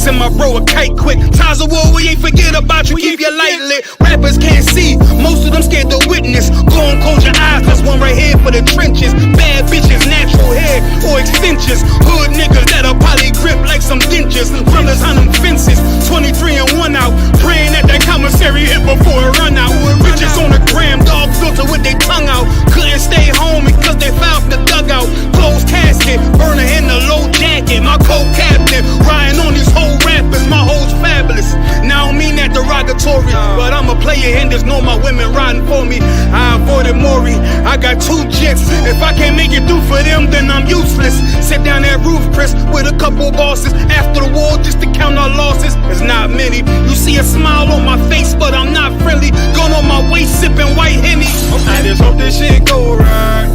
send my bro a kite quick. Ties of war, we ain't forget about you, keep your light lit. Rappers can't see, most of them scared to witness. Go and close your eyes, that's one right here for the trenches. Bad bitches, natural hair or extensions. Hood niggas that'll probably grip like some dentures. Brothers on them fences, 23 and 1 out. Praying that that commissary hit before it run out. Bitches on the gram, dog filter with their tongue out. Couldn't stay home because they found the dugout. Closed casket, burner in the low jacket. My co-captain, riding on these whole rappers. My hoes fabulous. Now I don't mean that derogatory, but I'm a player and there's no my women riding for me. I avoided Maury, I got 2 jets. If I can't make it through for them, then I'm useless. Sit down that roof, Chris, with a couple bosses. After the war, just to count our losses. It's not many. You see a smile on my face, but I'm not friendly. Going on my waist, sipping white Henny. I just hope this shit go right.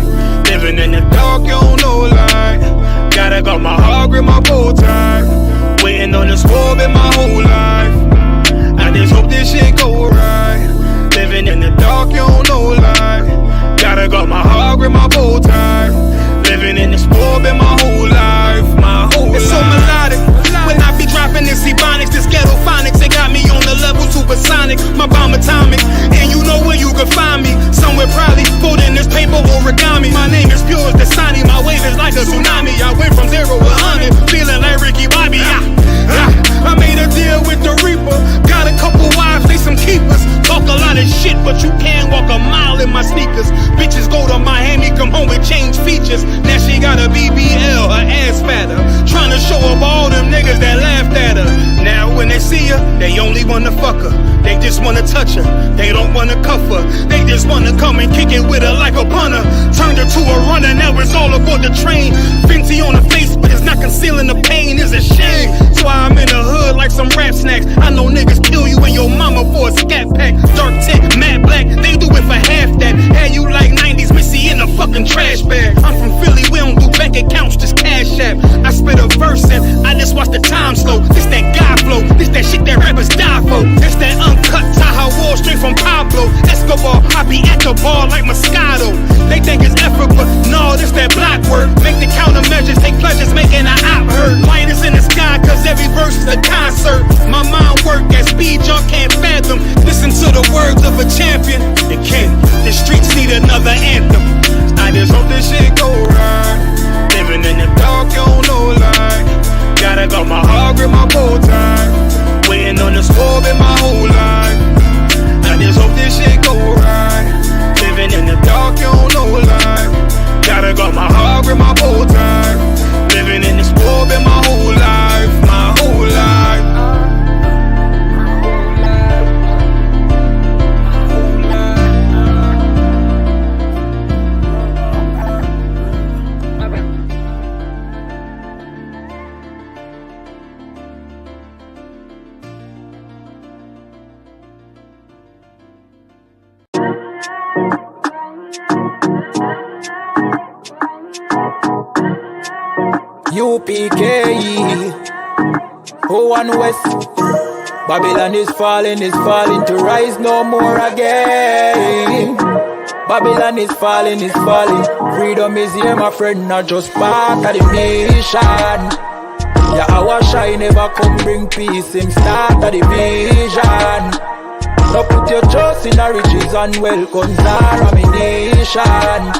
Living in the dark, you don't know light. Gotta got my heart with my bow tie. Waiting on this war been my whole life. I just hope this shit go right. Living in the dark, you don't know light. Gotta got my heart with my bow tie. Living in this war been my whole life. My whole life. It's so melodic. When I be dropping this ebonics, this ghetto phonics, it got me on the level supersonic. My bomb atomic, and you know where you can find me. Somewhere probably folding this paper origami. My name is pure as the Sani, my wave is like a tsunami. I went from 0 to 100, feeling like Ricky Bobby. I made a deal with the Reaper. Got a couple wives, they some keepers. Talk a lot of shit, but you can't walk a mile in my sneakers. Bitches go to Miami, come home with change features. Now she got a BBL, her ass fatter. Trying to show up all them niggas that laughed at her. Now when they see her, they only wanna fuck her. They just wanna touch her, they don't wanna cuff her. They just wanna come and kick it with her like a punter. Turned her to a runner, now it's all aboard the train. Fenty on her face, but it's not concealing the pain, it's a shame. That's why I'm in the hood like some rap snacks. I know niggas kill you and your mama for a scat pack. Dark tech, matte black, they do it for half that. Had you like 90s Missy in a fucking trash bag. I'm from Philly, we don't do bank accounts, just cash app. I spit a verse and I just watch the time slow. This that guy flow, this that shit that rappers die for. This that uncut Taha Wall straight from Pablo Escobar. I be at the bar like Moscato. They think it's effort, but no, this that block work. Make the countermeasures, take pleasures, making an op hurt. Light is in the sky, cause every verse is a concert. My mind work at speed y'all can't fathom. Listen to the words of a champion. It can't, the streets need another anthem. I just hope this shit go right. Living in the dark, you don't know light. Gotta got my heart with my bow tie. Waiting on the score in my whole life. I just hope this shit go right. Living in the dark, you don't know light. Gotta got my heart with my bow tie. Living in the score in my whole life. My whole life. I.S.U.P.K. Oh, and West. Babylon is falling to rise no more again. Babylon is falling. Freedom is here, my friend, not just part of the nation. Yeah, our shy never come bring peace, him start of the vision. Now put your trust in the riches and wealth, guns are ammunition.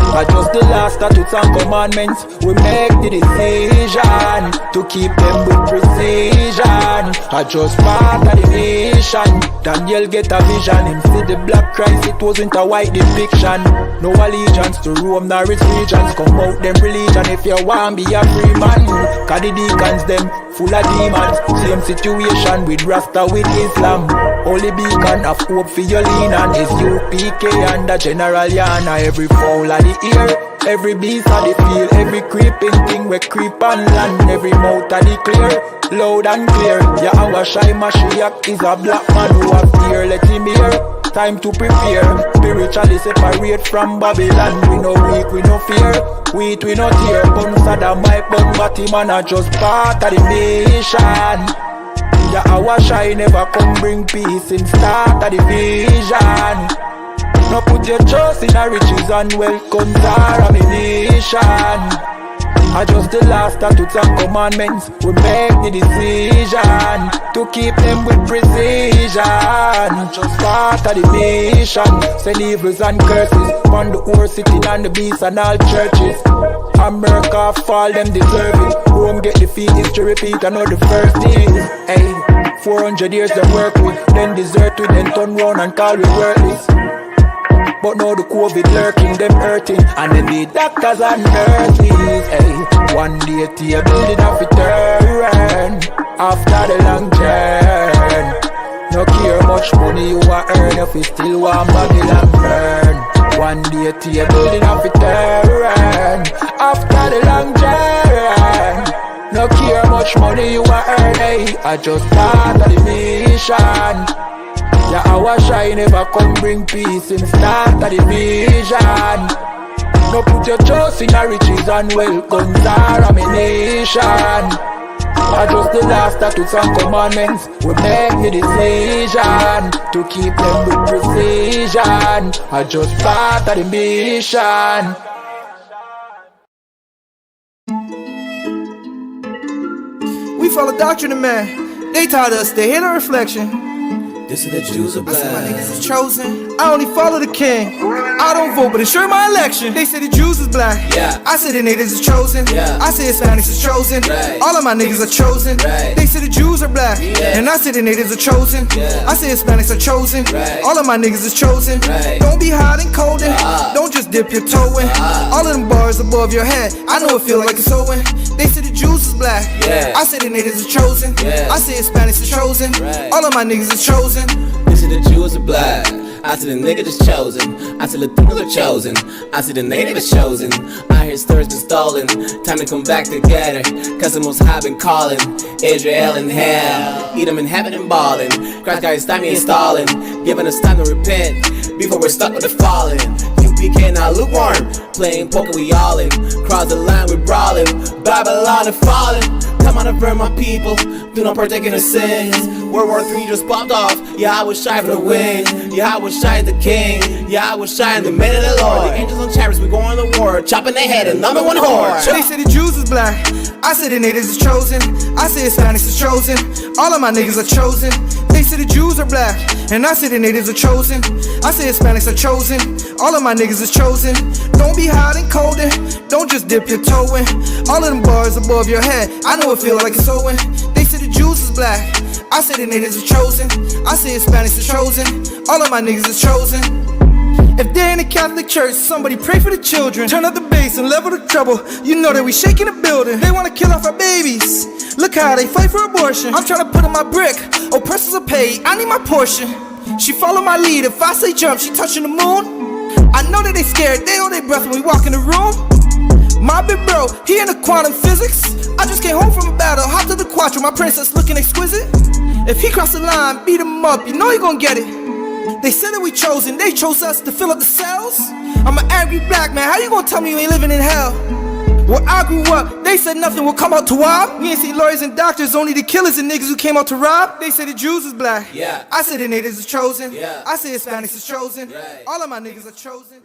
But just the last statutes and commandments, we make the decision to keep them with precision. I just part of the nation. Daniel get a vision, him see the black Christ, it wasn't a white depiction. No allegiance to Rome nor its regions, come out them religion if you want be a free man. Cause the deacons them full of demons, same situation with Rasta with Islam. Holy beacon of hope for your lean on I.S.U.P.K and the General YAHANNA. Every fowl of the ear, every beast of the field, every creeping thing we creep on land, every mouth of the clear, loud and clear. Yahweh Shai Mashiach is a black man who have fear, let him hear. Time to prepare, spiritually separate from Babylon. We no weak, we no fear, we no tear. Bun Saddam, my bun Batman are just part of the nation. Yahweh Shai never come bring peace in start of the vision. No put your trust in the riches and wealth, guns are ammunition. I just the last statutes and commandments. We make the decision to keep them with precision. Just part of the mission. Send evils and curses on the whole city and the beasts and all churches. America fall, them deserve it. Rome get defeat, history repeat, I know the first is. Hey, 400 years them work with, then desert with, then turn round and call we worthless. But now the COVID lurking, them hurting, and then the doctors and nurses. Hey, one day to a building of return after the long journey. No care much money you a earn if you still want Babylon burn. One day to a building of return after the long journey. No care much money you a earn. Hey, I just start the mission. Yeah, our shine never come bring peace in start of the vision. No put your trust in our riches and wealth, guns are ammunition. I just the last statutes and commandments. We make the decision to keep them with precision. I just part of the mission. We follow doctrine of man. They taught us they hate a reflection. This is the Jews of black. I said my niggas is chosen. I only follow the king. I don't vote, but ensure my election. They say the Jews is black. Yeah. I say the natives is chosen. Yeah. I say Hispanics is chosen. Right. All of my niggas are chosen. Right. They say the Jews are black. Yeah. And I say the natives are chosen. Yeah. I say Hispanics are chosen. Right. All of my niggas is chosen. Right. Don't be hot and cold and don't just dip your toe in. All of them bars above your head. I know it feel like it's sewing. They say the Jews is black. Yeah. I say the natives is chosen. Yeah. I say Hispanics is chosen. Right. All of my niggas is chosen. This is the Jews of black. I see the nigga just chosen. I see the Latinos are chosen. I see the native is chosen. I hear stirs been stolen. Time to come back together. Cause the Most High been calling. Israel in hell. Eat them in heaven and ballin'. Christ got his time installing. Giving us time to repent before we're stuck with the fallen. U.P.K not lukewarm. Playing poker we all in. Cross the line we brawling. Babylon and falling. Come on and burn my people. Do not partake in the sins. World War III just popped off. Yeah, I was shy for the win. Yeah, I was shy the king. Yeah, I was shy the man of the Lord. The angels on chariots, we go on the war. Chopping their head and number one whore. They say the Jews is black. I say the natives is chosen. I say Hispanics is chosen. All of my niggas are chosen. They say the Jews are black. And I say the natives are chosen. I say Hispanics are chosen. All of my niggas is chosen. Don't be hot and cold and don't just dip your toe in. All of them bars above your head. I know it feel like it's sewing. They say the Jews is black. I say the natives are chosen. I say Hispanics are chosen. All of my niggas is chosen. If they're in the Catholic Church, somebody pray for the children. Turn up the bass and level the trouble. You know that we shaking the building. They wanna kill off our babies. Look how they fight for abortion. I'm trying to put in my brick. Oppressors are paid. I need my portion. She follow my lead. If I say jump, she touching the moon. I know that they scared. They hold their breath when we walk in the room. My big bro, he in the quantum physics. I just came home from a battle. Hopped to the quattro. My princess looking exquisite. If he cross the line, beat him up. You know he gon' get it. They said that we chosen, they chose us to fill up the cells. I'm an angry black man, how you gonna tell me you ain't living in hell? Where I grew up, they said nothing will come out to rob. We ain't see lawyers and doctors, only the killers and niggas who came out to rob. They said the Jews is black. Yeah. I said the natives is chosen. Yeah. I said Hispanics is chosen. Right. All of my niggas are chosen.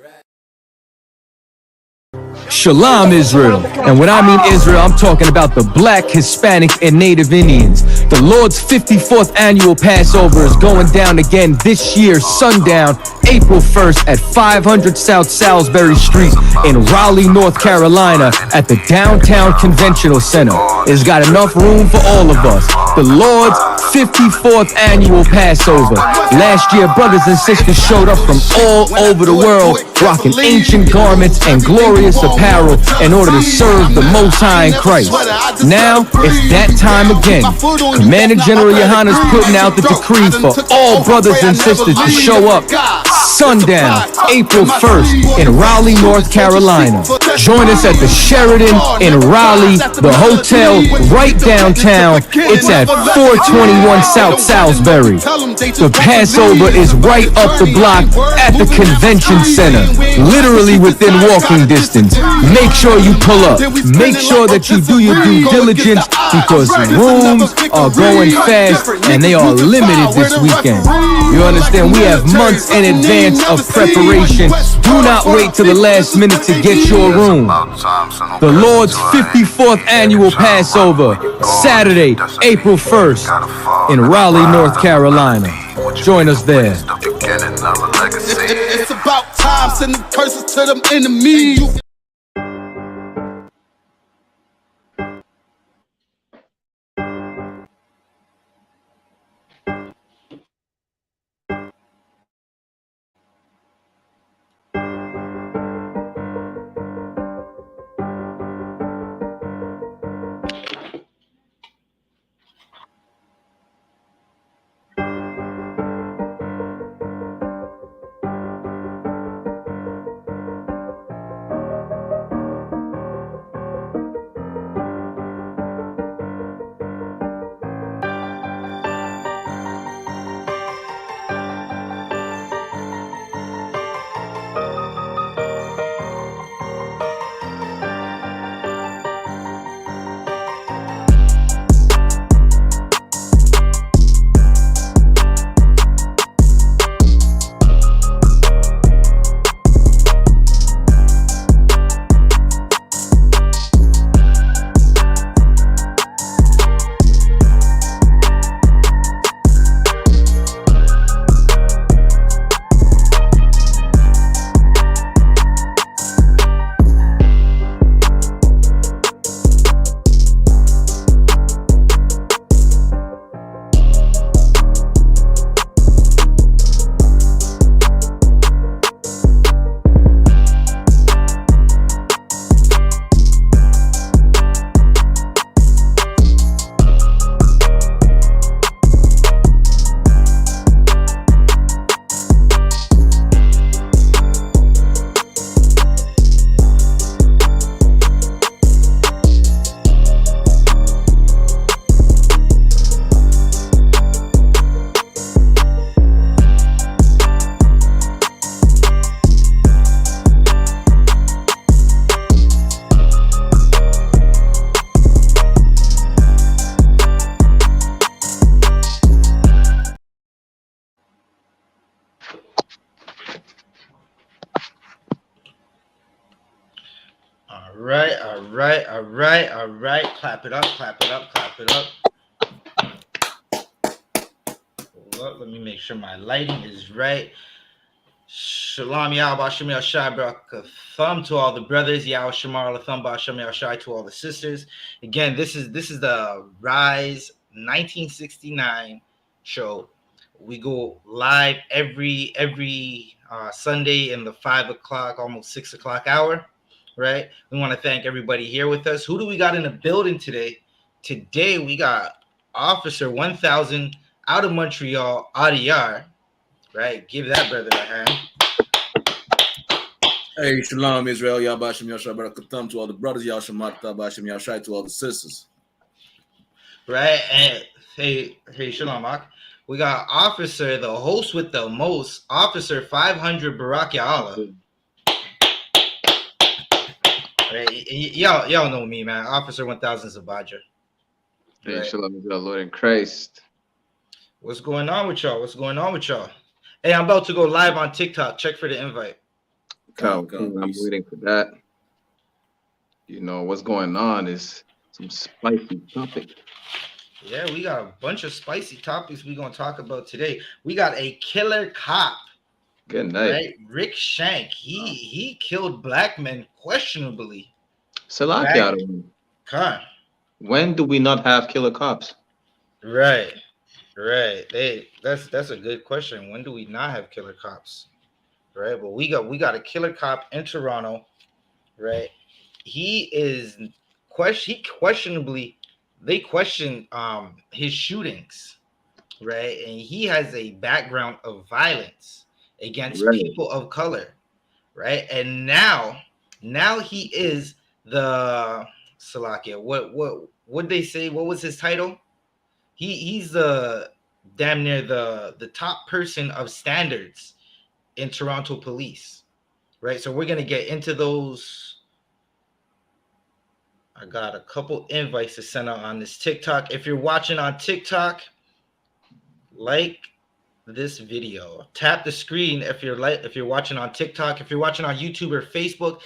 Shalom, Israel. And when I mean Israel, I'm talking about the black, Hispanic, and Native Indians. The Lord's 54th annual Passover is going down again this year, sundown, April 1st at 500 South Salisbury Street in Raleigh, North Carolina at the Downtown Conventional Center. It's got enough room for all of us. The Lord's 54th annual Passover. Last year, brothers and sisters showed up from all over the world, rocking ancient garments and glorious apparel in order to serve the Most High in Christ. Now, it's that time again. Commander General YAHANNA is putting out the decree for all brothers and sisters to show up sundown, April 1st in Raleigh, North Carolina. Join us at the Sheridan in Raleigh, the hotel right downtown. It's at 421 South Salisbury. The Passover is right up the block at the convention center, literally within walking distance. Make sure you pull up. Make sure that you do your due diligence because rooms are going fast and they are limited this weekend. You understand? We have months in advance of preparation. Do not wait till the last minute to get your room. The Lord's 54th annual Passover, Saturday, April 1st, in Raleigh, North Carolina. Join us there. It's about time, sending curses to them enemies. All right. Clap it up. Hold up. Let me make sure my lighting is right. Shalom Yahweh Shem Yashai Barakatham to all the brothers. Yahweh Shamar Latham Shem Yashai to all the sisters. Again, this is the Rise 1969 show. We go live every Sunday in the 5 o'clock, almost 6 o'clock hour. Right? We want to thank everybody here with us. Who do we got in the building today? Today we got Officer 1000 out of Montreal, Adiyar. Right? Give that brother a hand. Hey, Shalom, Israel, Yahbashim Yashai Barakatham to all the brothers, Yahshamat Bashim Yashai to all the sisters. Right? And hey, Shalom, Ak. We got Officer, the host with the most, Officer 500 Barak Ya'Allah. Right. Y'all know me, man. Officer 1000 Zabadja. Hey, Right. Shalom, Lord in Christ. What's going on with y'all? Hey, I'm about to go live on TikTok. Check for the invite. I'm waiting for that. You know, what's going on is some spicy topic. Yeah, we got a bunch of spicy topics we're going to talk about today. We got a killer cop. Good night. Right? Rick Shank. He killed black men questionably. Salakia. Right? When do we not have killer cops? Right. Hey, that's a good question. When do we not have killer cops? Right? But we got a killer cop in Toronto. Right? He questionably, they question his shootings. Right? And he has a background of violence against people of color. Right? And now he is the Salakia. What they say? What was his title? He's the damn near the top person of standards in Toronto police, right? So we're gonna get into those. I got a couple invites to send out on this TikTok. If you're watching on TikTok, like, this video. Tap the screen if you're watching on TikTok, if you're watching on YouTube or Facebook.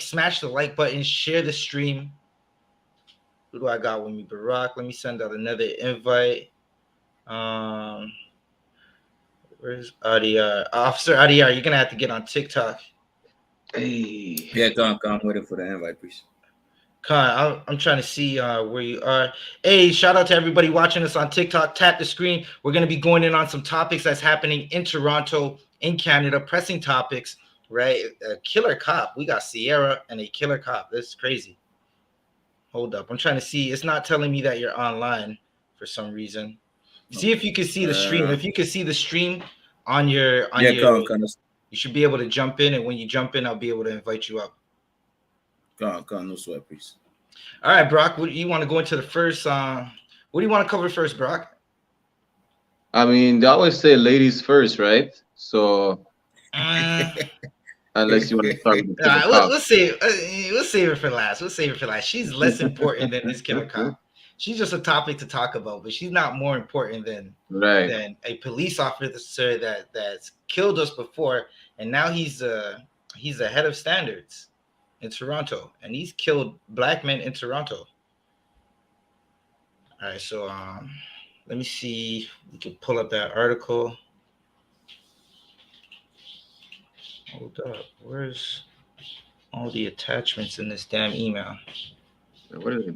Smash the like button, share the stream. Who do I got with me? Barack. Let me send out another invite. Where's Adiyar? Officer Adiyar, you're gonna have to get on TikTok. Hey. Yeah, come waiting for the invite, please. Khan, I'm trying to see where you are. Hey, shout out to everybody watching us on TikTok. Tap the screen. We're going to be going in on some topics that's happening in Toronto, in Canada, pressing topics, right? A killer cop. We got Sierra and a killer cop. This is crazy. Hold up. I'm trying to see. It's not telling me that you're online for some reason. See if you can see the stream. If you can see the stream on your you should be able to jump in, and when you jump in, I'll be able to invite you up. Come, no sweat, please. All right, Brock. What do you want to go into the first? What do you want to cover first, Brock? I mean, they always say ladies first, right? So unless you want to start with the we'll save it for last. We'll save it for last. She's less important than this killer cop. She's just a topic to talk about, but she's not more important than a police officer that's killed us before, and now he's the head of standards in Toronto, and he's killed black men in Toronto. All right, so let me see. We can pull up that article. Hold up. Where's all the attachments in this damn email? What are they?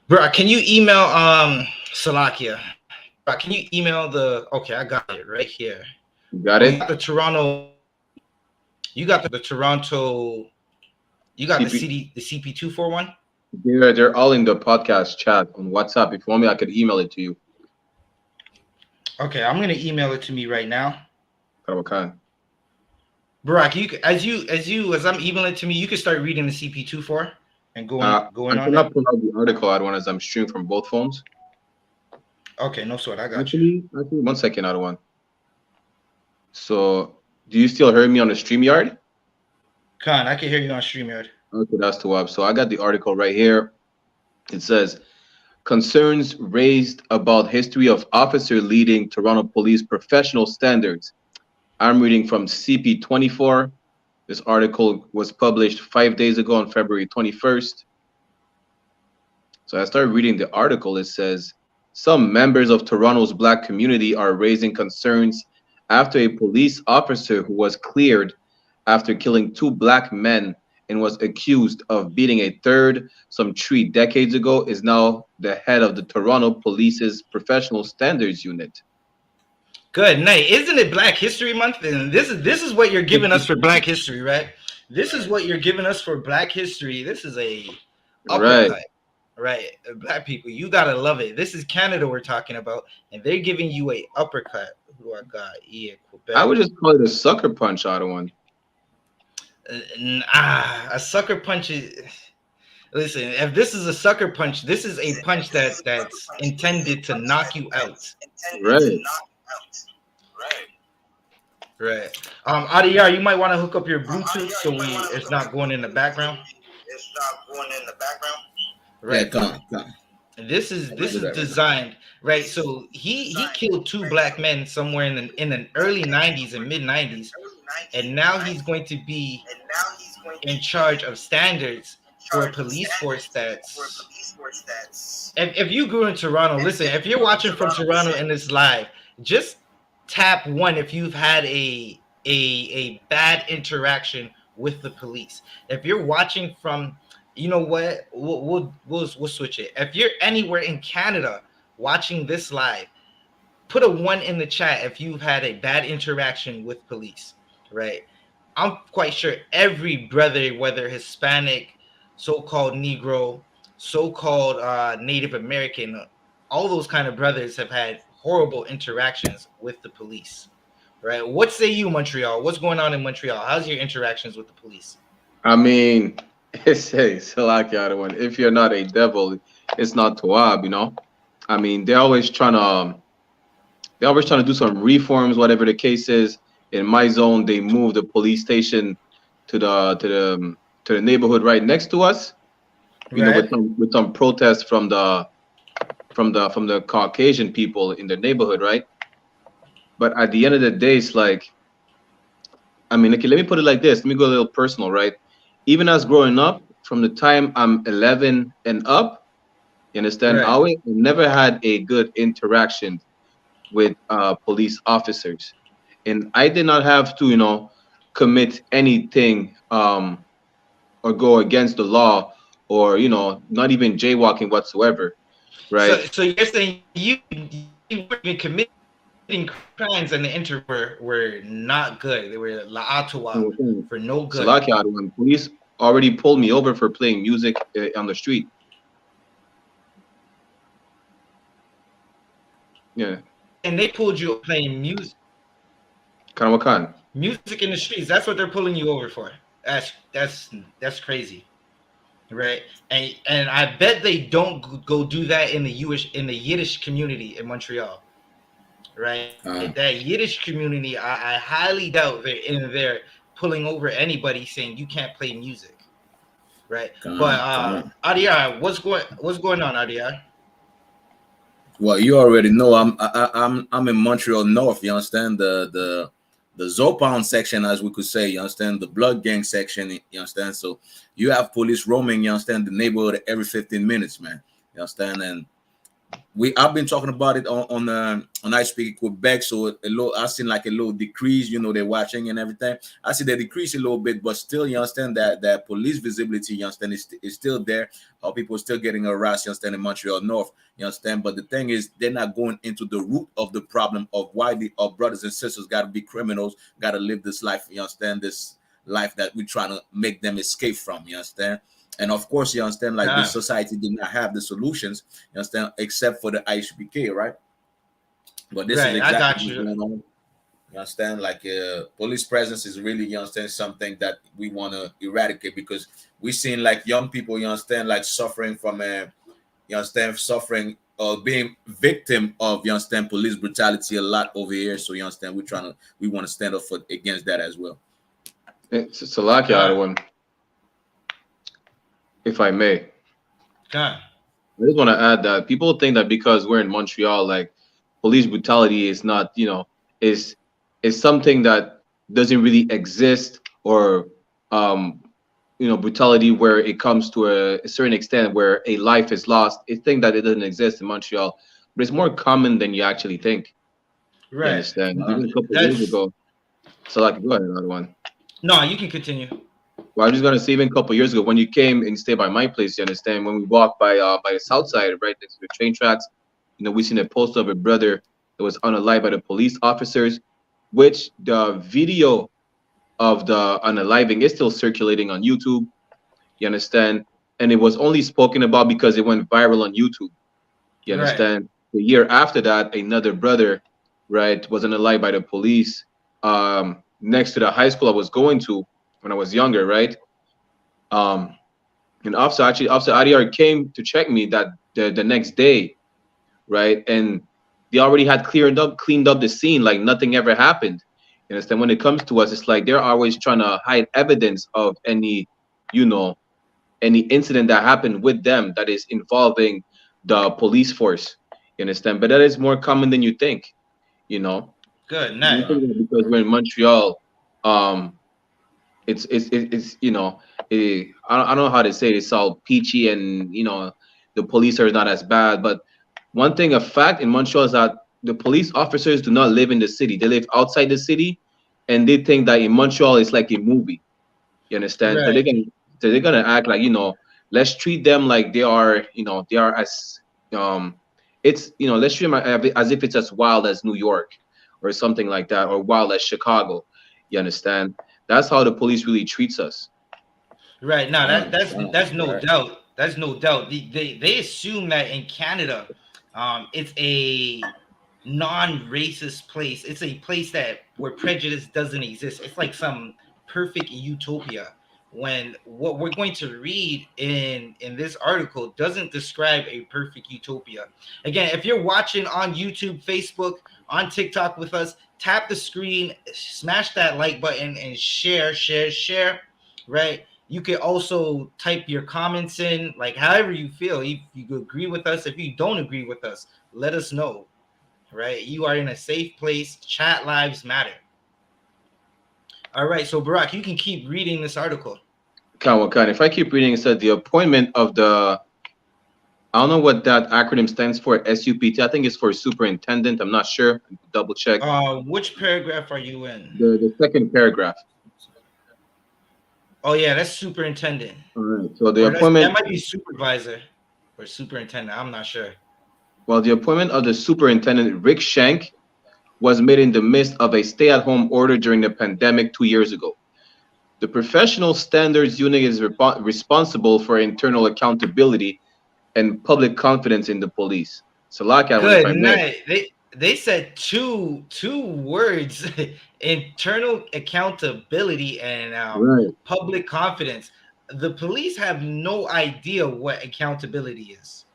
Bro, can you email Salakia? Bro, can you email the? Okay, I got it right here. You got it. The Toronto. You got the Toronto. You got the CP 241. They're all in the podcast chat on WhatsApp. If you want me, I could email it to you. Okay, I'm gonna email it to me right now. Okay. Barack, you as I'm emailing it to me, you can start reading the CP 24 and going on. I'm not pulling out the article I want as I'm streaming from both phones. Okay, no sweat. I got you. Actually, 1 second, I don't want. So, do you still hear me on the StreamYard? Khan, I can hear you on StreamYard. Okay, that's the web. So I got the article right here. It says, concerns raised about history of officer leading Toronto Police professional standards. I'm reading from CP 24. This article was published 5 days ago on February 21st. So I started reading the article. It says, some members of Toronto's black community are raising concerns after a police officer who was cleared after killing 2 black men and was accused of beating a third some 3 decades ago is now the head of the Toronto Police's Professional Standards Unit. Good night. Isn't it Black History Month? And this is what you're giving us for Black History, right? This is what you're giving us for Black History. This is a uppercut, right? Black people, you gotta love it. This is Canada we're talking about, and they're giving you a uppercut. Who do I got? Quebec. I would just call it a sucker punch out of one. A sucker punch is. Listen, if this is a sucker punch, this is a punch that's intended to knock you out. Right. Right. Adiyar, you might want to hook up your Bluetooth so it's not going in the background. Right. Yeah, come. This is designed, right? So he killed 2 black men somewhere in the early 90s and mid 90s, and now he's going to be in charge of standards for a police force that's. If you grew in Toronto, listen. If you're watching from Toronto and it's live, just tap 1 if you've had a bad interaction with the police. If you're watching from, you know what, we'll switch it. If you're anywhere in Canada watching this live, put a 1 in the chat if you've had a bad interaction with police, right? I'm quite sure every brother, whether Hispanic, so-called Negro, so-called Native American, all those kind of brothers have had horrible interactions with the police, right? What say you, Montreal? What's going on in Montreal? How's your interactions with the police? I mean, it's like one. If you're not a devil, it's not Toab, you know. I mean, they're always trying to do some reforms, whatever the case is. In my zone, they moved the police station to the neighborhood right next to us. You know, with some protests from the from the Caucasian people in the neighborhood, right? But at the end of the day, it's like, I mean, okay, let me put it like this. Let me go a little personal, right? Even as growing up, from the time I'm 11 and up, you understand, I Right. always never had a good interaction with police officers, and I did not have to, commit anything or go against the law, or not even jaywalking whatsoever, So right? so you're saying you were even committing crimes and the inter were not good. They were la'atwa for no good. Salakia, when police already pulled me over for playing music on the street. Yeah, And they pulled you playing Kanawakan. music in the streets. That's what they're pulling you over for. That's crazy. Right. And I bet they don't go do that in the Yiddish community in Montreal. Right. That Yiddish community, I highly doubt they're in there pulling over anybody saying you can't play music. Right. But Adiyar, what's going on, Adiyar? Well, you already know I'm in Montreal North. You understand the Zopound section, as we could say. You understand the blood gang section. You understand. So you have police roaming. You understand the neighborhood every 15 minutes, man. You understand. And I've been talking about it on I.S.U.P.K Quebec. So a little, I've seen like a little decrease. They're watching and everything. I see they decrease a little bit, but still, you understand that police visibility, you understand, is still there. How people are still getting harassed, you understand, in Montreal North, you understand. But the thing is, they're not going into the root of the problem of why our brothers and sisters got to be criminals, got to live this life, you understand, this life that we're trying to make them escape from, you understand. And of course, you understand, like this society did not have the solutions, you understand, except for the I.S.U.P.K, right? But this is exactly what's going on. You understand? Like police presence is really, you understand, something that we want to eradicate, because we've seen like young people, you understand, like suffering from you understand, suffering or being victim of, you understand, police brutality a lot over here. So you understand, we want to stand up against that as well. It's Salakia, one, if I may. I just want to add that people think that because we're in Montreal, like police brutality is not, is something that doesn't really exist, or brutality where it comes to a certain extent where a life is lost. It's think that it doesn't exist in Montreal, but it's more common than you actually think. Right. You understand? Even a couple of years ago. So like, go ahead, another one. No, you can continue. Well, I'm just gonna say, even a couple of years ago, when you came and stayed by my place, you understand, when we walked by the south side, right next to the train tracks, we seen a poster of a brother that was unalived by the police officers, which the video of the unaliving is still circulating on YouTube. You understand? And it was only spoken about because it went viral on YouTube. You understand? The year after that, another brother, right, was unalived by the police next to the high school I was going to when I was younger, right? And Officer Adiyar came to check me that the next day, right? And they already had cleaned up the scene like nothing ever happened. You understand? When it comes to us, it's like they're always trying to hide evidence of any incident that happened with them that is involving the police force. You understand? But that is more common than you think. Good. Nice. Because we're in Montreal, it's I don't know how to say it. It's all peachy, and the police are not as bad. But one thing, a fact in Montreal, is that the police officers do not live in the city. They live outside the city, and they think that in Montreal it's like a movie. You understand? So they're gonna act like, let's treat them like they are, they are as let's treat them as if it's as wild as New York or something like that, or wild as Chicago. You understand? That's how the police really treats us. Right. Now that's no doubt. That's no doubt. They assume that in Canada, it's a non-racist place. It's a place where prejudice doesn't exist. It's like some perfect utopia. When what we're going to read in this article doesn't describe a perfect utopia. Again, if you're watching on YouTube, Facebook, on TikTok with us, tap the screen, smash that like button, and share. Right? You can also type your comments in, like however you feel. If you agree with us, if you don't agree with us, let us know. Right? You are in a safe place. Chat lives matter. All right, so Barack, you can keep reading this article. Kawakan. If I keep reading, it said the appointment of the, I don't know what that acronym stands for, SUPT. I think it's for superintendent. I'm not sure. Double check. Which paragraph are you in? The second paragraph. Oh yeah, that's superintendent. All right. So the Or appointment. that might be supervisor or superintendent. I'm not sure. Well, the appointment of the superintendent, Rick Shank, was made in the midst of a stay-at-home order during the pandemic 2 years ago. The Professional Standards Unit is responsible for internal accountability and public confidence in the police. Salaka, if Good I may. night. They said two words: internal accountability and Right. public confidence. The police have no idea what accountability is.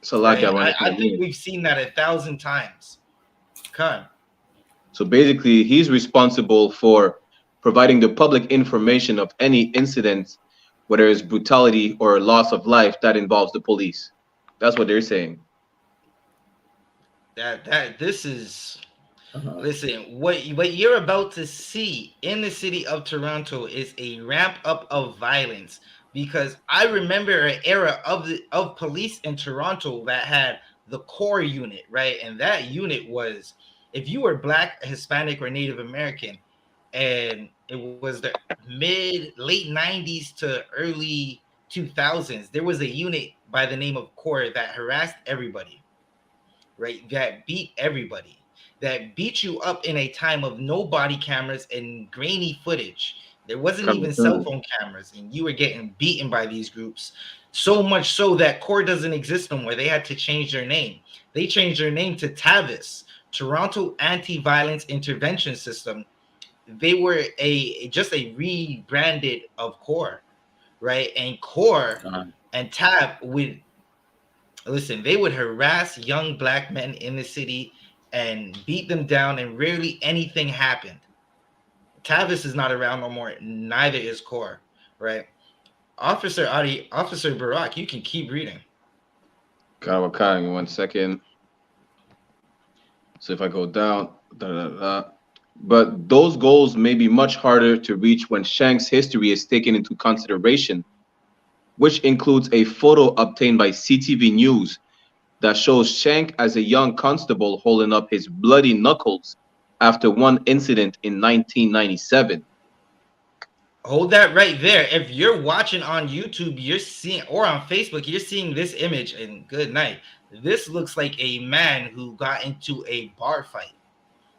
Salaka, Right? if I I think may. we've seen that 1,000 times. Come. So basically, he's responsible for providing the public information of any incidents, whether it's brutality or loss of life that involves the police. That's what they're saying. This is listen, what you're about to see in the city of Toronto is a ramp up of violence, because I remember an era of police in Toronto that had the core unit, right? And that unit was, if you were Black, Hispanic, or Native American, and it was the late 90s to early 2000s, there was a unit by the name of core that harassed everybody, right? That beat everybody, that beat you up in a time of no body cameras and grainy footage. There wasn't even cell phone cameras, and you were getting beaten by these groups. So much so that CORE doesn't exist no more. They had to change their name. They changed their name to TITHES, Toronto Anti-Violence Intervention System. They were just a rebranded of CORE, right? And CORE and TAB would listen, they would harass young Black men in the city and beat them down, and rarely anything happened. Tavis is not around no more. Neither is Core, right? Officer Barack, you can keep reading. Give me 1 second. So if I go down, but those goals may be much harder to reach when Shank's history is taken into consideration, which includes a photo obtained by CTV News that shows Shank as a young constable holding up his bloody knuckles after one incident in 1997. Hold that right there. If you're watching on YouTube, you're seeing, or on Facebook, you're seeing this image, and good night. This looks like a man who got into a bar fight,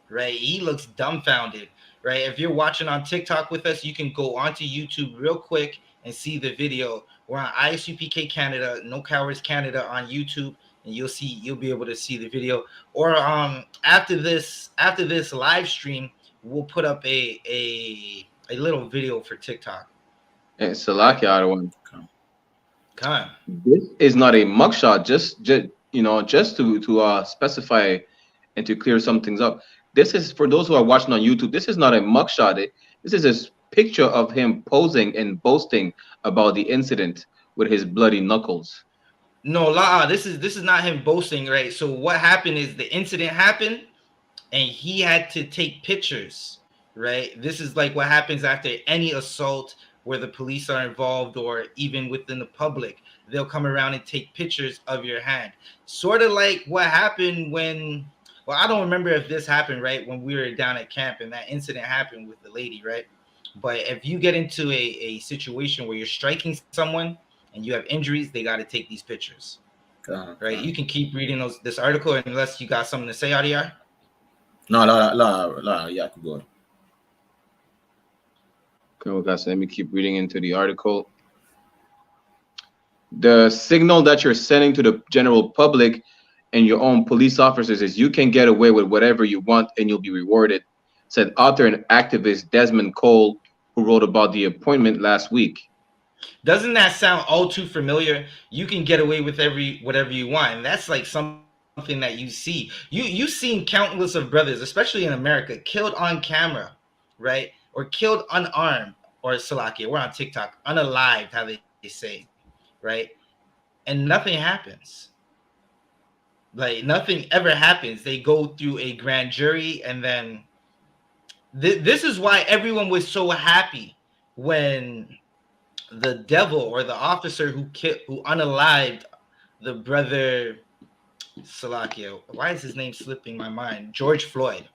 right? He looks dumbfounded, right? If you're watching on TikTok with us, you can go onto YouTube real quick and see the video. We're on I.S.U.P.K Canada, No Cowards Canada on YouTube, and you'll be able to see the video. Or after this live stream, we'll put up a little video for TikTok. And Salaki, other one. Come on. This is not a mugshot. Just to specify and to clear some things up. This is for those who are watching on YouTube. This is not a mugshot. This is a picture of him posing and boasting about the incident with his bloody knuckles. No, this is not him boasting, right? So what happened is the incident happened, and he had to take pictures, right? This is like what happens after any assault where the police are involved, or even within the public. They'll come around and take pictures of your hand. Sort of like what happened when, well, I don't remember if this happened, right, when we were down at camp and that incident happened with the lady, right? But if you get into a situation where you're striking someone and you have injuries, they got to take these pictures, right? You can keep reading this article unless you got something to say, Adiyar. No, yeah, I could go. Okay, guys, let me keep reading into the article. The signal that you're sending to the general public and your own police officers is you can get away with whatever you want and you'll be rewarded, said author and activist Desmond Cole, who wrote about the appointment last week. Doesn't that sound all too familiar? You can get away with whatever you want, and that's like something that you see. You've seen countless of brothers, especially in America, killed on camera, right, or killed unarmed or Salakia, we're on TikTok, unalived, how they say, right? And nothing happens. Like nothing ever happens. They go through a grand jury, and then this is why everyone was so happy when the devil or the officer who unalived the brother Salakia. Why is his name slipping my mind? George Floyd,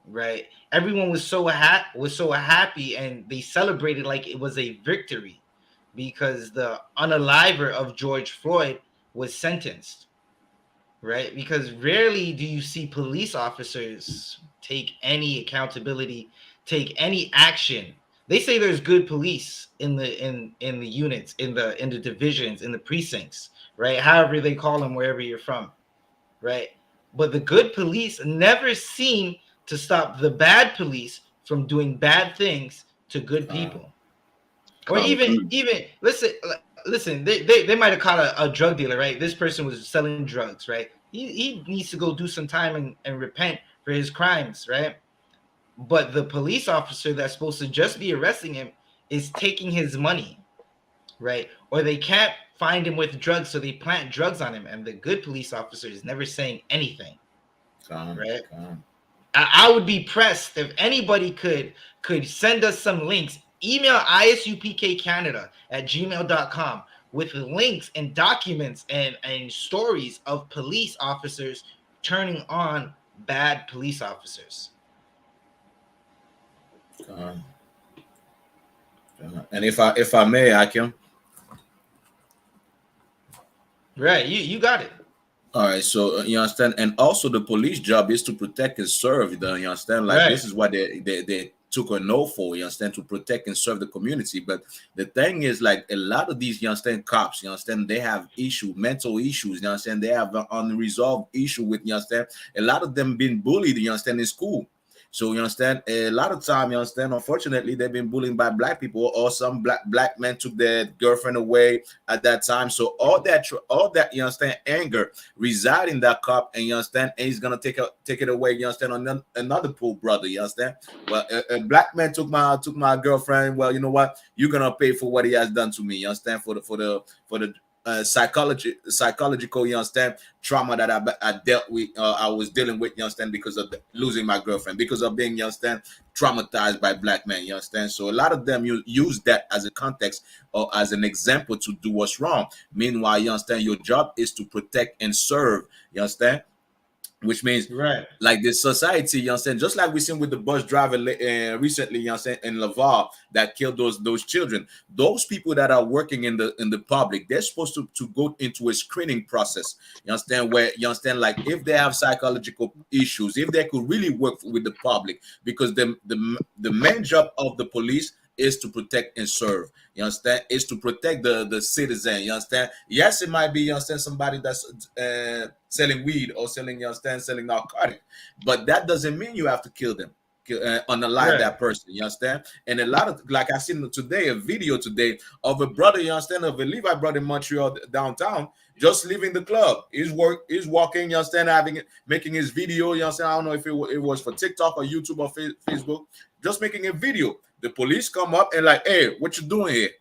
right? Everyone was so happy, and they celebrated like it was a victory because the unaliver of George Floyd was sentenced, right? Because rarely do you see police officers take any accountability, take any action. They say there's good police in the units, in the divisions, in the precincts, right? However they call them, wherever you're from, right? But the good police never seem to stop the bad police from doing bad things to good people. Or even listen, they might have caught a drug dealer, right? This person was selling drugs, right? He needs to go do some time and repent for his crimes, right? But the police officer that's supposed to just be arresting him is taking his money, right? Or they can't find him with drugs, so they plant drugs on him, and the good police officer is never saying anything, right? I would be pressed if anybody could send us some links. Email isupkcanada@gmail.com with links and documents and stories of police officers turning on bad police officers. And if I may, I can. Right, you got it. All right, so you understand, and also the police job is to protect and serve. You understand, like this is what they took an oath for. You understand, to protect and serve the community. But the thing is, like a lot of these, you understand, cops, you understand, they have mental issues. You understand, they have an unresolved issue with, you understand, a lot of them been bullied. You understand, in school. So you understand, a lot of time, you understand, unfortunately, they've been bullied by black people, or some black men took their girlfriend away at that time. So all that, you understand, anger reside in that cop, and you understand, and he's gonna take it away. You understand, on another poor brother. You understand. Well, a black man took my girlfriend. Well, you know what? You're gonna pay for what he has done to me. You understand, for the psychological, you understand, trauma that I dealt with, I was dealing with, you understand, because of losing my girlfriend, because of being, you understand, traumatized by black men, you understand. So a lot of them use that as a context or as an example to do what's wrong. Meanwhile, you understand, your job is to protect and serve, you understand, which means, right, like this society, you understand, just like we seen with the bus driver recently, you understand, in Laval, that killed those children. Those people that are working in the public, they're supposed to go into a screening process, you understand, where, you understand, like if they have psychological issues, if they could really work with the public, because the main job of the police is to protect and serve. You understand? Is to protect the citizen. You understand? Yes, it might be, you understand, somebody that's selling weed or selling, you understand, selling narcotic, but that doesn't mean you have to kill them, unalive that person. You understand? And a lot of, like I seen today, a video today of a brother, you understand, of a Levi brother in Montreal downtown, just leaving the club. He's walking, you understand, making his video. You understand? I don't know if it was for TikTok or YouTube or Facebook, just making a video. The police come up and like, hey, what you doing here?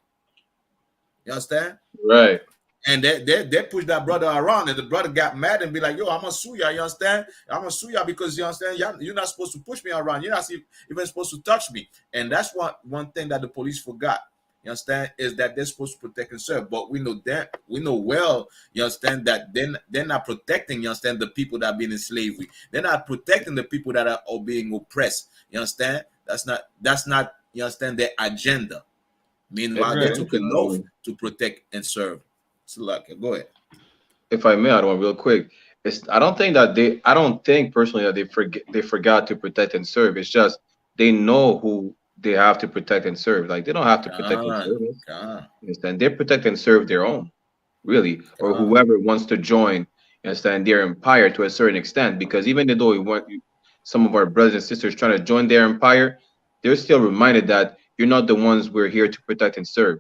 You understand? Right. And they push that brother around, and the brother got mad and be like, yo, I'm gonna sue ya, you understand? I'm gonna sue ya because, you understand, you're not supposed to push me around. You're not even supposed to touch me. And that's one thing that the police forgot, you understand, is that they're supposed to protect and serve. But we know well, you understand, that they're not protecting, you understand, the people that are being in slavery. They're not protecting the people that are being oppressed. You understand? That's not, you understand, their agenda. Meanwhile, they took an oath to protect and serve. So, go ahead. If I may add one real quick, I don't think personally that they forgot to protect and serve. It's just they know who they have to protect and serve. Like they don't have to protect and serve. You understand? They protect and serve their own, really, or whoever wants to join. You understand, their empire to a certain extent. Because even though some of our brothers and sisters trying to join their empire, they're still reminded that you're not the ones we're here to protect and serve.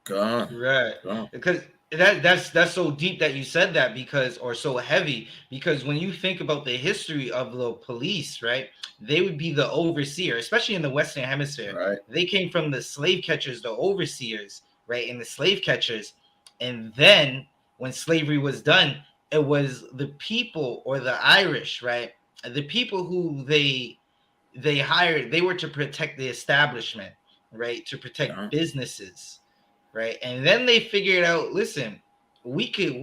Right. Because That's so deep that you said that, because, or so heavy, because when you think about the history of the police, right, they would be the overseer, especially in the Western Hemisphere. Right. They came from the slave catchers, the overseers, right, and the slave catchers. And then when slavery was done, it was the people, or the Irish, right, the people who they hired, they were to protect the establishment, right, to protect businesses, right? And then they figured out, listen, we could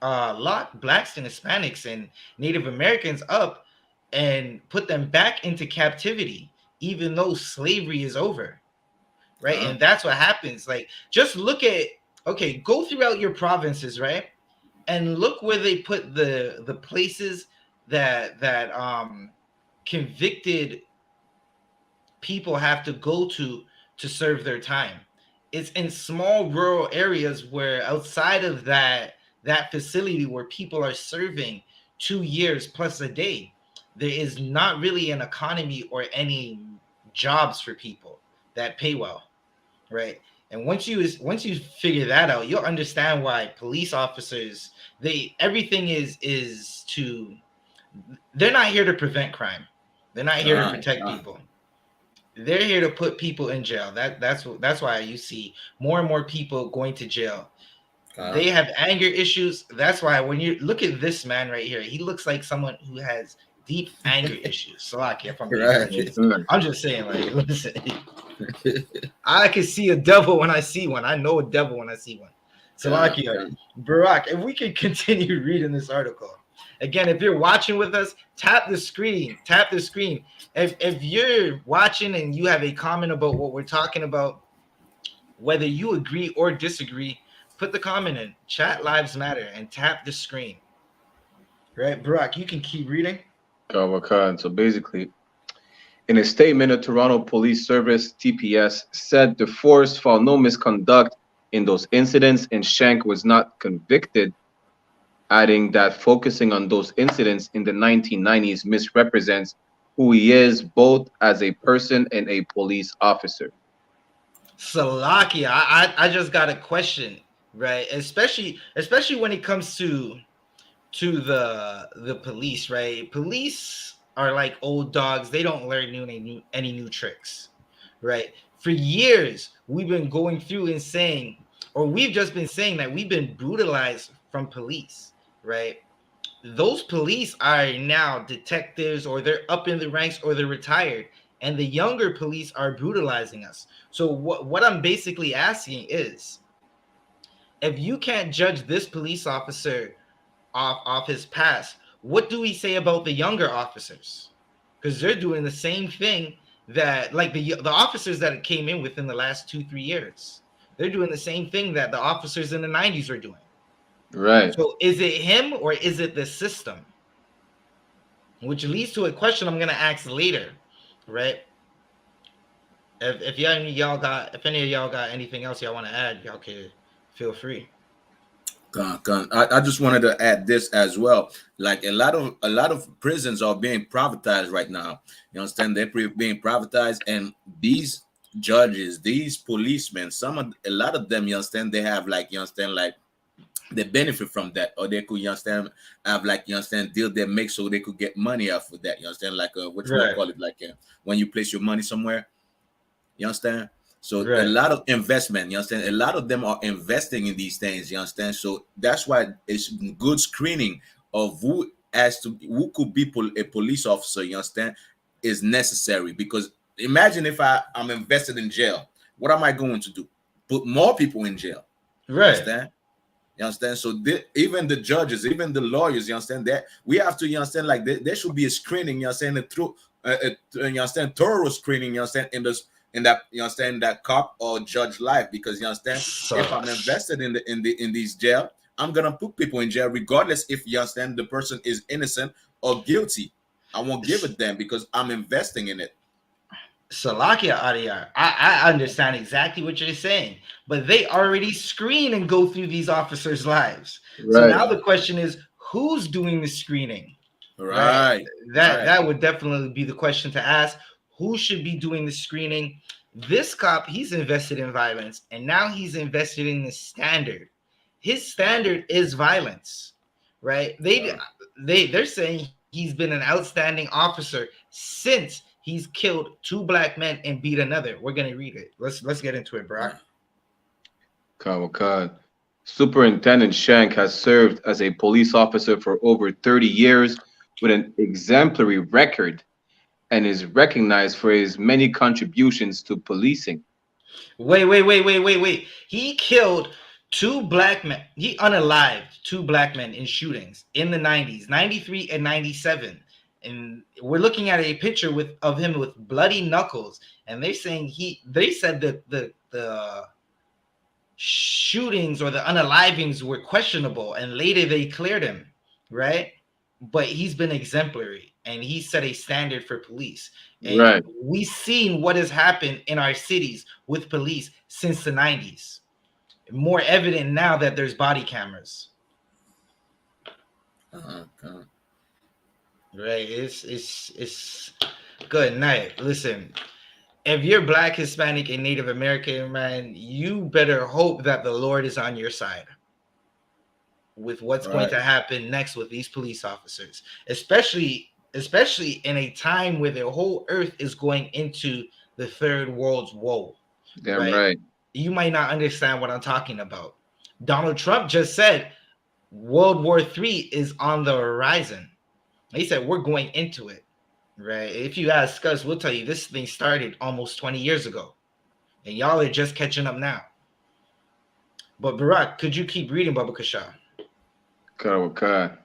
lock blacks and Hispanics and Native Americans up and put them back into captivity, even though slavery is over, right? And that's what happens. Like, just look at, okay, go throughout your provinces, right, and look where they put the places that convicted people have to go to serve their time. It's in small rural areas, where outside of that facility where people are serving 2 years plus a day, there is not really an economy or any jobs for people that pay well, right? And once you figure that out, you'll understand why police officers, they everything is to, they're not here to prevent crime. They're not here to protect people. They're here to put people in jail. That's why you see more and more people going to jail. They have anger issues. That's why when you look at this man right here, he looks like someone who has deep anger issues. Salaki, if I'm being I'm just saying, like, listen, I can see a devil when I see one. I know a devil when I see one. Salaki, Barack, if we can continue reading this article. Again, if you're watching with us, tap the screen. Tap the screen. If you're watching and you have a comment about what we're talking about, whether you agree or disagree, put the comment in. Chat lives matter, and tap the screen. Right, Barack, you can keep reading. So basically, in a statement, the Toronto Police Service, TPS, said the force found no misconduct in those incidents and Shank was not convicted, adding that focusing on those incidents in the 1990s misrepresents who he is both as a person and a police officer. Salakia, I just got a question, right? Especially when it comes to the police, right? Police are like old dogs. They don't learn any new tricks, right? For years, we've been going through and saying, or we've just been saying that we've been brutalized from police, right? Those police are now detectives, or they're up in the ranks, or they're retired, and the younger police are brutalizing us. So what I'm basically asking is, if you can't judge this police officer off his past, what do we say about the younger officers? Because they're doing the same thing that, like, the officers that came in within the last 2-3 years, they're doing the same thing that the officers in the 90s are doing. Right. So is it him or is it the system? Which leads to a question I'm going to ask later, right? If any of y'all got anything else y'all want to add, y'all can feel free. I just wanted to add this as well. Like, a lot of prisons are being privatized right now. You understand? They're being privatized, and these judges, these policemen, a lot of them, you understand, they have, like, you understand, like, they benefit from that, or they could, you understand, have, like, you understand, deal they make so they could get money off of that. You understand, like, what you call it, like, when you place your money somewhere. You understand? So a lot of investment, you understand? A lot of them are investing in these things, you understand? So that's why it's good screening of who could be a police officer, you understand, is necessary. Because imagine if I'm invested in jail, what am I going to do? Put more people in jail. Right. Understand? You understand? So even the judges, even the lawyers, you understand, that we have to, you understand, like, there should be a screening, you understand, you understand, thorough screening, you understand, in that, you understand, that cop or judge life. Because, you understand, if I'm invested in these jail, I'm gonna put people in jail regardless if, you understand, the person is innocent or guilty. I won't give it them because I'm investing in it. Salakia Ariyar, I understand exactly what you're saying, but they already screen and go through these officers' lives. Right. So now the question is, who's doing the screening? Right. That would definitely be the question to ask. Who should be doing the screening? This cop, he's invested in violence, and now he's invested in the standard. his standard is violence, right? They're saying he's been an outstanding officer since he's killed 2 black men and beat another. We're gonna read it. Let's get into it, Brock. Kawakad. Superintendent Shank has served as a police officer for over 30 years with an exemplary record and is recognized for his many contributions to policing. Wait. He killed 2 black men. He unalived 2 black men in shootings in the 90s, 93 and 97. And we're looking at a picture of him with bloody knuckles. And they're saying they said that the shootings or the unalivings were questionable, and later they cleared him, right? But he's been exemplary and he set a standard for police. And Right. we've seen what has happened in our cities with police since the 90s. More evident now that there's body cameras. Right. It's good night. Listen, if you're Black, Hispanic, and Native American, man, you better hope that the Lord is on your side with what's going to happen next with these police officers, especially in a time where the whole earth is going into the third world's woe. Damn right. You might not understand what I'm talking about. Donald Trump just said World War III is on the horizon. He said we're going into it, right? If you ask us, we'll tell you this thing started almost 20 years ago, and y'all are just catching up now. But Barack, could you keep reading, Baba Kasha? Kawakad.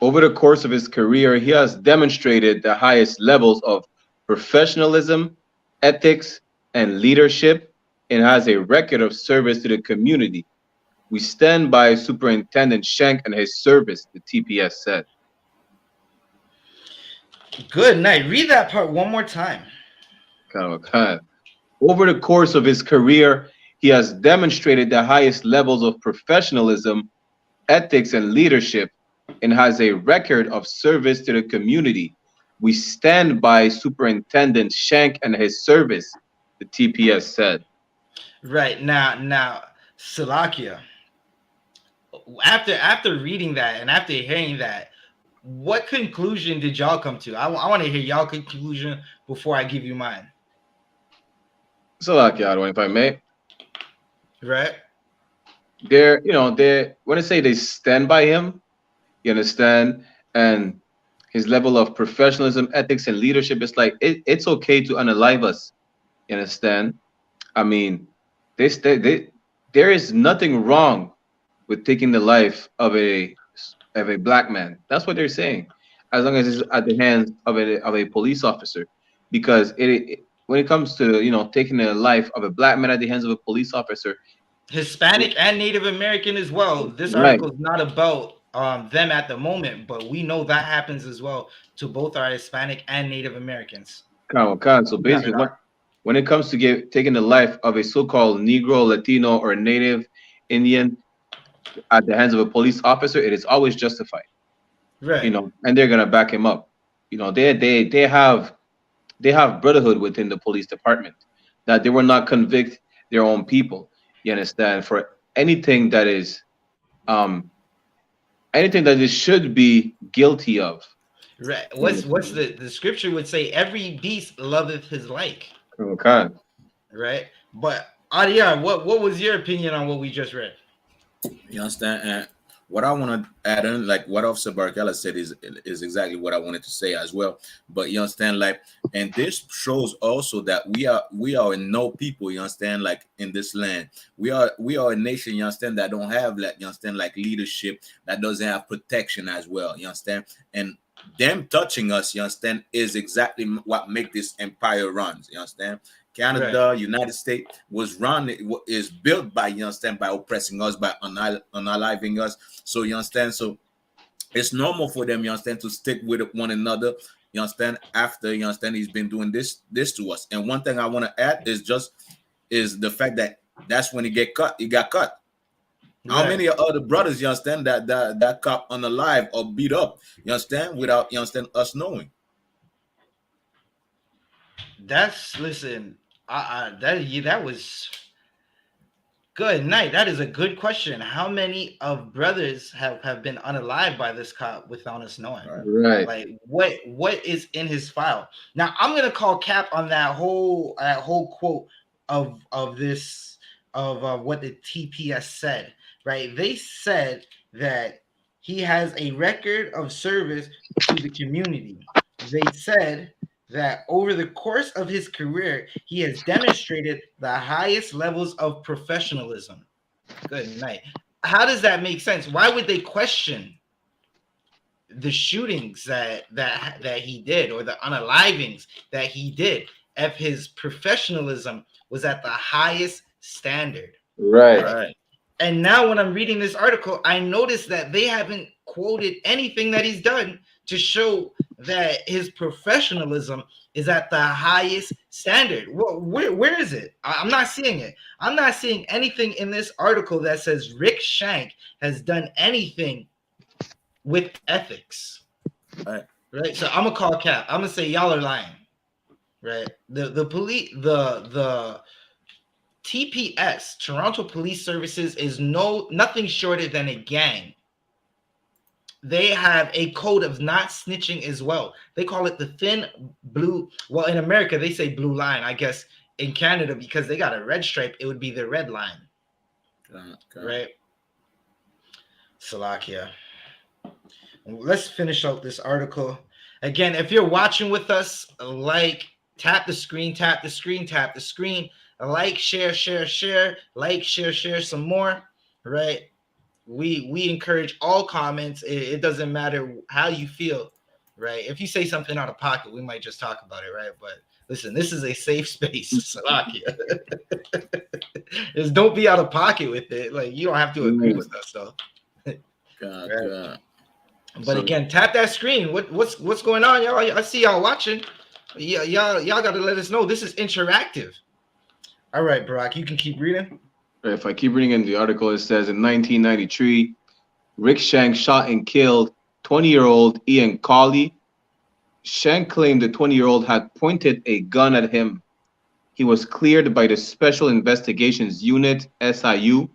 Over the course of his career, he has demonstrated the highest levels of professionalism, ethics, and leadership, and has a record of service to the community. We stand by Superintendent Shank and his service, the TPS said. Good night. Read that part one more time. Kawakad. Over the course of his career, he has demonstrated the highest levels of professionalism, ethics, and leadership, and has a record of service to the community. We stand by Superintendent Shank and his service, the TPS said. Right now, Salakia. After reading that and after hearing that, what conclusion did y'all come to? I want to hear y'all conclusion before I give you mine. Salakia, if I may. Right. They're when I say they stand by him, you understand, and his level of professionalism, ethics, and leadership, it's like it's okay to unalive us. You understand? I mean, there is nothing wrong with taking the life of a black man. That's what they're saying, as long as it's at the hands of a police officer, because when it comes to taking the life of a black man at the hands of a police officer, Hispanic and Native American as well. This article is not about them at the moment, but we know that happens as well to both our Hispanic and Native Americans. So basically, when it comes to taking the life of a so-called Negro, Latino, or Native Indian at the hands of a police officer, it is always justified. Right. And they're gonna back him up. They have brotherhood within the police department, that they will not convict their own people. You understand? For anything that is should be guilty of. Right. What's the scripture would say? Every beast loveth his like. Okay. Right. But Adiyar, what was your opinion on what we just read? You understand? And what I want to add in, like what Officer Barkella said, is exactly what I wanted to say as well. But you understand, like, and this shows also that we are no people. You understand, like in this land, we are a nation. You understand, that don't have, like, you understand, like leadership, that doesn't have protection as well. You understand, and them touching us, you understand, is exactly what make this empire runs. You understand. Canada, right. United States is built by, you understand, by oppressing us, by unaliving us. So you understand, so it's normal for them, you understand, to stick with one another. You understand, after, you understand, he's been doing this to us. And one thing I want to add is the fact that that's when he got cut. Right. How many other brothers, you understand, that caught unalive or beat up, you understand, without, you understand, us knowing? That was Good night. That is a good question. How many of brothers have been unalived by this cop without us knowing? Right. Like what is in his file? Now I'm gonna call cap on that whole quote of this of what the TPS said. Right? They said that he has a record of service to the community. They said that over the course of his career, he has demonstrated the highest levels of professionalism. Good night. How does that make sense? Why would they question the shootings that he did or the unalivings that he did if his professionalism was at the highest standard? Right. And now when I'm reading this article, I notice that they haven't quoted anything that he's done to show that his professionalism is at the highest standard. Where is it? I'm not seeing it. I'm not seeing anything in this article that says Rick Shank has done anything with ethics. Right? So I'm gonna call cap. I'm gonna say y'all are lying. Right? The police, the TPS, Toronto Police Services, is nothing shorter than a gang. They have a code of not snitching as well. They call it the thin blue. Well, in America, they say blue line. I guess in Canada, because they got a red stripe, it would be the red line. Right? Salakia. Let's finish out this article. Again, if you're watching with us, tap the screen, tap the screen, tap the screen. Share, share some more, right? We encourage all comments. It doesn't matter how you feel, right? If you say something out of pocket, we might just talk about it, right? But listen, this is a safe space, Salakia. Just don't be out of pocket with it. Like, you don't have to agree with us, though. God. But again, tap that screen. What's going on, y'all? I see y'all watching. Y'all got to let us know. This is interactive. All right, Barack, you can keep reading. If I keep reading in the article, it says in 1993, Rick Shank shot and killed 20-year-old Ian Cawley. Shank claimed the 20-year-old had pointed a gun at him. He was cleared by the Special Investigations Unit, SIU,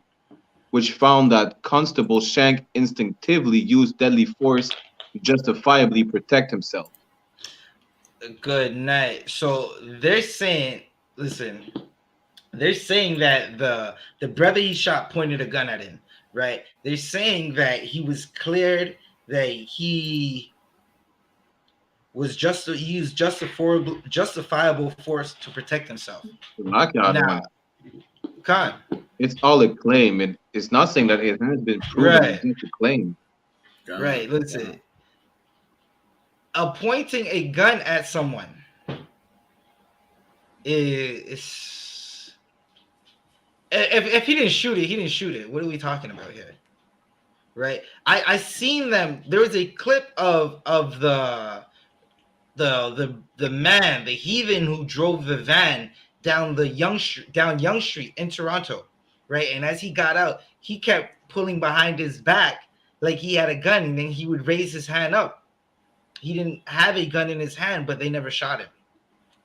which found that Constable Shank instinctively used deadly force to justifiably protect himself. Good night. So they're saying, listen, they're saying that the brother he shot pointed a gun at him, right? They're saying that he was cleared, that he was used justifiable force to protect himself. Now, Khan, it's all a claim. It's not saying that it has been proven. Right. It's just a claim. Right. Listen, pointing a gun at someone is. If he didn't shoot it, he didn't shoot it. What are we talking about here? Right? I seen them. There was a clip of the man, the heathen who drove the van down Yonge Street in Toronto, right? And as he got out, he kept pulling behind his back like he had a gun, and then he would raise his hand up. He didn't have a gun in his hand, but they never shot him,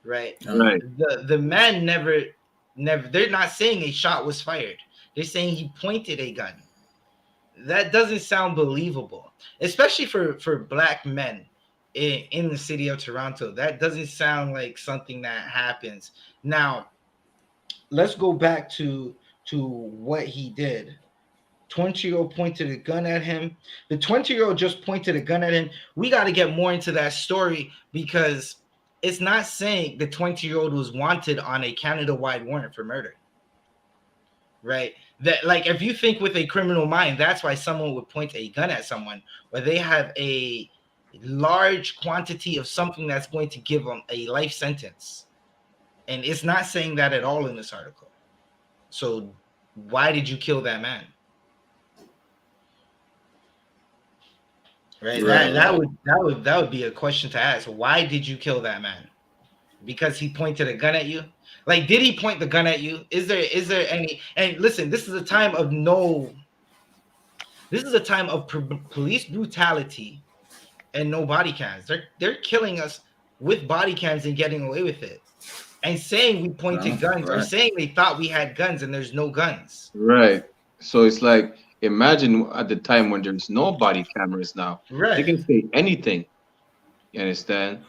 right? Right. The man never. They're not saying a shot was fired. They're saying he pointed a gun. That doesn't sound believable, especially for black men in the city of Toronto. That doesn't sound like something that happens. Now, let's go back to what he did. 20-year-old pointed a gun at him. The 20-year-old just pointed a gun at him. We got to get more into that story, because it's not saying the 20-year-old was wanted on a Canada-wide warrant for murder, right? That, like, if you think with a criminal mind, that's why someone would point a gun at someone, or they have a large quantity of something that's going to give them a life sentence. And it's not saying that at all in this article. So why did you kill that man? Right. That would be a question to ask. Why did you kill that man? Because he pointed a gun at you? Like, did he point the gun at you? Is there any? And listen, this is a time of police brutality and no body cams. They're killing us with body cams and getting away with it. and saying we pointed guns, or Right. saying they thought we had guns and there's no guns. Right. So it's like, imagine at the time when there's no body cameras now. They Right, can say anything. You understand?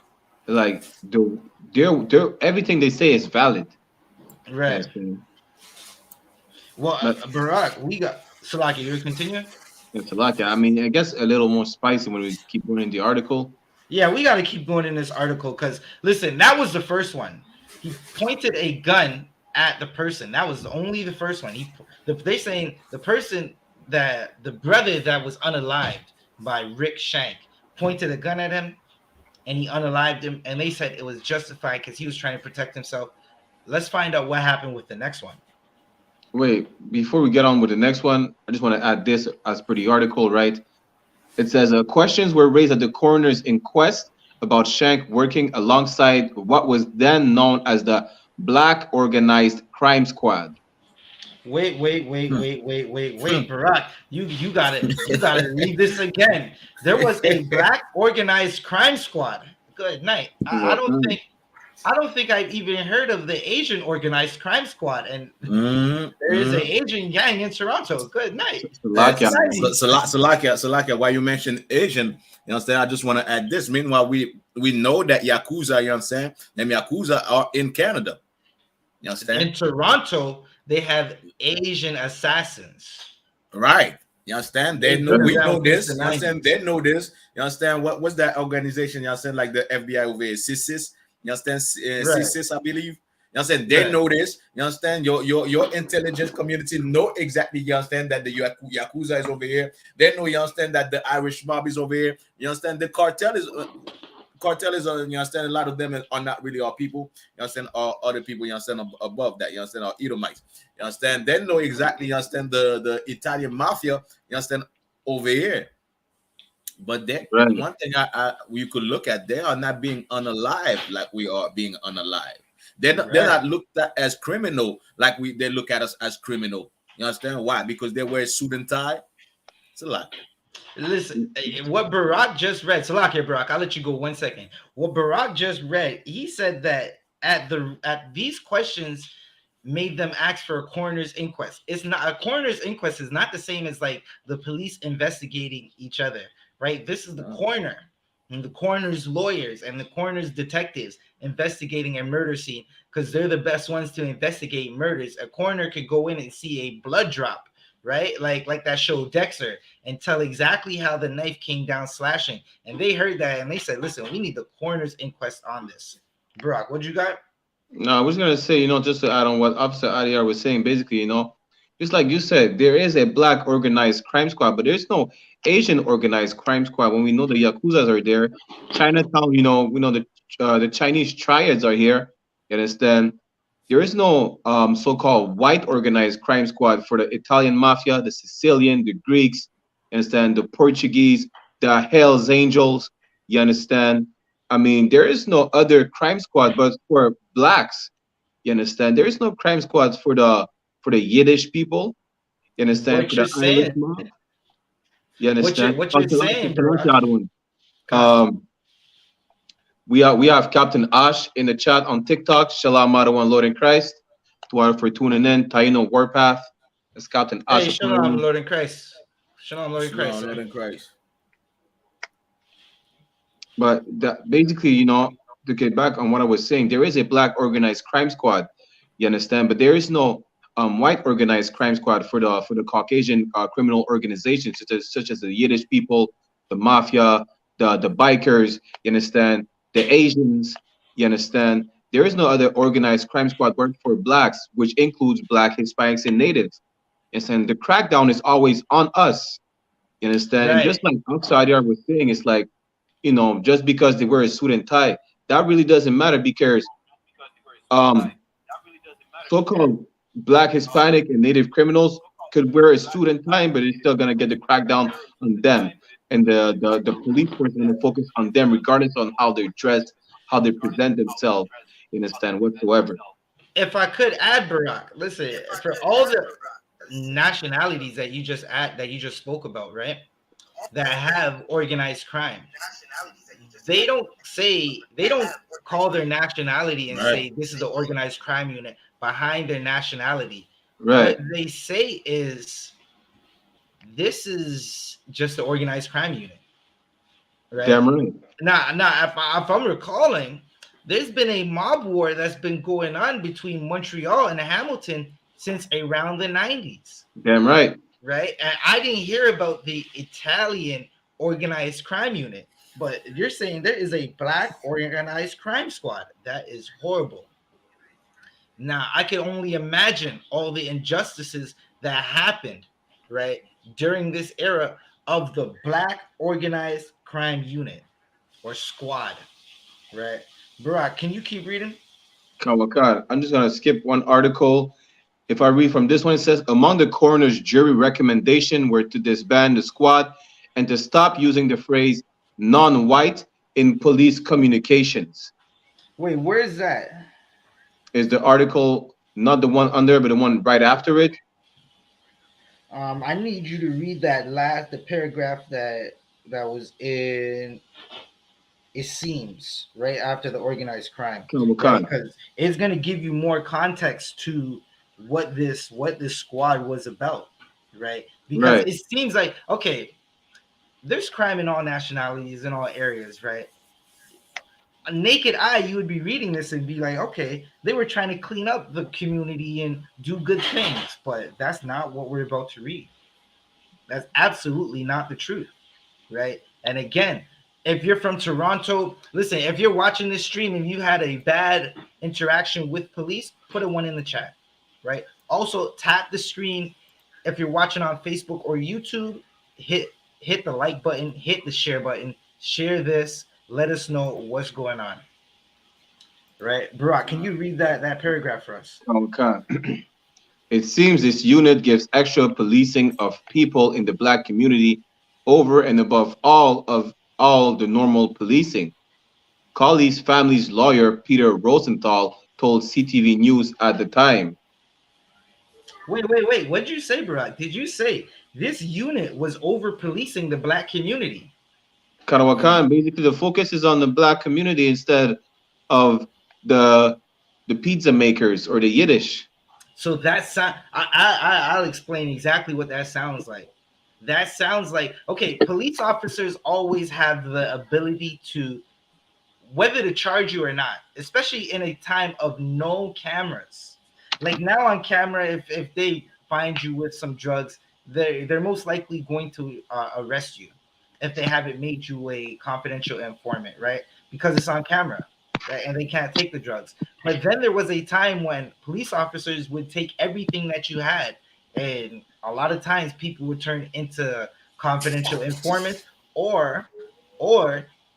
Like they're everything they say is valid. You right. understand? Well, But Barack, we got Salaki. You continue? it's a lot. I mean, I guess a little more spicy when we keep going in the article. Yeah, we got to keep going in this article because listen, that was the first one. He pointed a gun at the person. That was only the first one. They're saying the person that the brother that was unalived by Rick Shank pointed a gun at him and he unalived him, and they said it was justified because he was trying to protect himself. Let's find out what happened with the next one. Wait, before we get on with the next one, I just want to add this as per the article, right? It says questions were raised at the coroner's inquest about Shank working alongside what was then known as the Black Organized Crime Squad. Wait, Barack, you gotta read this again. There was a black organized crime squad. Good night. I don't think I've even heard of the Asian organized crime squad, and there is an Asian gang in Toronto. Good night. Salakia, why you mentioned Asian, you understand? I just want to add this. Meanwhile, we know that Yakuza, you understand? Them Yakuza are in Canada. You understand? In Toronto, they have Asian assassins. Right. You understand? We know this. You understand? They know this. You understand? What's that organization? You understand? Like the FBI over here, CISIS. You understand? CISIS, I believe. You understand? They know this. You understand? Your intelligence community know exactly. You understand that the Yakuza is over here. They know. You understand that the Irish mob is over here. You understand? The cartel is. You understand, a lot of them are not really our people. You understand, or other people, you understand, above that. You understand, our Edomites. You understand, they know exactly, you understand, the Italian mafia, you understand, over here. But then, one thing we could look at, they are not being unalive like we are being unalive. They're not looked at as criminal like they look at us as criminal. You understand why? Because they wear suit and tie. It's a lot. Listen, what Barack just read, Salakia Barack, I'll let you go 1 second. What Barack just read, he said that at these questions made them ask for a coroner's inquest. It's not a coroner's inquest is not the same as like the police investigating each other, right? This is the coroner and the coroner's lawyers and the coroner's detectives investigating a murder scene because they're the best ones to investigate murders. A coroner could go in and see a blood drop, right? Like that show Dexter, and tell exactly how the knife came down slashing. And they heard that and they said, listen, we need the coroner's inquest on this. Brock, what you got? No, I was gonna say, just to add on what Officer Adiyar was saying, basically, just like you said, there is a black organized crime squad, but there's no Asian organized crime squad. When we know the Yakuzas are there, Chinatown, we know the Chinese triads are here. You understand? There is no so-called white organized crime squad for the Italian mafia, the Sicilian, the Greeks, you understand, the Portuguese, the Hells Angels, you understand? I mean, there is no other crime squad but for blacks, you understand? There is no crime squads for the Yiddish people, you understand? What you're saying. Mob, you understand? What you're saying, bro. We have Captain Ash in the chat on TikTok. Shalom, Madawan, Lord in Christ. For tuning in. Taino Warpath. It's Captain Ash. Hey, Shalom, Lord in Christ. Shalom, Lord in Christ. Lord in Christ. But basically, to get back on what I was saying, there is a black organized crime squad. You understand? But there is no white organized crime squad for the Caucasian criminal organizations, such as the Yiddish people, the mafia, the bikers. You understand? The Asians, you understand? There is no other organized crime squad working for blacks, which includes black, Hispanics, and natives. You understand? The crackdown is always on us. You understand? Right. And just like outside here was saying, it's like, just because they wear a suit and tie, that really doesn't matter because so-called black, Hispanic, and native criminals could wear a suit and tie, but it's still gonna get the crackdown on them. And the police force is going to focus on them regardless on how they're dressed, how they present themselves, you understand, whatsoever. If I could add, Barack, listen, for all the nationalities that you just spoke about, right? that have organized crime. They don't call their nationality and Right. say this is the organized crime unit behind their nationality. What Right. they say is this is just the organized crime unit, right? Damn right. Now, if I'm recalling, there's been a mob war that's been going on between Montreal and Hamilton since around the 90s, Damn right. right? And I didn't hear about the Italian organized crime unit, but you're saying there is a black organized crime squad. That is horrible. Now, I can only imagine all the injustices that happened, right, during this era of the black organized crime unit or squad, right? Barack, can you keep reading? Kawakan. I'm just gonna skip one article. If I read from this one, it says among the coroner's jury recommendation were to disband the squad and to stop using the phrase non-white in police communications. Wait, where's that? Is the article not the one under, but the one right after it? I need you to read the paragraph that was in. It seems right after the organized crime, right? Kawakan. Because it's going to give you more context to what this squad was about, right? Because Right. it seems like okay, there's crime in all nationalities in all areas, right? A naked eye, you would be reading this and be like, okay, they were trying to clean up the community and do good things, but that's not what we're about to read. That's absolutely not the truth, right? And again, if you're from Toronto, listen, if you're watching this stream and you had a bad interaction with police, put a one in the chat, right? Also, tap the screen. If you're watching on Facebook or YouTube, hit the like button, hit the share button, share this, let us know what's going on. Right? Barack, can you read that paragraph for us? Kawakan. It seems this unit gives extra policing of people in the black community over and above all the normal policing. Colley's family's lawyer, Peter Rosenthal, told CTV News at the time. Wait. What did you say, Barack? Did you say this unit was over policing the black community? Karawakan, basically the focus is on the black community instead of the pizza makers or the Yiddish. So I'll explain exactly what that sounds like. That sounds like okay. Police officers always have the ability to whether to charge you or not, especially in a time of no cameras. Like now on camera, if they find you with some drugs, they're most likely going to arrest you if they haven't made you a confidential informant, right? Because it's on camera, right? And they can't take the drugs. But then there was a time when police officers would take everything that you had, and a lot of times people would turn into confidential informants, or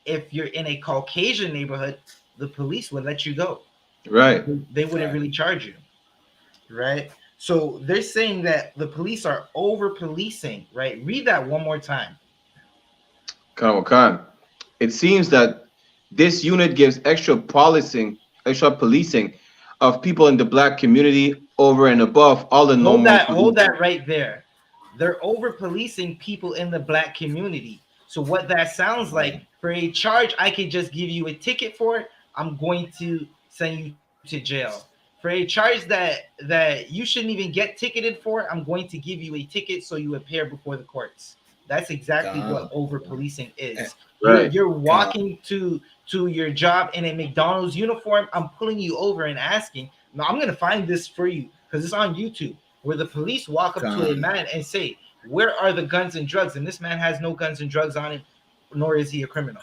if you're in a Caucasian neighborhood, the police would let you go. Right. They wouldn't really charge you, right? So they're saying that the police are over policing, right? Read that one more time. Karawakan. It seems that this unit gives extra policing of people in the black community over and above all the normal. Hold that right there. They're over policing people in the black community. So what that sounds like, for a charge I can just give you a ticket for it, I'm going to send you to jail. For a charge that you shouldn't even get ticketed for, I'm going to give you a ticket so you appear before the courts. That's exactly what over policing is. Right. You're walking to your job in a McDonald's uniform. I'm pulling you over and asking, now I'm gonna find this for you because it's on YouTube, where the police walk up to a man and say, where are the guns and drugs? And this man has no guns and drugs on him, nor is he a criminal.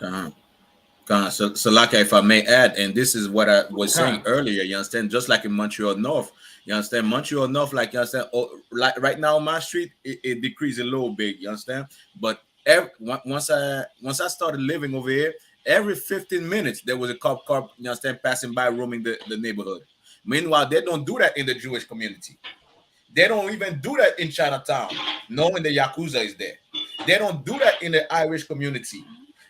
So like if I may add, and this is what I was saying earlier, you understand, just like in Montreal North, you understand, Montreal North, like you understand, like right now on my street, it decreased a little bit, you understand, but once I started living over here, every 15 minutes there was a cop, you understand, passing by, roaming the neighborhood. Meanwhile, they don't do that in the Jewish community. They don't even do that in Chinatown, knowing the Yakuza is there. They don't do that in the Irish community.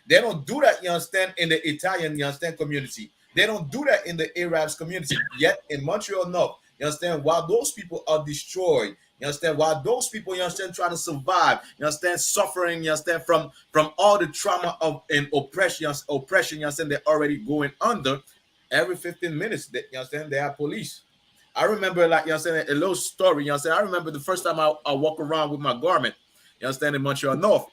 They don't do that, you understand, in the Italian, you understand, community. They don't do that in the Arabs community. Yet in Montreal North, you understand, while those people are destroyed, You understand? While those people, you understand, trying to survive, you understand, suffering, you understand, from all the trauma of and oppression, you understand, they're already going under. Every 15 minutes, you understand, they have police. I remember, like, you understand, a little story, you understand. I remember the first time I walk around with my garment, you understand, in Montreal North.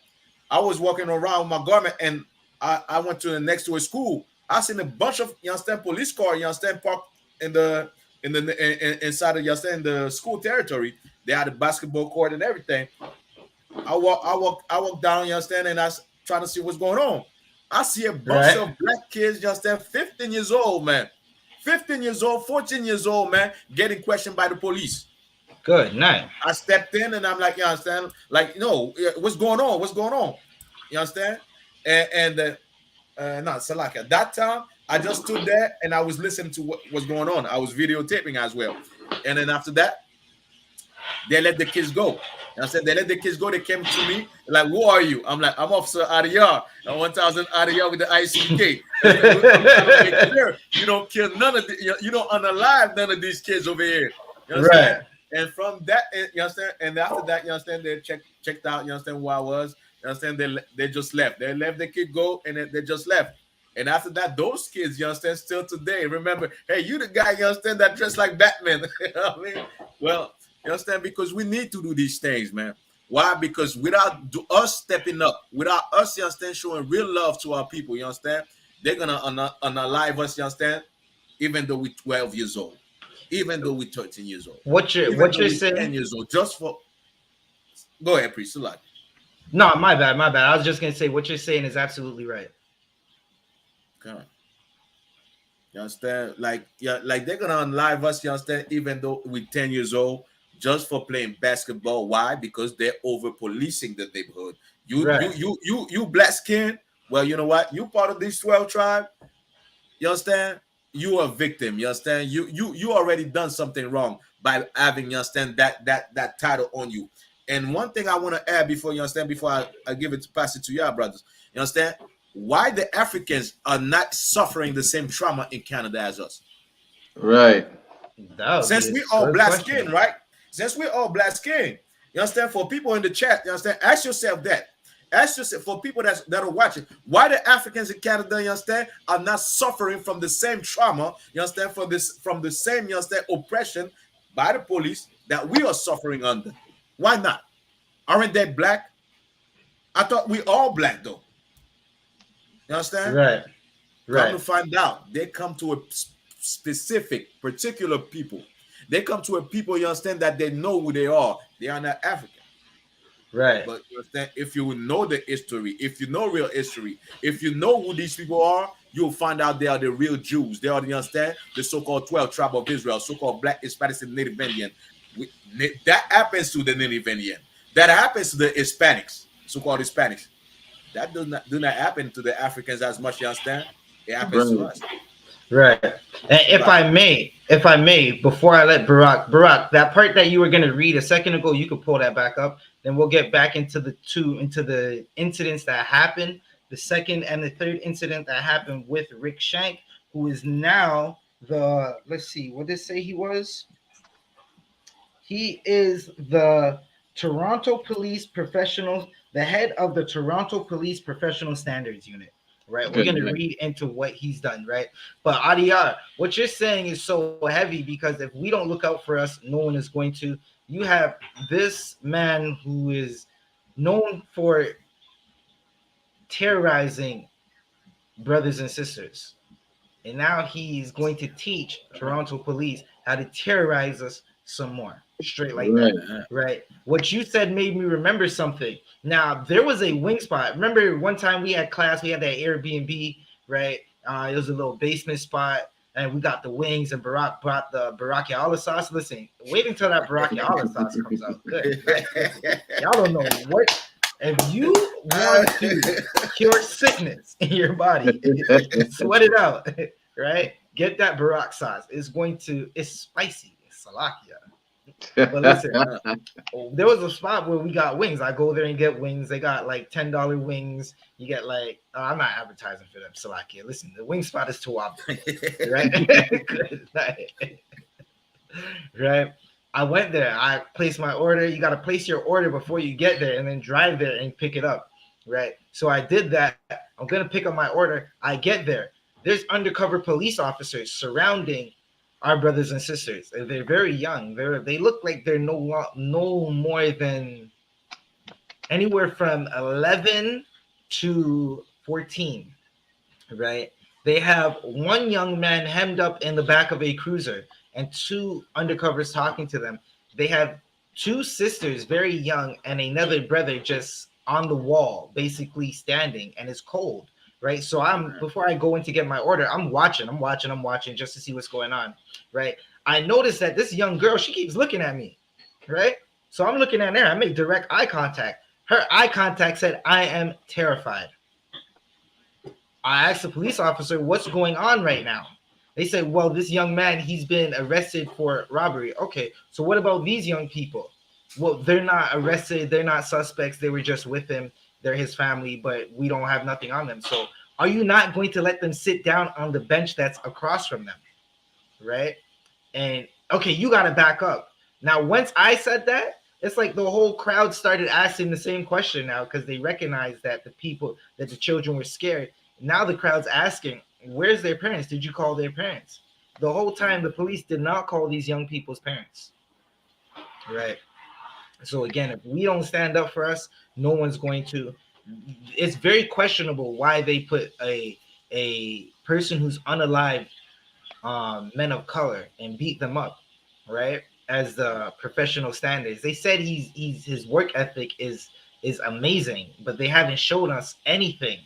I was walking around with my garment, and I went to the next to a school. I seen a bunch of, you understand, police car, you understand, parked in the inside of, you understand, the school territory. They had a basketball court and everything. I walk down, you understand, and I trying to see what's going on. I see a bunch of black kids, you understand, 15 years old, man. 15 years old, 14 years old, man, getting questioned by the police. Good night. I stepped in and I'm like, you understand? Like, no, what's going on? What's going on? You understand? And not Salak. At that time, I just stood there and I was listening to what was going on. I was videotaping as well. And then after that, they let the kids go. I said, they let the kids go. They came to me like, who are you? I'm like, I'm Officer Adiyar, 1000 Adiyar with the I.S.U.P.K. I'm trying to make sure you don't kill none of you don't unalive none of these kids over here. You understand? Right. And from that, you understand? And after that, you understand, they checked out, you understand, who I was. You understand? They just left. They let the kid go and they just left. And after that, those kids, you understand, still today, remember, hey, you the guy, you understand, that dressed like Batman. You know what I mean? Well, you understand? Because we need to do these things, man. Why? Because without us stepping up, without us, you understand, showing real love to our people, you understand, they're going to unalive us, you understand, even though we're 12 years old, even though we're 13 years old. What you're saying? 10 years old, just for... Go ahead, Priest. No, my bad. I was just going to say what you're saying is absolutely right. Okay. You understand? Like they're going to unalive us, you understand, even though we're 10 years old, just for playing basketball. Why? Because they're over policing the neighborhood. You black skin. Well, you know what? You part of this 12 tribe. You understand? You are a victim. You understand? You already done something wrong by having, you understand, that title on you. And one thing I want to add before you understand, before I give it to pass it to y'all brothers. You understand? Why the Africans are not suffering the same trauma in Canada as us? Right. Since we all black skin, right? Since we're all black skin, you understand? For people in the chat, you understand? Ask yourself that. Ask yourself, for people that are watching, why the Africans in Canada, you understand, are not suffering from the same trauma, you understand, from the same, you understand, oppression by the police that we are suffering under. Why not? Aren't they black? I thought we all black though. You understand? Right. Come to find out, they come to a specific, particular people. They come to a people, you understand, that they know who they are. They are not African. Right. But you understand, if you know the history, if you know real history, if you know who these people are, you'll find out they are the real Jews. They are, you understand, the so-called 12 tribe of Israel, so-called black, Hispanic, and Native Indian. That happens to the Native Indian. That happens to the Hispanics, so-called Hispanics. That do not happen to the Africans as much, you understand? It happens to us. Right. And if I may, before I let Barak, that part that you were going to read a second ago, you could pull that back up. Then we'll get back into the incidents that happened, the second and the third incident that happened with Rick Shank, who is now let's see, what did it say he was? He is the Toronto Police Professional, the head of the Toronto Police Professional Standards Unit. Right, we're gonna read into what he's done, right? But Adiyar, what you're saying is so heavy because if we don't look out for us, no one is going to. You have this man who is known for terrorizing brothers and sisters, and now he's going to teach Toronto police how to terrorize us some more. Straight like that, right? What you said made me remember something. Now, there was a wing spot. Remember one time we had class, we had that Airbnb, right? It was a little basement spot, and we got the wings, and Barak brought the Barakiala sauce. Listen, wait until that Barakiala sauce comes out. Good. Right? Y'all don't know what. If you want to cure sickness in your body, sweat it out, right? Get that Barak sauce. It's spicy. It's salakia. But listen, there was a spot where we got wings. I go there and get wings. They got like $10 wings. You get like, I'm not advertising for them, Salakia. Listen, the wing spot is too obvious, right? Right. I went there. I placed my order. You got to place your order before you get there and then drive there and pick it up, right? So I did that. I'm going to pick up my order. I get there. There's undercover police officers surrounding our brothers and sisters. They're very young. They look like they're no more than anywhere from 11 to 14, right? They have one young man hemmed up in the back of a cruiser and two undercovers talking to them. They have two sisters, very young, and another brother just on the wall, basically standing, and it's cold, right? So before I go in to get my order, I'm watching just to see what's going on, right? I noticed that this young girl, she keeps looking at me, right? So I'm looking at her. I make direct eye contact. Her eye contact said, "I am terrified." I asked the police officer, "What's going on right now?" They said, "Well, this young man, he's been arrested for robbery." Okay, so what about these young people? Well, they're not arrested. They're not suspects. They were just with him. They're his family, but we don't have nothing on them. So are you not going to let them sit down on the bench that's across from them? Right? And okay, you got to back up. Now, once I said that, it's like the whole crowd started asking the same question now because they recognized that the children were scared. Now the crowd's asking, where's their parents? Did you call their parents? The whole time the police did not call these young people's parents. Right. So again, if we don't stand up for us, no one's going to. It's very questionable why they put a person who's unalived men of color and beat them up, right? As the professional standards. They said his work ethic is amazing, but they haven't shown us anything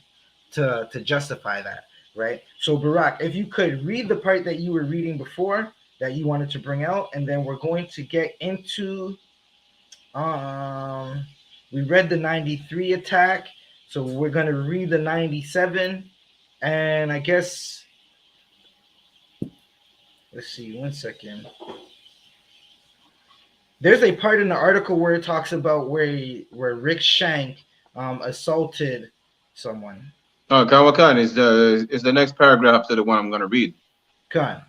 to justify that, right? So Barack, if you could read the part that you were reading before that you wanted to bring out, and then we're going to get into we read the 93 attack, so we're going to read the 97, and I guess let's see, 1 second. There's a part in the article where it talks about where Rick Shank assaulted someone. Oh, Kawakan is the next paragraph to the one I'm going to read. Khan.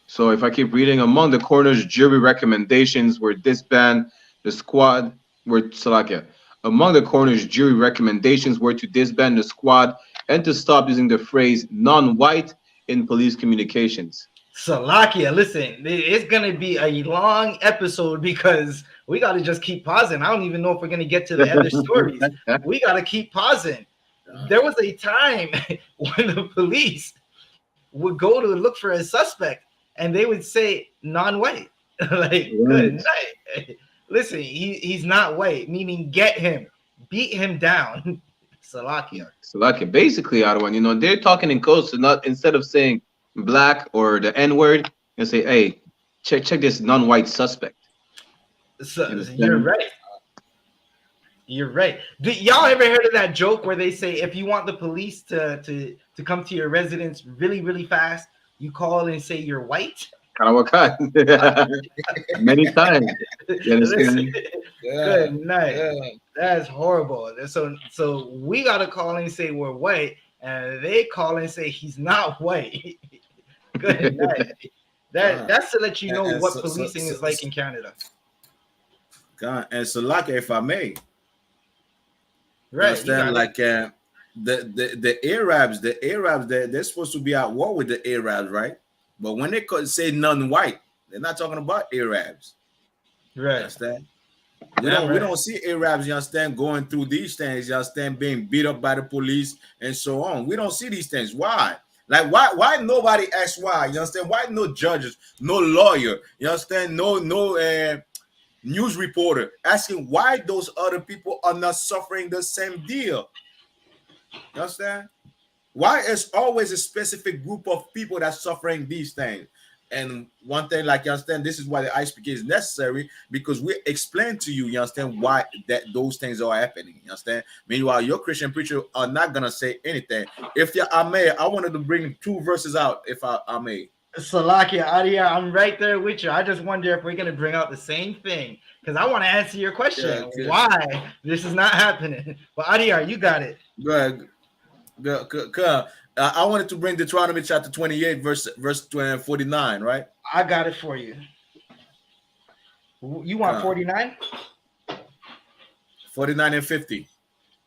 So if I keep reading, among the coroner's jury recommendations were disband the squad. Among the coroner's jury recommendations were to disband the squad and to stop using the phrase non-white in police communications. Salakia, listen, it's gonna be a long episode because we gotta just keep pausing. I don't even know if we're gonna get to the other stories. We gotta keep pausing. There was a time when the police would go to look for a suspect and they would say non-white. Like, good night. Listen, he's not white, meaning get him, beat him down. Salakia. Basically, Adawan, they're talking in codes, so not instead of saying black or the N-word, and say, hey, check this non-white suspect. So you're right. You're right. Y'all ever heard of that joke where they say if you want the police to come to your residence really, really fast, you call and say you're white? Many times. Listen, good night. Yeah. That's horrible. So we gotta call and say we're white, and they call and say he's not white. Good night. That's to let you know what policing is like in Canada. God, and so like if I may, right? Understand, like the Arabs, they're supposed to be at war with the Arabs, right? But when they could say non-white, they're not talking about Arabs. Right. Understand? We don't see Arabs, you understand, going through these things, you understand, being beat up by the police and so on. We don't see these things. Why? Like why nobody asks why? You understand? Why no judges, no lawyer, you understand, no news reporter asking why those other people are not suffering the same deal? You understand? Why is always a specific group of people that's suffering these things? And one thing, like, you understand, this is why the I.S.U.P.K is necessary, because we explain to you, you understand, why those things are happening. You understand? Meanwhile, your Christian preacher are not gonna say anything. If I may, I wanted to bring 2 verses out, if I may. Salakia, Adia, I'm right there with you. I just wonder if we're gonna bring out the same thing, because I want to answer your question, why this is not happening. But Adia, you got it. Go ahead. I wanted to bring Deuteronomy chapter 28, verse 49, right? I got it for you. You want 49? 49 and 50.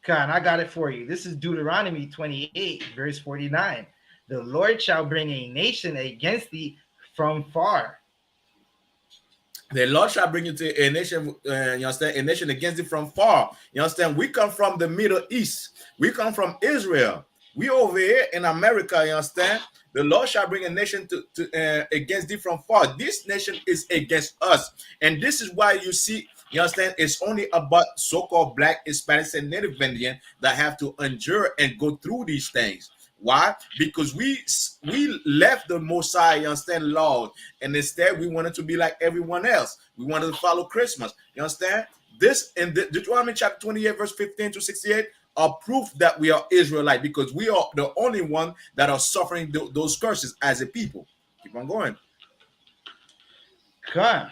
Con, I got it for you. This is Deuteronomy 28, verse 49. The Lord shall bring a nation against thee from far. The Lord shall bring you to a nation, you understand, a nation against it from far. You understand? We come from the Middle East. We come from Israel. We over here in America, you understand? The Lord shall bring a nation to against thee from far. This nation is against us. And this is why you see, you understand, it's only about so-called Black, Hispanics, and Native Indian that have to endure and go through these things. Why? Because we left the Mosiah, you understand, Lord, and instead we wanted to be like everyone else. We wanted to follow Christmas. You understand? This in Deuteronomy chapter 28, verse 15 to 68 are proof that we are Israelite, because we are the only one that are suffering those curses as a people. Keep on going. Come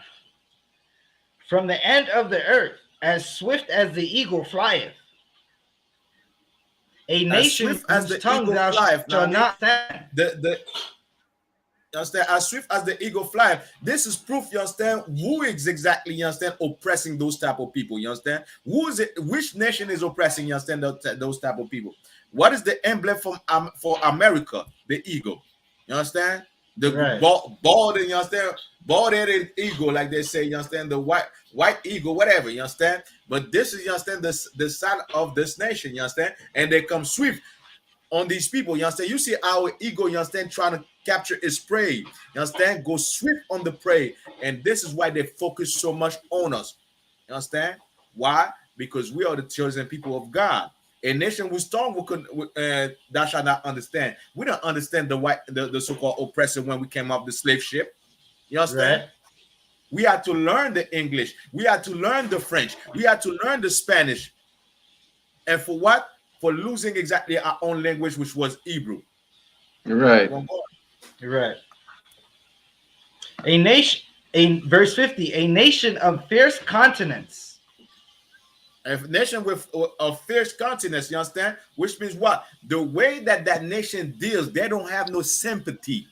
from the end of the earth, as swift as the eagle flieth. A nation as whose the tongue eagle thou flieth. shalt not stand. You understand? As swift as the eagle fly. This is proof, you understand, who is exactly, you understand, oppressing those type of people. You understand? Who is it? Which nation is oppressing, you understand, those type of people? What is the emblem for America? The eagle. You understand? The Right. bald, you understand? Bald-headed eagle, like they say, you understand? The white eagle, whatever, you understand? But this is, you understand, the sign of this nation, you understand? And they come swift on these people, you understand? You see our ego, you understand, trying to capture its prey, you understand? Go swift on the prey. And this is why they focus so much on us. You understand? Why? Because we are the chosen people of God. A nation with strong thou shalt not understand. We don't understand the so-called oppressor when we came off the slave ship. You understand? Right. We had to learn the English. We had to learn the French. We had to learn the Spanish. And for what? For losing exactly our own language, which was Hebrew. Right. Right. A nation, verse 50, a nation of fierce continents. A nation with a fierce continents, you understand? Which means what? The way that nation deals, they don't have no sympathy.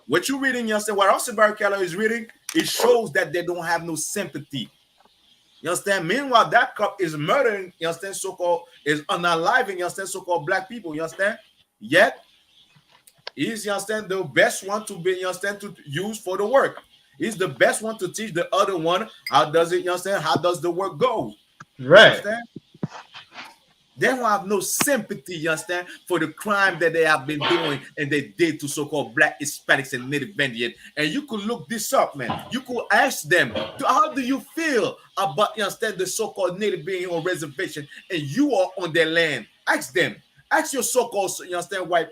What you're reading, you understand? What Austin Barrichello is reading, it shows that they don't have no sympathy. You understand? Meanwhile, that cup is murdering, you understand, so-called, is unaliving, you understand, so-called Black people, you understand? Yet, he's, you understand, the best one to be, you understand, to use for the work. He's the best one to teach the other one how does it, you understand, how does the work go. Right. You understand? They don't have no sympathy, you understand, for the crime that they have been doing and they did to so-called Black, Hispanics, and Native Indian. And you could look this up, man. You could ask them, how do you feel about, you understand, the so-called Native being on reservation and you are on their land? Ask them. Ask your so-called, you understand, white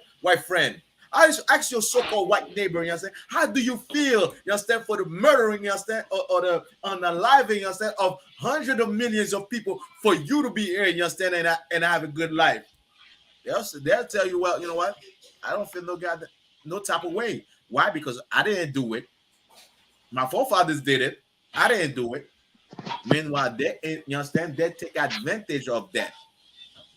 friend. Ask your so-called white neighbor, you understand, how do you feel, you understand, for the murdering, you understand, or the unaliving, you understand, of hundreds of millions of people for you to be here, you understand, and have a good life? They'll tell you, well, you know what? I don't feel no type of way. Why? Because I didn't do it. My forefathers did it. I didn't do it. Meanwhile, you understand, they take advantage of that.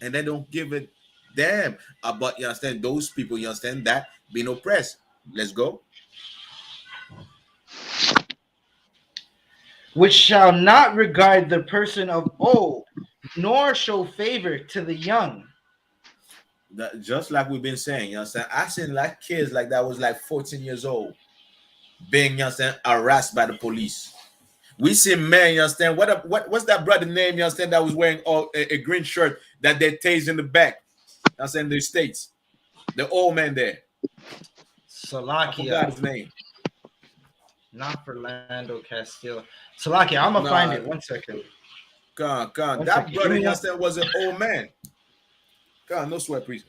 And they don't give it damn about, you understand, those people, you understand, that being oppressed. Let's go. Which shall not regard the person of old, nor show favor to the young. Just like we've been saying, you understand, I seen like kids like that was like 14 years old being, you understand, harassed by the police. We see men, you understand, what's that brother name, you understand, that was wearing a green shirt that they tased in the back, you understand, the States, the old man there. Salakia. I forgot his name. Not Fernando Castillo. Salakia, I'm gonna find it. 1 second. Come on. That brother, you understand, was an old man. Come on, no sweat, please.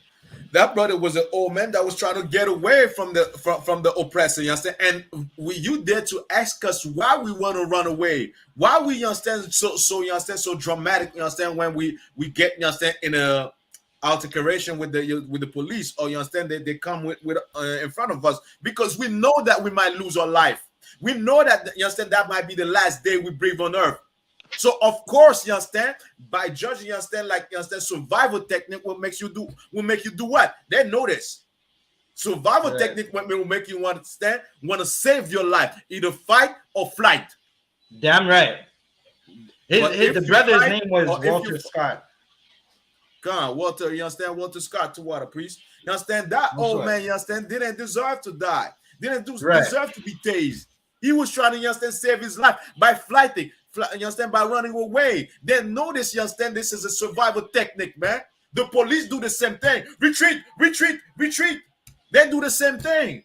That brother was an old man that was trying to get away from the oppressor, you understand? And you dare to ask us why we want to run away? Why we, you understand, so you understand, so dramatic, you understand, when we get, you understand, in a altercation with the police, or you understand, they come with in front of us, because we know that we might lose our life. We know that, you understand, that might be the last day we breathe on earth. So of course, you understand, by judging, you understand, like, you understand, survival technique will make you do what? They know this. Survival technique will make you want to save your life, either fight or flight. Damn right. But if The you brother's fight, name was or if you Walter Scott. come on, Walter, you understand? Walter Scott to water, priest. You understand? That That's old right. man, you understand, didn't deserve to die, didn't Right. deserve to be tased. He was trying to, you understand, save his life by flighting, you understand, by running away. Then notice, you understand, this is a survival technique, man. The police do the same thing. Retreat, retreat, retreat. They do the same thing.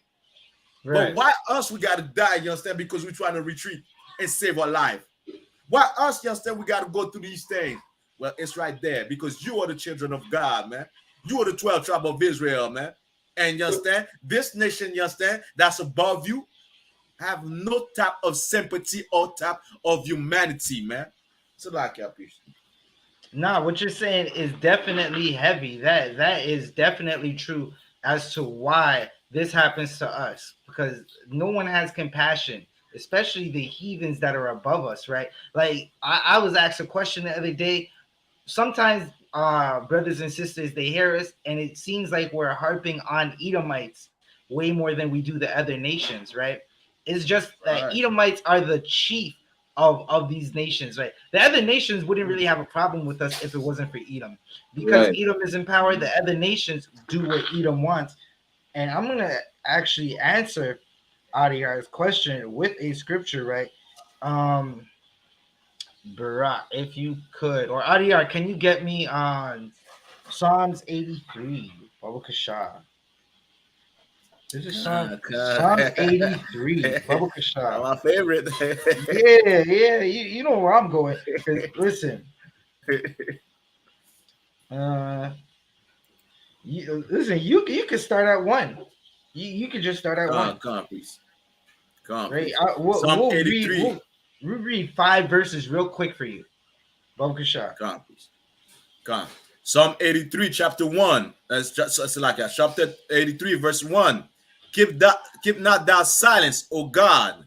But Right. why us we gotta die, you understand, because we're trying to retreat and save our life? Why us, you understand, we gotta go through these things? Well, it's right there because you are the children of God, man. You are the 12 tribe of Israel, man. And you understand, this nation, you understand, that's above you, have no type of sympathy or type of humanity, man. So like I appreciate. Nah, what you're saying is definitely heavy. That is definitely true as to why this happens to us, because no one has compassion, especially the heathens that are above us, right? Like I was asked a question the other day. Sometimes brothers and sisters, they hear us and it seems like we're harping on Edomites way more than we do the other nations, right? It's just that Right. Edomites are the chief of these nations, right? The other nations wouldn't really have a problem with us if it wasn't for Edom, because Right. Edom is in power. The other nations do what Edom wants. And I'm gonna actually answer Adiar's question with a scripture, right? Barak, if you could, or Adiar, can you get me on Psalms 83? Babakasha. This is Psalms 83. Babakasha. My favorite. Yeah, you know where I'm going. 'Cause listen, you can start at one. You could just start at one, Come on, please. Come on, right? please. We'll, Psalm we'll 83. read. We'll read 5 verses real quick for you. Babakasha. Come on, please. Come on. Psalm 83, chapter 1. That's just like that. Chapter 83, verse 1. Keep not thou silence, O God.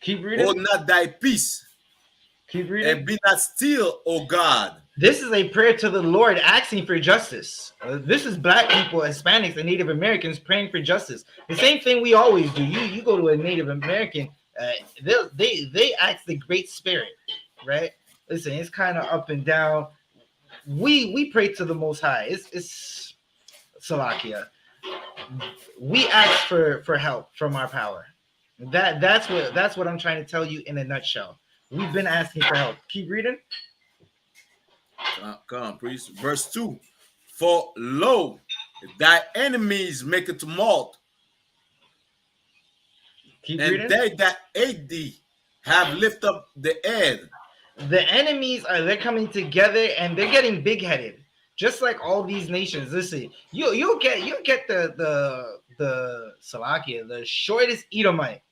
Keep reading. Hold not thy peace, Keep reading. and be not still, O God. This is a prayer to the Lord asking for justice. This is black people, Hispanics, and Native Americans praying for justice. The same thing we always do. You go to a Native American, they ask the Great Spirit, right? Listen, it's kind of up and down. We pray to the Most High. It's Salakia. We ask for help from our power. That's what I'm trying to tell you in a nutshell. We've been asking for help. Keep reading. Come on, priest. Verse 2. For lo, thy enemies make a tumult, Keep and reading. they that hate thee have lifted up the head. The enemies they're coming together and they're getting big-headed, just like all these nations. Listen, you'll get the Salakia, the shortest Edomite,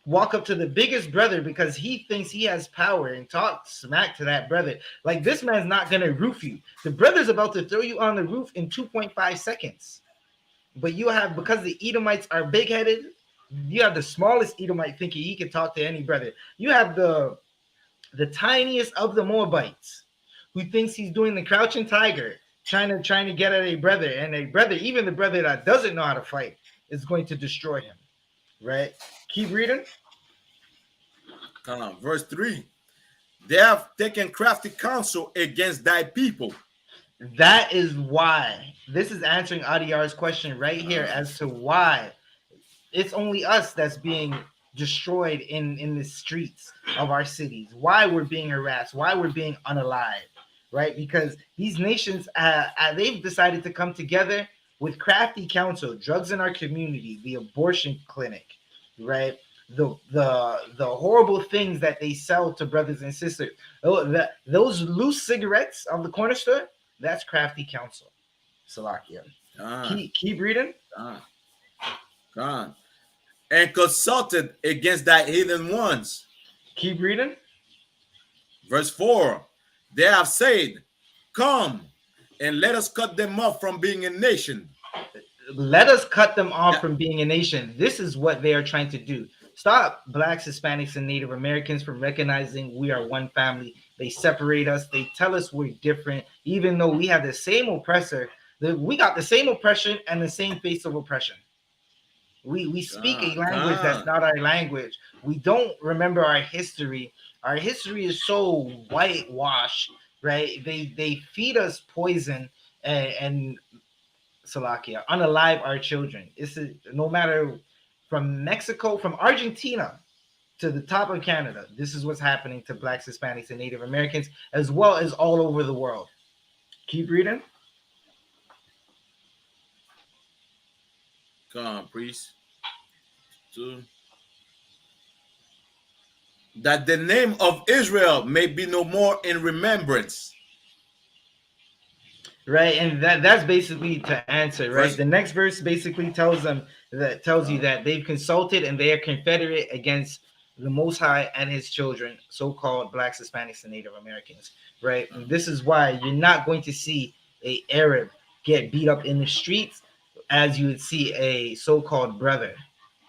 walk up to the biggest brother because he thinks he has power and talk smack to that brother. Like, this man's not gonna roof you. The brother's about to throw you on the roof in 2.5 seconds. But you have, because the Edomites are big-headed, you have the smallest Edomite thinking he can talk to any brother. You have the tiniest of the Moabites who thinks he's doing the crouching tiger, trying to get at a brother, and a brother, even the brother that doesn't know how to fight, is going to destroy him. Right? Keep reading. Verse 3. They have taken crafty counsel against thy people. That is why. This is answering Adiar's question right here as to why it's only us that's being destroyed in the streets of our cities, why we're being harassed, why we're being unalived, right? Because these nations, they've decided to come together with crafty counsel, drugs in our community, the abortion clinic, right? The horrible things that they sell to brothers and sisters. Those loose cigarettes on the corner store, that's crafty counsel. Salakia. Keep reading. And consulted against thy heathen ones. Keep reading. Verse 4. They have said, come and let us cut them off from being a nation. Let us cut them off from being a nation. This is what they are trying to do. Stop blacks, Hispanics, and Native Americans from recognizing we are one family. They separate us. They tell us we're different, even though we have the same oppressor. We got the same oppression and the same face of oppression. We speak a language that's not our language. We don't remember our history. Our history is so whitewashed, right? They feed us poison and Salakia, unalive our children. No matter from Mexico, from Argentina to the top of Canada, this is what's happening to Blacks, Hispanics, and Native Americans, as well as all over the world. Keep reading. Come on, priest. Two. That the name of Israel may be no more in remembrance. Right, and that's basically to answer, right? The next verse basically tells you that they've consulted and they are confederate against the Most High and his children, so-called Blacks, Hispanics, and Native Americans, right? And this is why you're not going to see a Arab get beat up in the streets as you would see a so-called brother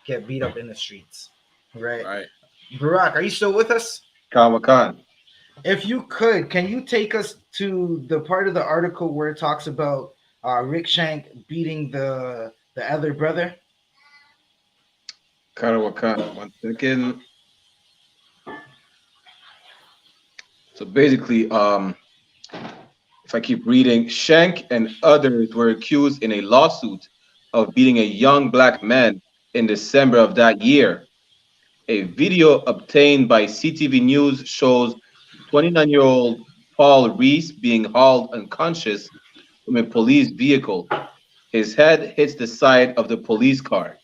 get beat up in the streets, right? Right. Barak, are you still with us? Khan. If you could, can you take us to the part of the article where it talks about Rick Shank beating the other brother? Khan. 1 second. So basically, if I keep reading, Shank and others were accused in a lawsuit of beating a young black man in December of that year. A video obtained by CTV News shows 29-year-old Paul Reese being hauled unconscious from a police vehicle. His head hits the side of the police car.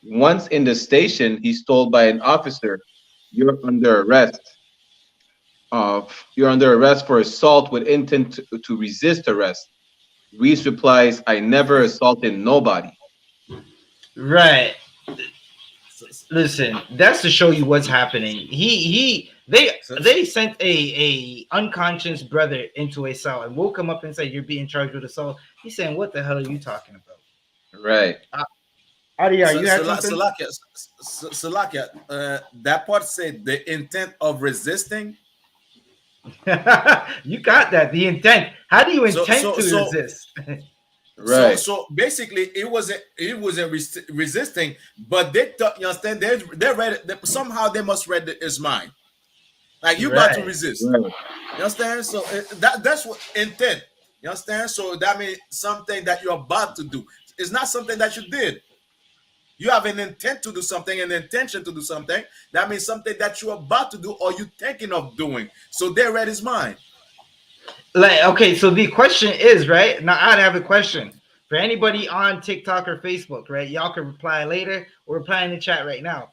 Once in the station, he's told by an officer, "You're under arrest. You're under arrest for assault with intent to resist arrest." Reese replies, "I never assaulted nobody." Right. Listen, that's to show you what's happening. They sent a unconscious brother into a cell and woke him up and said, "You're being charged with assault." He's saying, "What the hell are you talking about?" Right. Adiyar, you had something? Salakia, that part said the intent of resisting. You got that. The intent. How do you intend to resist? Right. So basically, it wasn't resisting, but they thought, you understand? They read it. Somehow they must read his mind. Like you about to resist. Right. You understand? So that's what intent. You understand? So that means something that you're about to do. It's not something that you did. You have an intent to do something, an intention to do something. That means something that you're about to do or you're thinking of doing. So they read his mind. Like, okay, so the question is, right? Now I'd have a question for anybody on TikTok or Facebook, right? Y'all can reply later or reply in the chat right now.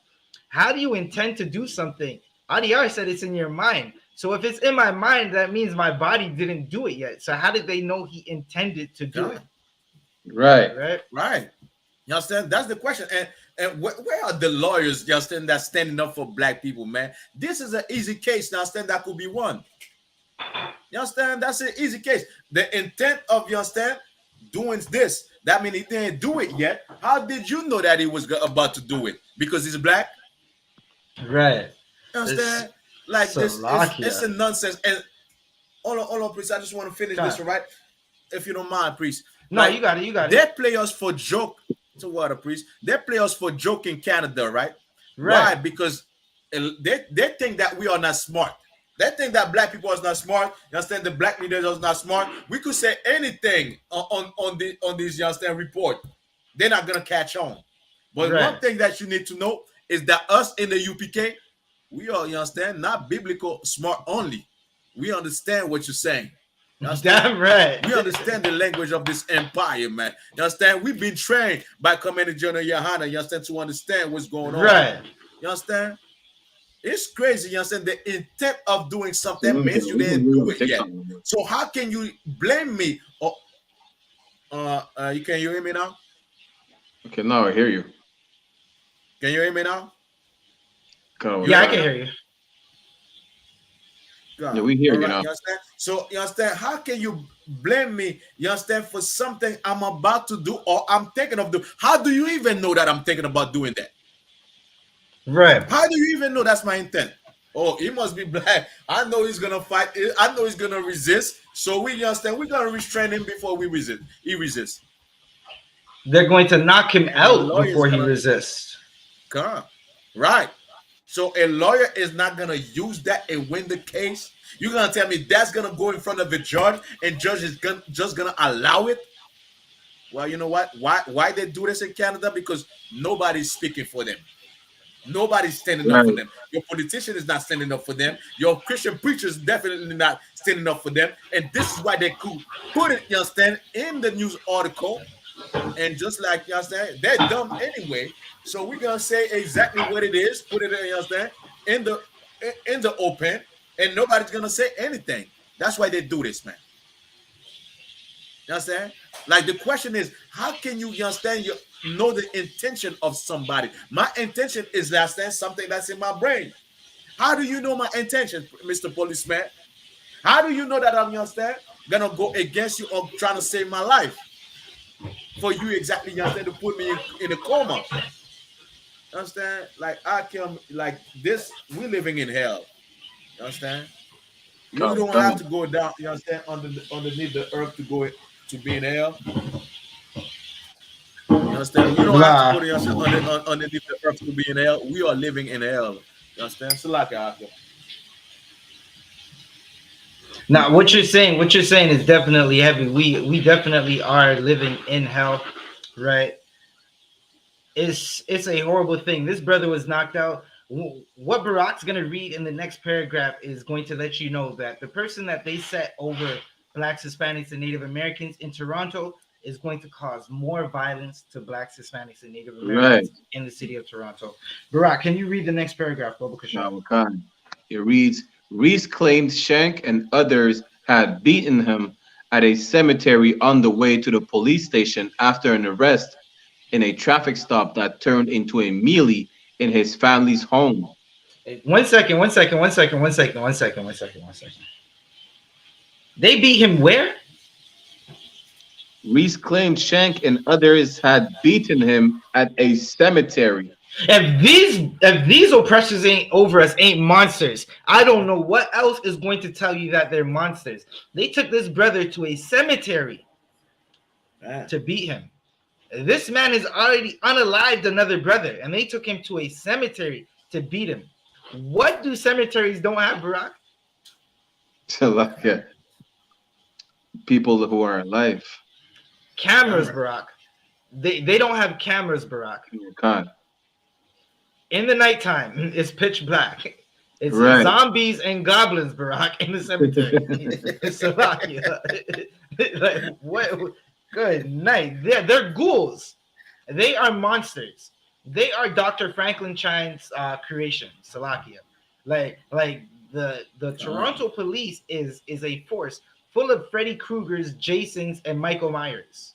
How do you intend to do something? Adiyar said it's in your mind. So if it's in my mind, that means my body didn't do it yet. So how did they know he intended to do it? Right. You understand? That's the question. And where are the lawyers, you understand, that's standing up for black people, man? This is an easy case, you understand, that could be won. You understand? That's an easy case. The intent of, you understand, doing this, that means he didn't do it yet. How did you know that he was about to do it? Because he's black? Right. You understand? Like this, it's a nonsense. And hold on, priest. I just want to finish this, right? If you don't mind, priest. No, like, you got it. They play us for joke. To what, a priest? They play us for joke in Canada, right? Why? Because they think that we are not smart. They think that black people are not smart. You understand? The black leaders are not smart. We could say anything on this, you understand, report. They're not gonna catch on. But one thing that you need to know is that us in the UPK, we are, you understand, not biblical smart only. We understand what you're saying. You Damn right. We understand the language of this empire, man. You understand? We've been trained by Commander General YAHANNA, you understand, to understand what's going on. Right. You understand? It's crazy, you understand? The intent of doing something means you didn't do it yet. So how can you blame me? You can hear me now? Okay, now I hear you. Can you hear me now? Yeah, I can hear you. Yeah, we hear you now. You understand? So you understand? How can you blame me? You understand, for something I'm about to do or I'm thinking of doing? How do you even know that I'm thinking about doing that? Right. How do you even know that's my intent? Oh, he must be black. I know he's gonna fight. I know he's gonna resist. So we understand. We're gonna restrain him before we resist. He resists. They're going to knock him out before he resists. Come on. Right. So a lawyer is not gonna use that and win the case. You're gonna tell me that's gonna go in front of a judge and judge is just gonna allow it? Well, you know what? Why they do this in Canada? Because nobody's speaking for them. Nobody's standing up for Right. them. Your politician is not standing up for them. Your Christian preacher is definitely not standing up for them. And this is why they could put it, you understand, in the news article. And just like you understand, they're dumb anyway. So we're gonna say exactly what it is, put it in, you understand, in the open, and nobody's gonna say anything. That's why they do this, man. You understand? Like the question is, how can you understand you know the intention of somebody? My intention is that understand something that's in my brain. How do you know my intention, Mr. Policeman? How do you know that I'm, you understand, gonna go against you or trying to save my life? For you exactly, you understand, to put me in a coma. You understand? Like I can, like this, we living in hell. You understand? You don't have to go down, you understand, underneath the earth to go to be in hell. You understand? You don't have to Blah. put yourself underneath the earth to be in hell. We are living in hell. You understand? So like Now, what you're saying is definitely heavy. We definitely are living in hell, right? It's a horrible thing. This brother was knocked out. What Barack's gonna read in the next paragraph is going to let you know that the person that they set over Blacks, Hispanics, and Native Americans in Toronto is going to cause more violence to Blacks, Hispanics, and Native Americans in the city of Toronto. Barack, can you read the next paragraph, Bubba Kashaw? It reads, Reese claimed Shank and others had beaten him at a cemetery on the way to the police station after an arrest in a traffic stop that turned into a melee in his family's home. One second. They beat him where? Reese claimed Shank and others had beaten him at a cemetery. If these oppressors ain't over us, ain't monsters, I don't know what else is going to tell you that they're monsters. They took this brother to a cemetery to beat him. This man has already unalived another brother, and they took him to a cemetery to beat him. What do cemeteries don't have, Barack? Like people who are alive. Cameras, Barack. They don't have cameras, Barack. God. In the nighttime, it's pitch black. It's zombies and goblins, Barack, in the cemetery. Like, what? Good night. They're ghouls. They are monsters. They are Dr. Franklin Chine's creation, Salakia. Like the Toronto police is a force full of Freddy Kruegers, Jasons, and Michael Myers.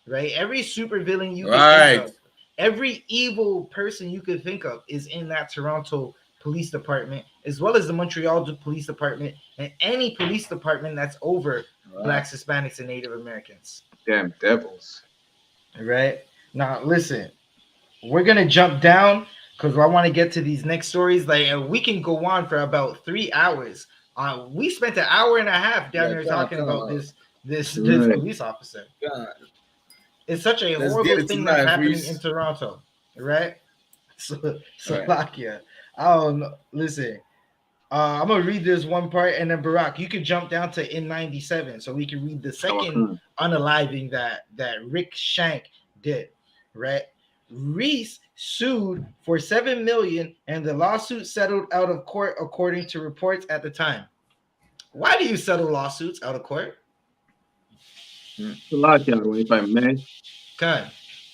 Right? Every supervillain you can think of, every evil person you could think of is in that Toronto Police Department, as well as the Montreal Police Department, and any police department that's over Blacks, Hispanics, and Native Americans. Damn devils. Right? Now, listen, we're going to jump down because I want to get to these next stories. Like, we can go on for about 3 hours. We spent an hour and a half down there talking about this police officer. God. It's such a horrible thing that's happening in Toronto, right? Slovakia. I don't know. Listen, I'm gonna read this one part, and then Barack, you can jump down to N97, so we can read the second unaliving that Rick Shank did, right? Reese sued for $7 million, and the lawsuit settled out of court, according to reports at the time. Why do you settle lawsuits out of court? If I may. Okay.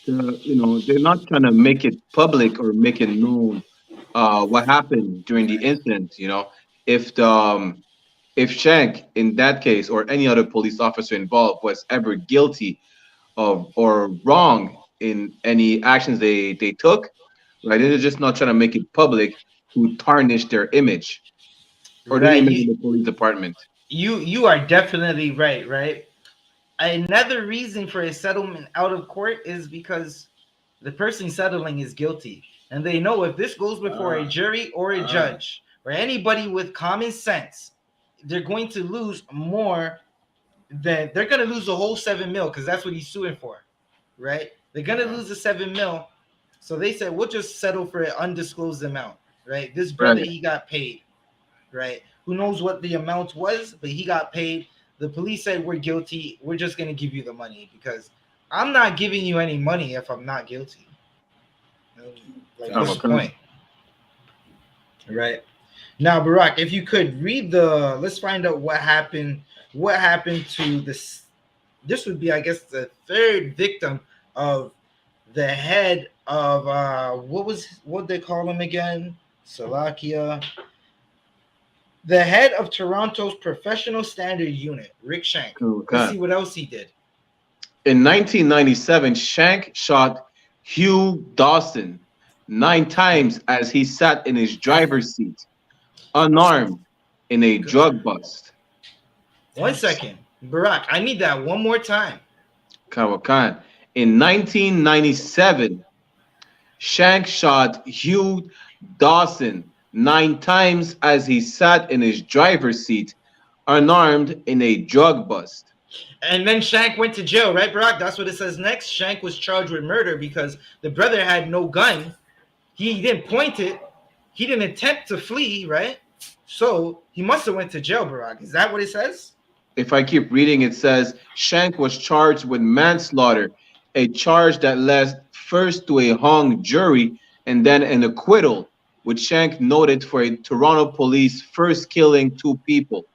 They're not trying to make it public or make it known what happened during the incident. If Shank in that case or any other police officer involved was ever guilty of or wrong in any actions they took, right? They're just not trying to make it public to tarnish their image or the image of the police department. You are definitely right? Another reason for a settlement out of court is because the person settling is guilty, and they know if this goes before a jury or a judge or anybody with common sense, they're going to lose more than they're going to lose the whole $7 million, because that's what he's suing for, right? They're going to lose the $7 million, So they said, we'll just settle for an undisclosed amount, right? This brother, Right. he got paid, right? Who knows what the amount was, but he got paid. The police said, we're guilty. We're just going to give you the money because I'm not giving you any money if I'm not guilty. Like, what's the point? Right. Now, Barack, if you could read let's find out what happened to this. This would be, I guess, the third victim of the head of what they call him again? Salakia. The head of Toronto's professional standard unit, Rick Shank. Okay. Let's see what else he did. In 1997, Shank shot Hugh Dawson 9 times as he sat in his driver's seat, unarmed, in a drug bust. 1 second. Barack, I need that one more time. Kawakan. In 1997, Shank shot Hugh Dawson 9 times as he sat in his driver's seat, unarmed, in a drug bust. And then Shank went to jail, right, Barack? That's what it says next. Shank was charged with murder because the brother had no gun. He didn't point it. He didn't attempt to flee, right? So he must have went to jail, Barack. Is that what it says? If I keep reading, it says Shank was charged with manslaughter, a charge that led first to a hung jury and then an acquittal, which Shank noted for a Toronto police first killing 2 people.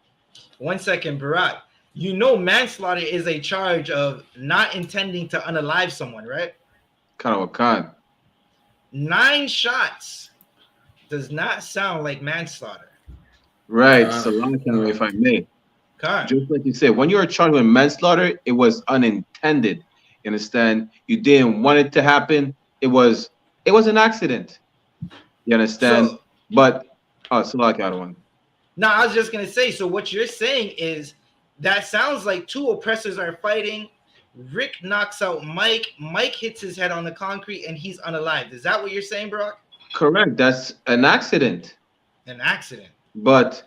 1 second, Barack. You know manslaughter is a charge of not intending to unalive someone, right? Kawakan. 9 shots does not sound like manslaughter. Right, Salakia, if I may. Just like you said, when you are charged with manslaughter, it was unintended. You understand? You didn't want it to happen. It was an accident. You understand? So, but Salakia, I don't want. No, I was just gonna say. So what you're saying is that sounds like 2 oppressors are fighting. Rick knocks out Mike. Mike hits his head on the concrete, and he's unalived. Is that what you're saying, Brock? Correct. That's an accident. An accident. But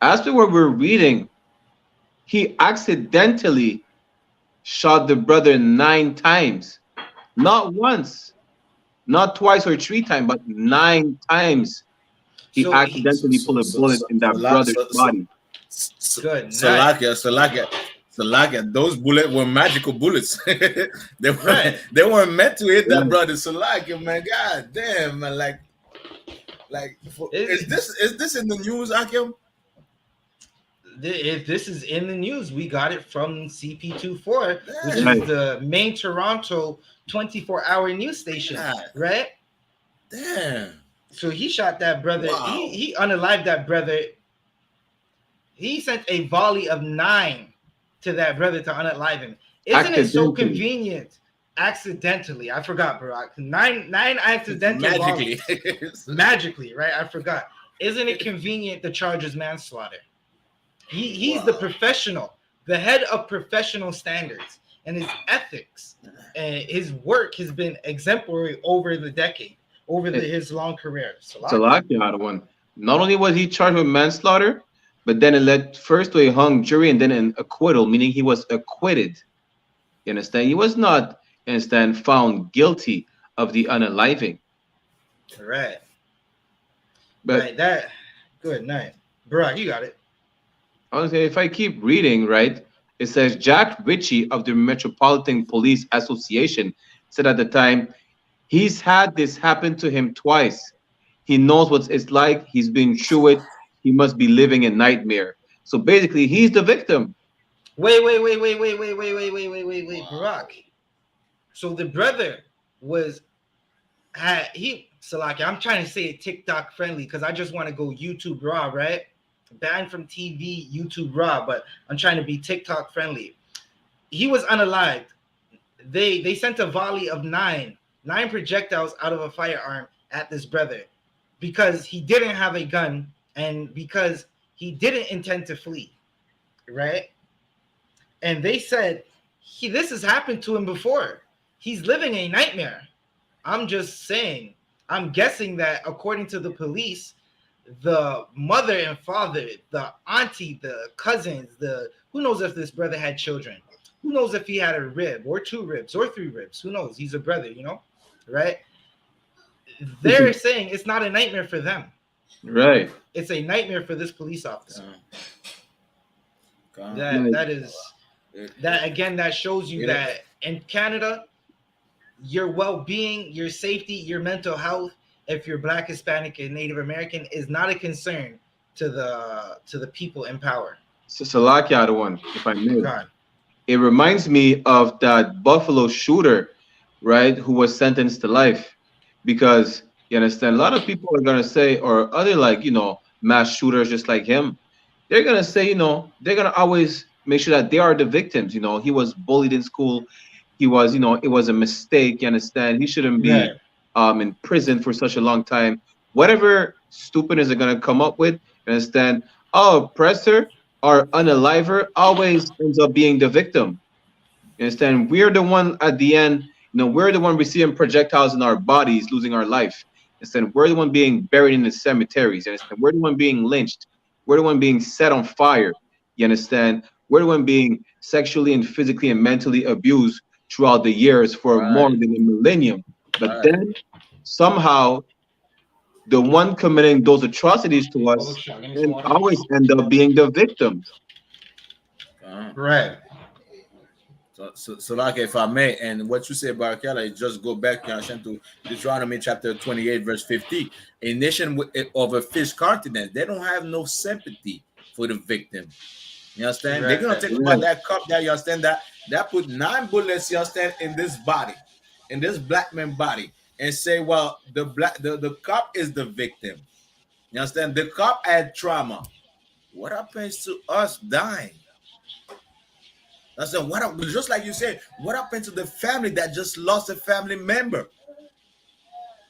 as to what we're reading, he accidentally shot the brother 9 times. Not once, not twice or 3 times, but 9 times. He accidentally pulled a bullet in that brother's body. Good. Salakia, those bullets were magical bullets. they weren't meant to hit that brother. Salakia, man, god damn, man, is this in the news, Akim? If this is in the news, we got it from CP24, which is the main Toronto 24-hour news station, right? Damn. So he shot that brother. Wow. He unalived that brother. He sent a volley of 9 to that brother to unalive him. Isn't it so convenient? Accidentally, I forgot, Barack. 9 accidental magically, right? I forgot. Isn't it convenient the charge is manslaughter? He's the professional, the head of professional standards, and his ethics and his work has been exemplary over the decade, his long career. Salakia, one. Not only was he charged with manslaughter, but then it led first to a hung jury and then an acquittal, meaning he was acquitted. You understand? He was not, you understand, found guilty of the unaliving. Right. But right, that good night. Barack, you got it. I was saying, if I keep reading, right, it says Jack Ritchie of the Metropolitan Police Association said at the time, he's had this happen to him twice. He knows what it's like. He's been through it. He must be living a nightmare. So basically, he's the victim. Wait, Barack. So the brother Salaki, I'm trying to say it TikTok friendly because I just want to go YouTube raw, right? Banned from TV, YouTube raw, but I'm trying to be TikTok friendly. He was unalived. They sent a volley of 9 projectiles out of a firearm at this brother because he didn't have a gun and because he didn't intend to flee, right? And they said this has happened to him before. He's living a nightmare. I'm just saying. I'm guessing that according to the police, the mother and father, the auntie, the cousins, who knows if this brother had children? Who knows if he had a rib or 2 ribs or 3 ribs? Who knows? He's a brother, right? they're saying it's not a nightmare for them. Right. It's a nightmare for this police officer. Like, That is that again. That shows you that in Canada, your well-being, your safety, your mental health, if you're Black, Hispanic, and Native American, is not a concern to the people in power. Salakia, the one, if I may. God. It reminds me of that Buffalo shooter, right, who was sentenced to life. Because you understand, a lot of people are gonna say, or other like, you know, mass shooters just like him, they're gonna say, you know, they're gonna always make sure that they are the victims. You know, he was bullied in school, he was, you know, it was a mistake, you understand, he shouldn't be in prison for such a long time. Whatever stupidness they're gonna come up with, you understand, oppressor or unaliver always ends up being the victim. You understand? We're the one at the end, you know, we're the one receiving projectiles in our bodies, losing our life. Instead, we're the one being buried in the cemeteries. You understand? We're the one being lynched. We're the one being set on fire. You understand? We're the one being sexually and physically and mentally abused throughout the years for more than a millennium. But then somehow the one committing those atrocities to us and always end up being the victims. Right. So like if I may, and what you say about Kala, just go back to Deuteronomy chapter 28, verse 50. A nation of a fish continent, they don't have no sympathy for the victim. You understand? They're gonna take about that cup that you understand that put 9 bullets, you understand, in this body, in this black man body, and say, well, the cop is the victim. You understand? The cop had trauma. What happens to us dying? That's just like you said, what happened to the family that just lost a family member?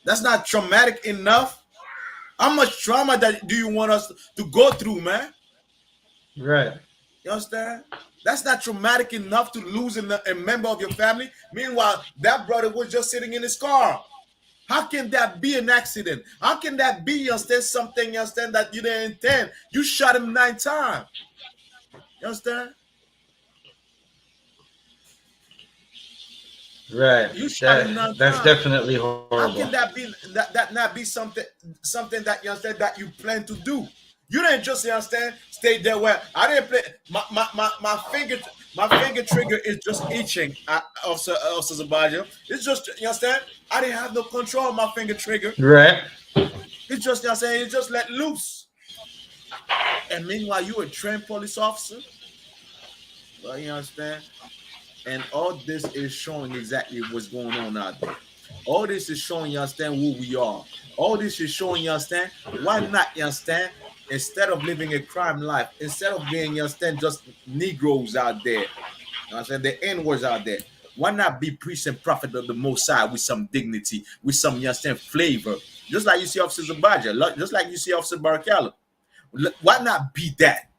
That's not traumatic enough. How much trauma do you want us to go through, man? Right. You understand? That's not traumatic enough to lose a member of your family. Meanwhile, that brother was just sitting in his car. How can that be an accident? How can that be, you understand, something, you understand, that you didn't intend? You shot him 9 times. You understand? Right. You shot him 9 times. That's definitely horrible. How can that be that not be something that you understand that you plan to do? You didn't just, you understand, stay there where I didn't play my finger trigger is just itching, Officer Zabajo. It's just, you understand, I didn't have no control of my finger trigger. Right. It's just, you understand, it just let loose. And meanwhile, you a trained police officer. Well, you understand? And all this is showing exactly what's going on out there. All this is showing, you understand, who we are. All this is showing, you understand, why not, you understand, instead of living a crime life, instead of being, you understand, just Negroes out there, you understand, the N-words out there, why not be priest and prophet of the Most High with some dignity, with some, you understand, flavor? Just like you see Officer Zabaja, just like you see Officer Barakala. Why not be that?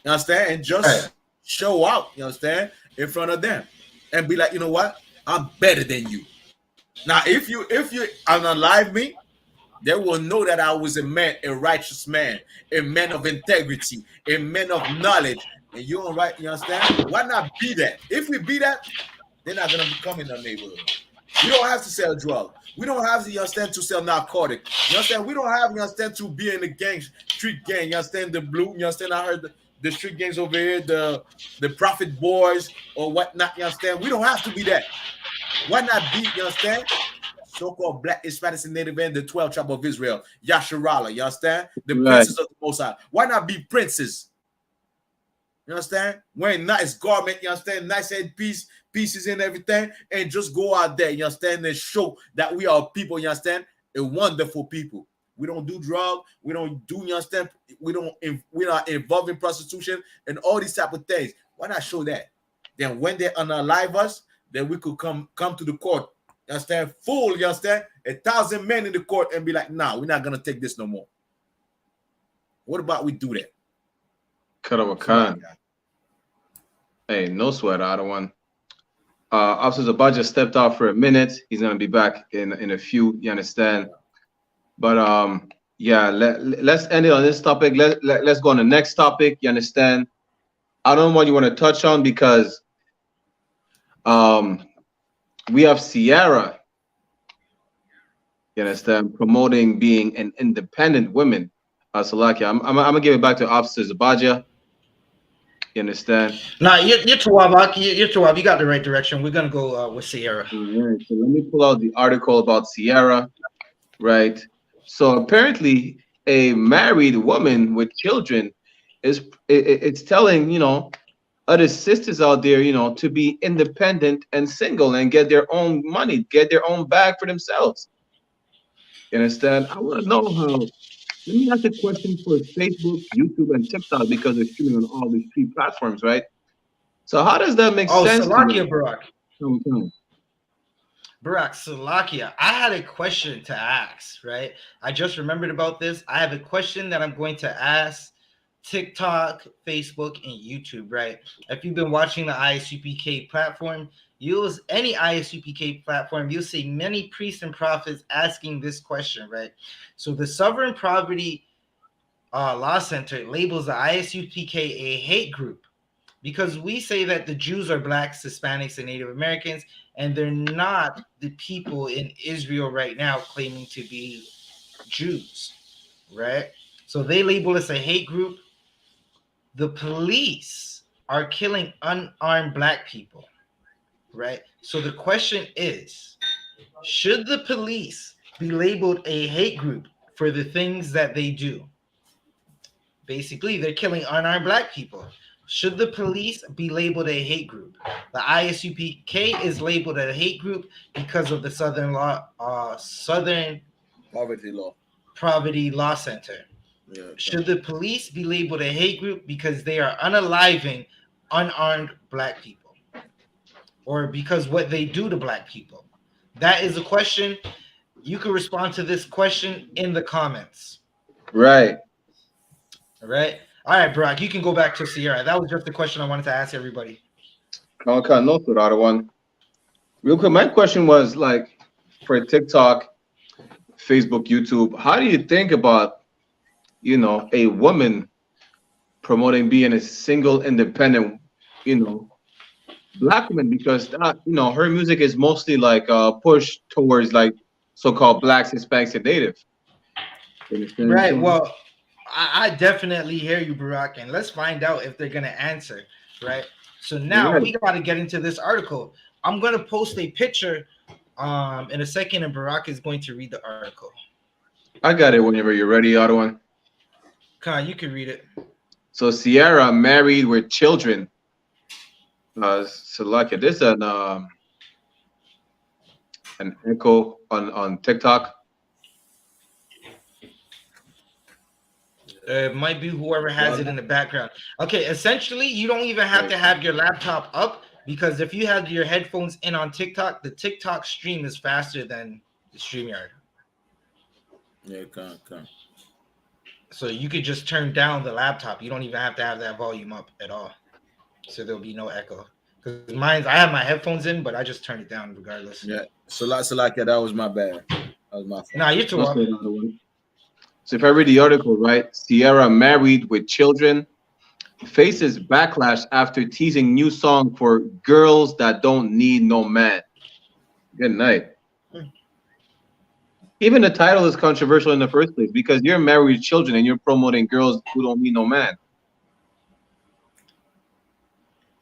You understand? And just show out, you understand, in front of them and be like, you know what? I'm better than you. Now, if you unalive me, they will know that I was a man, a righteous man, a man of integrity, a man of knowledge. And you don't right, you understand? Why not be that? If we be that, they're not gonna come in the neighborhood. We don't have to sell drugs. We don't have to, you understand, to sell narcotics. You understand? We don't have, you understand, to be in the gang, street gang. You understand, the blue, you understand? I heard the street gangs over here, the Prophet Boys or whatnot, you understand? We don't have to be that. Why not be, you understand, so-called Black, Hispanic, and Native, and the 12 tribe of Israel, Yasharala, you understand? The princes of the Most High. Why not be princes? You understand? Wearing nice garment, you understand? Nice pieces and everything, and just go out there, you understand, and show that we are people, you understand? A wonderful people. We don't do drugs. We don't do, you understand? We're not involved in prostitution and all these type of things. Why not show that? Then when they unalive us, then we could come to the court, you understand? Full, you understand? 1,000 men in the court and be like, nah, we're not gonna take this no more. What about we do that? Cut off a con. Hey, no sweat, other one. Officer Zabaja stepped out for a minute. He's gonna be back in a few. You understand? But yeah, let's end it on this topic. Let's go on the next topic. You understand? I don't know what you want to touch on because we have Sierra. You understand? Promoting being an independent woman. Salakia, I'm gonna give it back to Officer Zabadia. You understand? Nah, you're Tawab. You're Tawab. You got the right direction. We're gonna go with Sierra. All right. So let me pull out the article about Sierra. Right. So apparently, a married woman with children it's telling other sisters out there to be independent and single and get their own money, get their own bag for themselves. You understand? I want to know how. Let me ask a question for Facebook, YouTube, and TikTok because they're streaming on all these three platforms, right? So how does that make Oh, sense to you? Salakia, Barak. Okay. Barak, Salakia. I had a question to ask, right? I just remembered about this. I have a question that I'm going to ask TikTok, Facebook, and YouTube, right? If you've been watching the I.S.U.P.K platform, use any I.S.U.P.K platform, you'll see many priests and prophets asking this question, right? So the Sovereign Poverty Law Center labels the I.S.U.P.K a hate group because we say that the Jews are blacks, Hispanics, and Native Americans, and they're not the people in Israel right now claiming to be Jews, right? So they label us a hate group. The police are killing unarmed black people, right? So the question is, should the police be labeled a hate group for the things that they do? Basically, they're killing unarmed black people. Should the police be labeled a hate group? The I.S.U.P.K is labeled a hate group because of the Southern Poverty Law Center. Yeah, Should the police be labeled a hate group because they are unaliving unarmed black people, or because what they do to black people? That is a question. You can respond to this question in the comments. Right. All right. All right, Brock, you can go back to Sierra. That was just the question I wanted to ask everybody. Okay, no, the other one. Real quick, my question was like for TikTok, Facebook, YouTube, how do you think about, a woman promoting being a single, independent, black woman? Because that, her music is mostly like push towards like so-called blacks, Hispanics, and Native. You understand? Right. So, Well, I definitely hear you, Barack, and let's find out if they're gonna answer. Right. So now right. we got to get into this article. I'm gonna post a picture in a second, and Barack is going to read the article. I got it whenever you're ready, other one. Khan, you can read it. So Sierra married with children. So like there's an echo on TikTok. It might be whoever has it in the background. Okay, essentially, you don't even have to have your laptop up because if you have your headphones in on TikTok, the TikTok stream is faster than the StreamYard. Yeah, come. So you could just turn down the laptop. You don't even have to have that volume up at all. So there'll be no echo. Because I have my headphones in, but I just turn it down regardless. Yeah. So like that was my bad. That was my fault. Nah, you're too up. So if I read the article right, Sierra married with children faces backlash after teasing new song for girls that don't need no man. Good night. Even the title is controversial in the first place because you're married with children and you're promoting girls who don't need no man.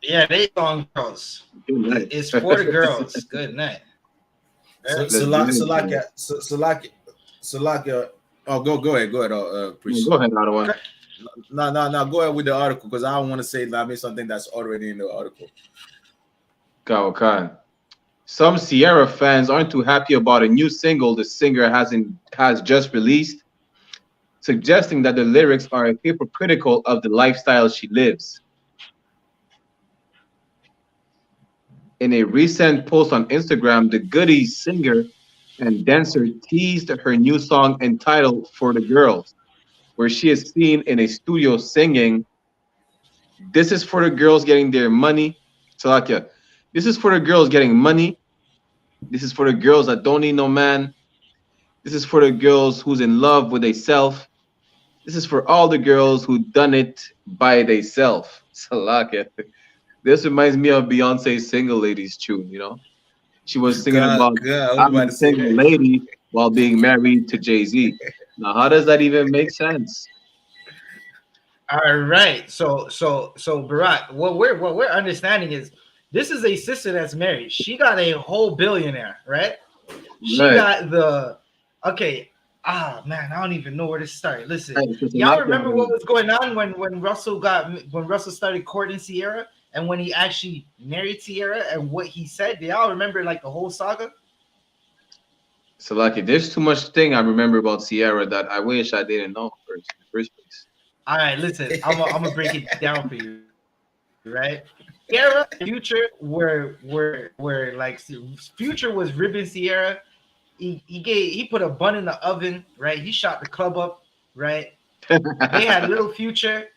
Yeah, they song girls. It's for the girls. Good night. Salakia. Oh, go ahead. Priest. Go ahead, Ottawa. No. Go ahead with the article because I don't want to say that I mean something that's already in the article. Khan. Some Sierra fans aren't too happy about a new single the singer has just released, suggesting that the lyrics are hypocritical of the lifestyle she lives. In a recent post on Instagram, the Goody singer and dancer teased her new song entitled For the Girls, where she is seen in a studio singing, "This is for the girls getting their money." Salakia, this is for the girls getting money. This is for the girls that don't need no man. This is for the girls who's in love with theyself. This is for all the girls who done it by theyself. Salakia. This reminds me of Beyonce's Single Ladies tune, She was singing about I'm a single lady, while being married to Jay-Z. Now, how does that even make sense? All right. So Barack, what we're understanding is this is a sister that's married. She got a whole billionaire, right? She Right. got the okay. Ah man, I don't even know where to start. Listen, Right, because y'all Salaki, remember what was going on when Russell started courting Sierra and when he actually married Sierra and what he said? Do y'all remember like the whole saga? there's too much thing I remember about Sierra that I wish I didn't know first in the first place. All right, listen, I'm gonna break it down for you, right? Sierra, Future were like Future was ribbing Sierra. He put a bun in the oven, right? He shot the club up, right? They had little Future.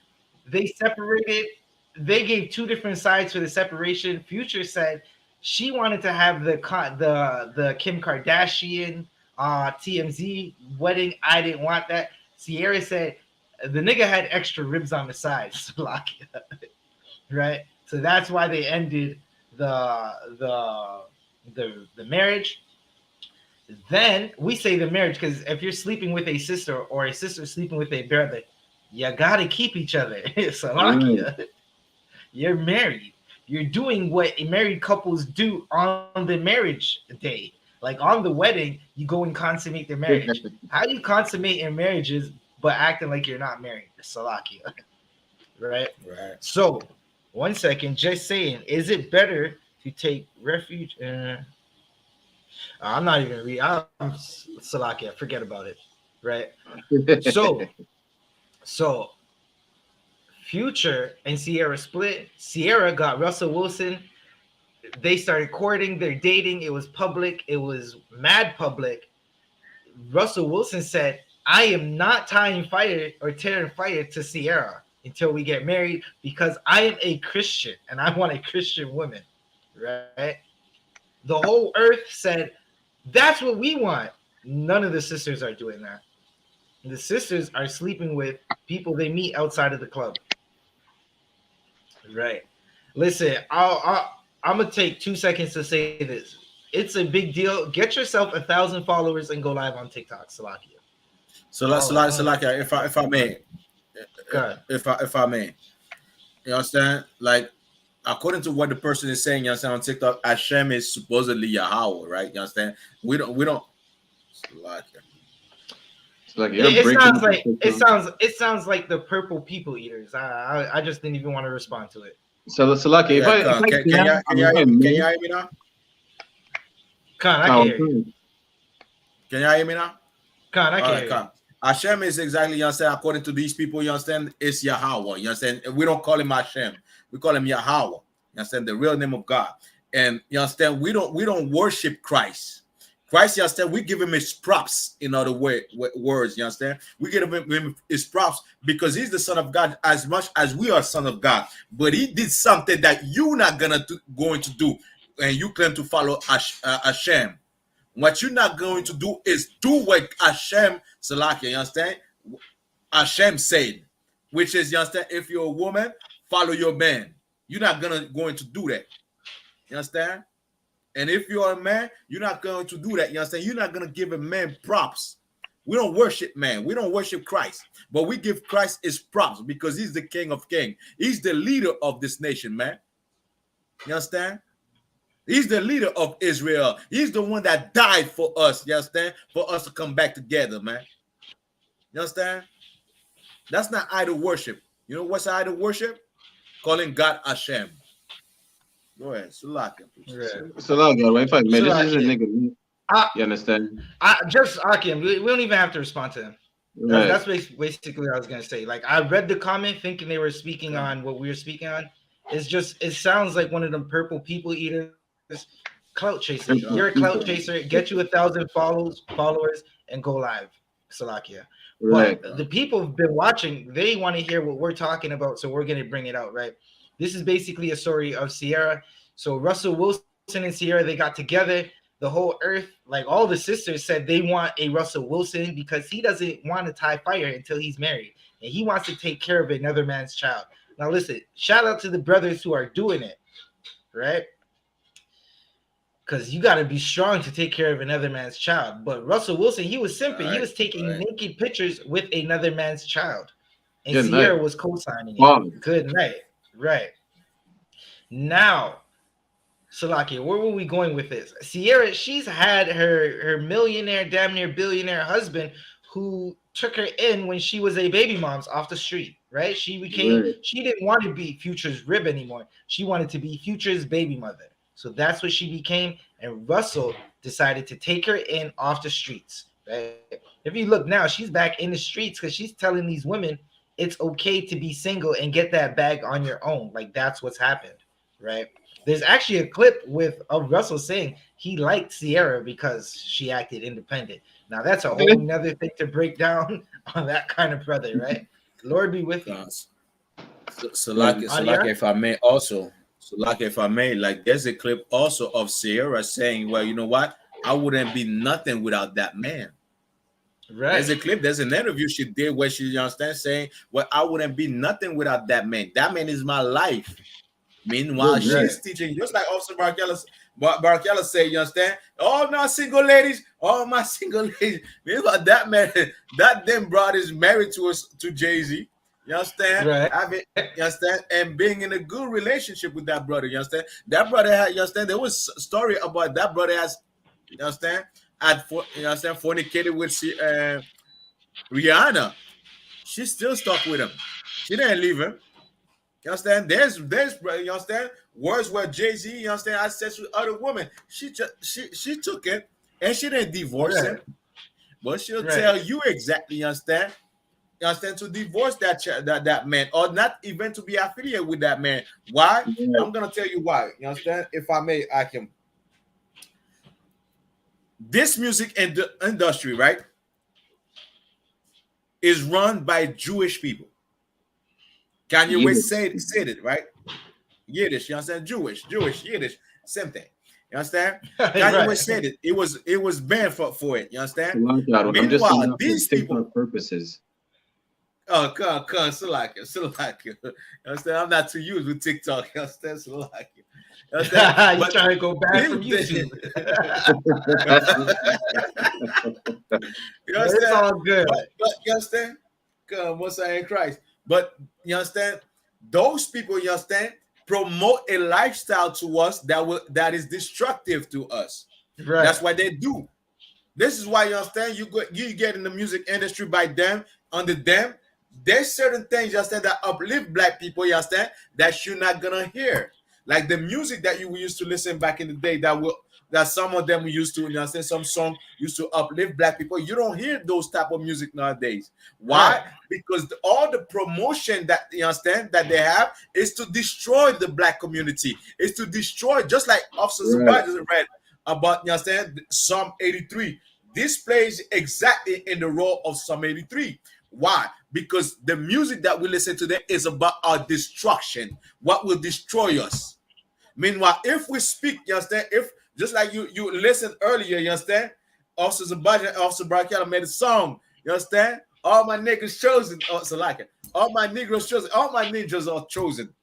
They separated. They gave two different sides for the separation. Future said she wanted to have the Kim Kardashian TMZ wedding. I didn't want that. Sierra said the nigga had extra ribs on the sides, right? So that's why they ended the marriage. Then we say the marriage because if you're sleeping with a sister or a sister sleeping with a brother, you gotta keep each other. Salakia, you're married. You're doing what married couples do on the marriage day. Like on the wedding, you go and consummate the marriage. How do you consummate in marriages but acting like you're not married? Salakia, right? Right. So, 1 second, just saying, is it better to take refuge? I'm not even reading. I'm Salakia. Forget about it. Right. So Future and Sierra split. Sierra got Russell Wilson. They started courting. They're dating. It was public. It was mad public. Russell Wilson said, "I am not tying fire or tearing fire to Sierra until we get married because I am a Christian and I want a Christian woman." Right. The whole earth said, "That's what we want." None of the sisters are doing that. The sisters are sleeping with people they meet outside of the club. Right. Listen, I'm gonna take 2 seconds to say this. It's a big deal. Get yourself 1,000 followers and go live on TikTok, Salakia. Salakia, if I may, Good. if I may, you understand? Like, according to what the person is saying, you understand, on TikTok, Hashem is supposedly Yahweh, right? You understand? We don't Salakia. It sounds like the purple people eaters. I just didn't even want to respond to it. So Salaki, Can you hear me now? Khan, I can hear you. Can you hear me now? Khan, I can hear you. Hashem is exactly, you understand, according to these people, you understand, it's Yahweh. You understand? We don't call him Hashem. We call him Yahweh. You understand? The real name of God. And you understand, we don't worship Christ. Christ, you understand, we give him his props, in other words, you understand? We give him his props because he's the son of God as much as we are son of God. But he did something that you're not going to do, and you claim to follow Hashem. What you're not going to do is do what Hashem, Salakia, you understand? Hashem said, which is, you understand, if you're a woman, follow your man. You're not going to do that. You understand? And if you're a man, you're not going to do that. You understand? You're not going to give a man props. We don't worship man. We don't worship Christ. But we give Christ his props because he's the King of Kings. He's the leader of this nation, man. You understand? He's the leader of Israel. He's the one that died for us. You understand? For us to come back together, man. You understand? That's not idol worship. You know what's idol worship? Calling God Hashem. Go ahead, Salakia. Salakia, if I may, this is a nigga. You understand? Akim, we don't even have to respond to him. Right. That's basically what I was gonna say. Like, I read the comment thinking they were speaking on what we were speaking on. It sounds like one of them purple people eaters, clout chaser. You're a clout chaser. Get you 1,000 followers and go live, Salakia. Right. But the people have been watching. They want to hear what we're talking about, so we're gonna bring it out, right? This is basically a story of Sierra. So Russell Wilson and Sierra, they got together. The whole earth, like all the sisters, said they want a Russell Wilson because he doesn't want to tie fire until he's married. And he wants to take care of another man's child. Now listen, shout out to the brothers who are doing it, right? because you got to be strong to take care of another man's child. But Russell Wilson, he was simping. He was taking naked pictures with another man's child, and Good Sierra night. was co-signing Wow. it. Good night. Right now, Salaki, where were we going with this? Sierra, she's had her millionaire, damn near billionaire husband who took her in when she was a baby mom's off the street, right? She didn't want to be Future's rib anymore. She wanted to be Future's baby mother. So that's what she became. And Russell decided to take her in off the streets, right? If you look now, she's back in the streets because she's telling these women it's okay to be single and get that bag on your own. Like, that's what's happened, right? There's actually a clip of Russell saying he liked Sierra because she acted independent. Now that's a whole nother thing to break down on that kind of brother, right? Lord be with you. So like if I may, like there's a clip also of Sierra saying, well, you know what? I wouldn't be nothing without that man. Right. There's a clip, there's an interview she did where she, you understand, saying, well, I wouldn't be nothing without that man. That man is my life. Meanwhile, she's teaching, just like Officer Barkella say, you understand? All my single ladies, all my single ladies. Meanwhile, that man, that damn broad is married to Jay-Z. You understand? Right. You understand? And being in a good relationship with that brother. You understand? That brother had, you understand? There was a story about that brother has, you understand? You understand? Fornicated with Rihanna. She still stuck with him. She didn't leave him. You understand? There's you understand? Words where Jay-Z, you understand, had sex with other women. She took it and she didn't divorce him. But she'll tell you exactly, you understand? You understand? To divorce that man, or not even to be affiliated with that man. Why? I'm gonna tell you why. You understand? If I may, I can. This music industry, right, is run by Jewish people. Kanye West said it, right? Yiddish, you understand? Jewish, Yiddish, same thing. You understand? Kanye West said it. It was banned for it. You understand? Meanwhile, these people purposes. Oh, come, still like it. You understand? I'm not too used with TikTok. You understand? Still like it. You understand? You trying to go back from YouTube? You understand? It's all good. But you understand? Come, what's I in Christ? But you understand? Those people, you understand, promote a lifestyle to us that is destructive to us. Right. That's what they do. This is why, you understand, you get in the music industry by them, under them. There's certain things, you understand, that uplift black people, you understand, that you're not gonna hear. Like the music that you used to listen back in the day, that some of them we used to, you understand, some song used to uplift black people. You don't hear those type of music nowadays. Why? Right. Because all the promotion that, you understand, that they have is to destroy the black community. Is to destroy, just like Officer Zabaj read about, you understand, Psalm 83. This plays exactly in the role of Psalm 83. Why? Because the music that we listen to there is about our destruction, what will destroy us. Meanwhile, if we speak, you understand, if just like you listened earlier, you understand, Officer Zabaj and Officer Barkella made a song, you understand? All my niggas chosen, all my Negroes chosen, all my ninjas are chosen.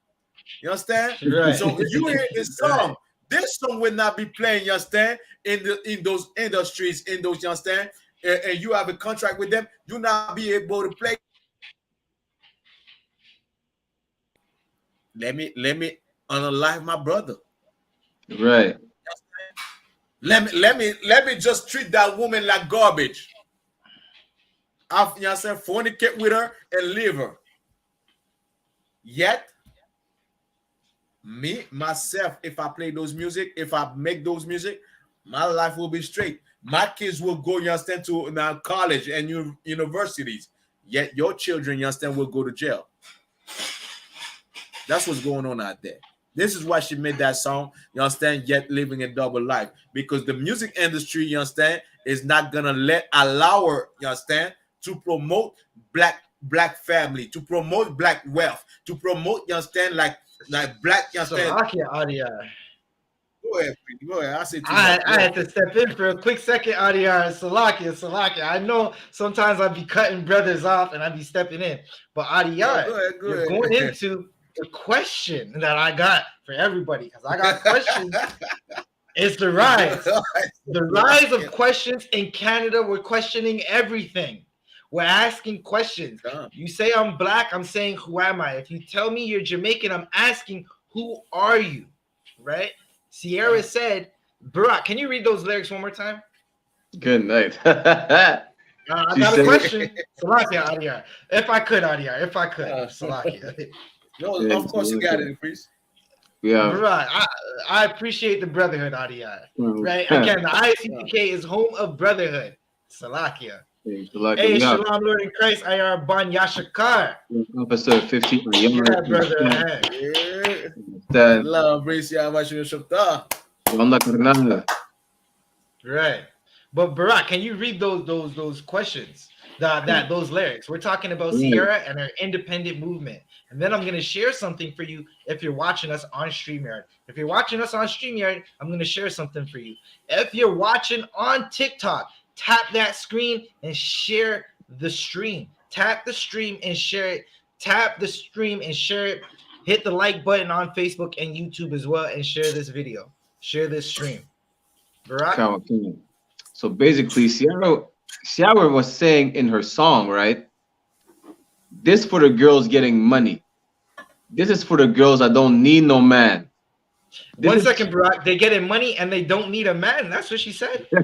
You understand? Right. So you hear this song. This song will not be playing, you understand, in those industries, in those, you understand, and you have a contract with them, you not be able to play. Let me unalive my brother. Right. Let me just treat that woman like garbage. I've, you know, fornicate with her and leave her. Yet, me, myself, if I play those music, if I make those music, my life will be straight. My kids will go, you understand, to now college and universities. Yet your children, you understand, will go to jail. That's what's going on out there. This is why she made that song, you understand, yet living a double life. Because the music industry, you understand, is not gonna allow her, you understand, to promote black family, to promote black wealth, to promote, you understand, like black, you understand. Go ahead, I say I had to step in for a quick second, Adiyar. Salakia. I know sometimes I'd be cutting brothers off and I'd be stepping in, but Adiyar, you're going into the question that I got for everybody, because I got questions It's the rise. The rise of questions in Canada. We're questioning everything. We're asking questions. You say I'm black, I'm saying who am I? If you tell me you're Jamaican, I'm asking who are you? Right? Sierra said, Barack, can you read those lyrics one more time? Good night. I got a question. Salakia, Adiyar. If I could, Adiyar. If I could. Salakia. No, of course you got it, priest. Yeah. Right. I appreciate the brotherhood, Adiyar. Right? Again, the I.S.U.P.K is home of brotherhood. Salakia. Hey, Shalom, Lord in Christ. Ayar Ban Yashakar. Episode 15. Yeah, brother. Love, praise YAHANNA. Right. But Barack, can you read those questions? Those lyrics. We're talking about Sierra and her independent movement. And then I'm gonna share something for you if you're watching us on StreamYard. If you're watching us on StreamYard, I'm gonna share something for you. If you're watching on TikTok, tap that screen and share the stream. Tap the stream and share it. Tap the stream and share it. Hit the like button on Facebook and YouTube as well and share this video. Share this stream. Barack? So basically, Sierra was saying in her song, right? This for the girls getting money. This is for the girls that don't need no man. One second, Barack. They getting money and they don't need a man. That's what she said. She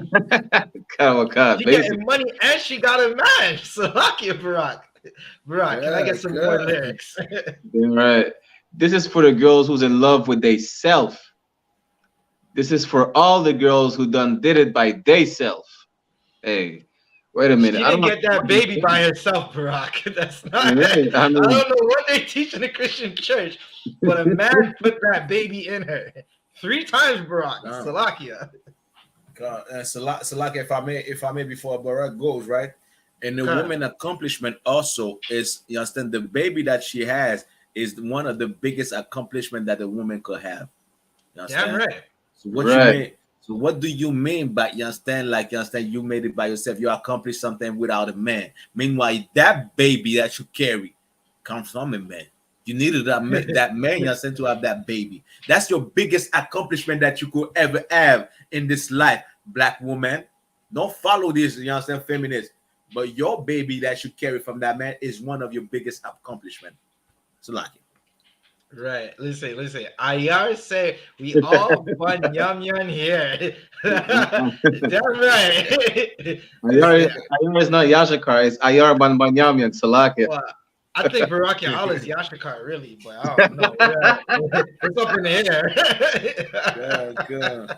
getting money and she got a man. So lucky, Barack. Barack, can I get some more lyrics? Right. This is for the girls who's in love with they self. This is for all the girls who done did it by they self. Hey, wait a minute. She didn't get that baby by herself, Barack. That's not. Right. I don't know what they teach in the Christian church, but a man put that baby in her 3 times, Barack. Salakia. Salakia, if I may, before Barack goes, right? And the woman accomplishment also is, you understand, the baby that she has is one of the biggest accomplishment that a woman could have. You understand? Damn right. So what you mean? So what do you mean by, you understand, like, you understand, you made it by yourself, you accomplished something without a man. Meanwhile, that baby that you carry comes from a man. You needed that man, you understand, to have that baby. That's your biggest accomplishment that you could ever have in this life, black woman. Don't follow this, you understand, feminist. But your baby that you carry from that man is one of your biggest accomplishment. So like it. Listen. Ayar say we all fun yum here. Damn right. Ayar is not Yashakar, it's Ayar ban yam yan. Salakia. Well, I think Barack Al is Yashakar, really, but I don't know. Yeah. It's up in the air. Good.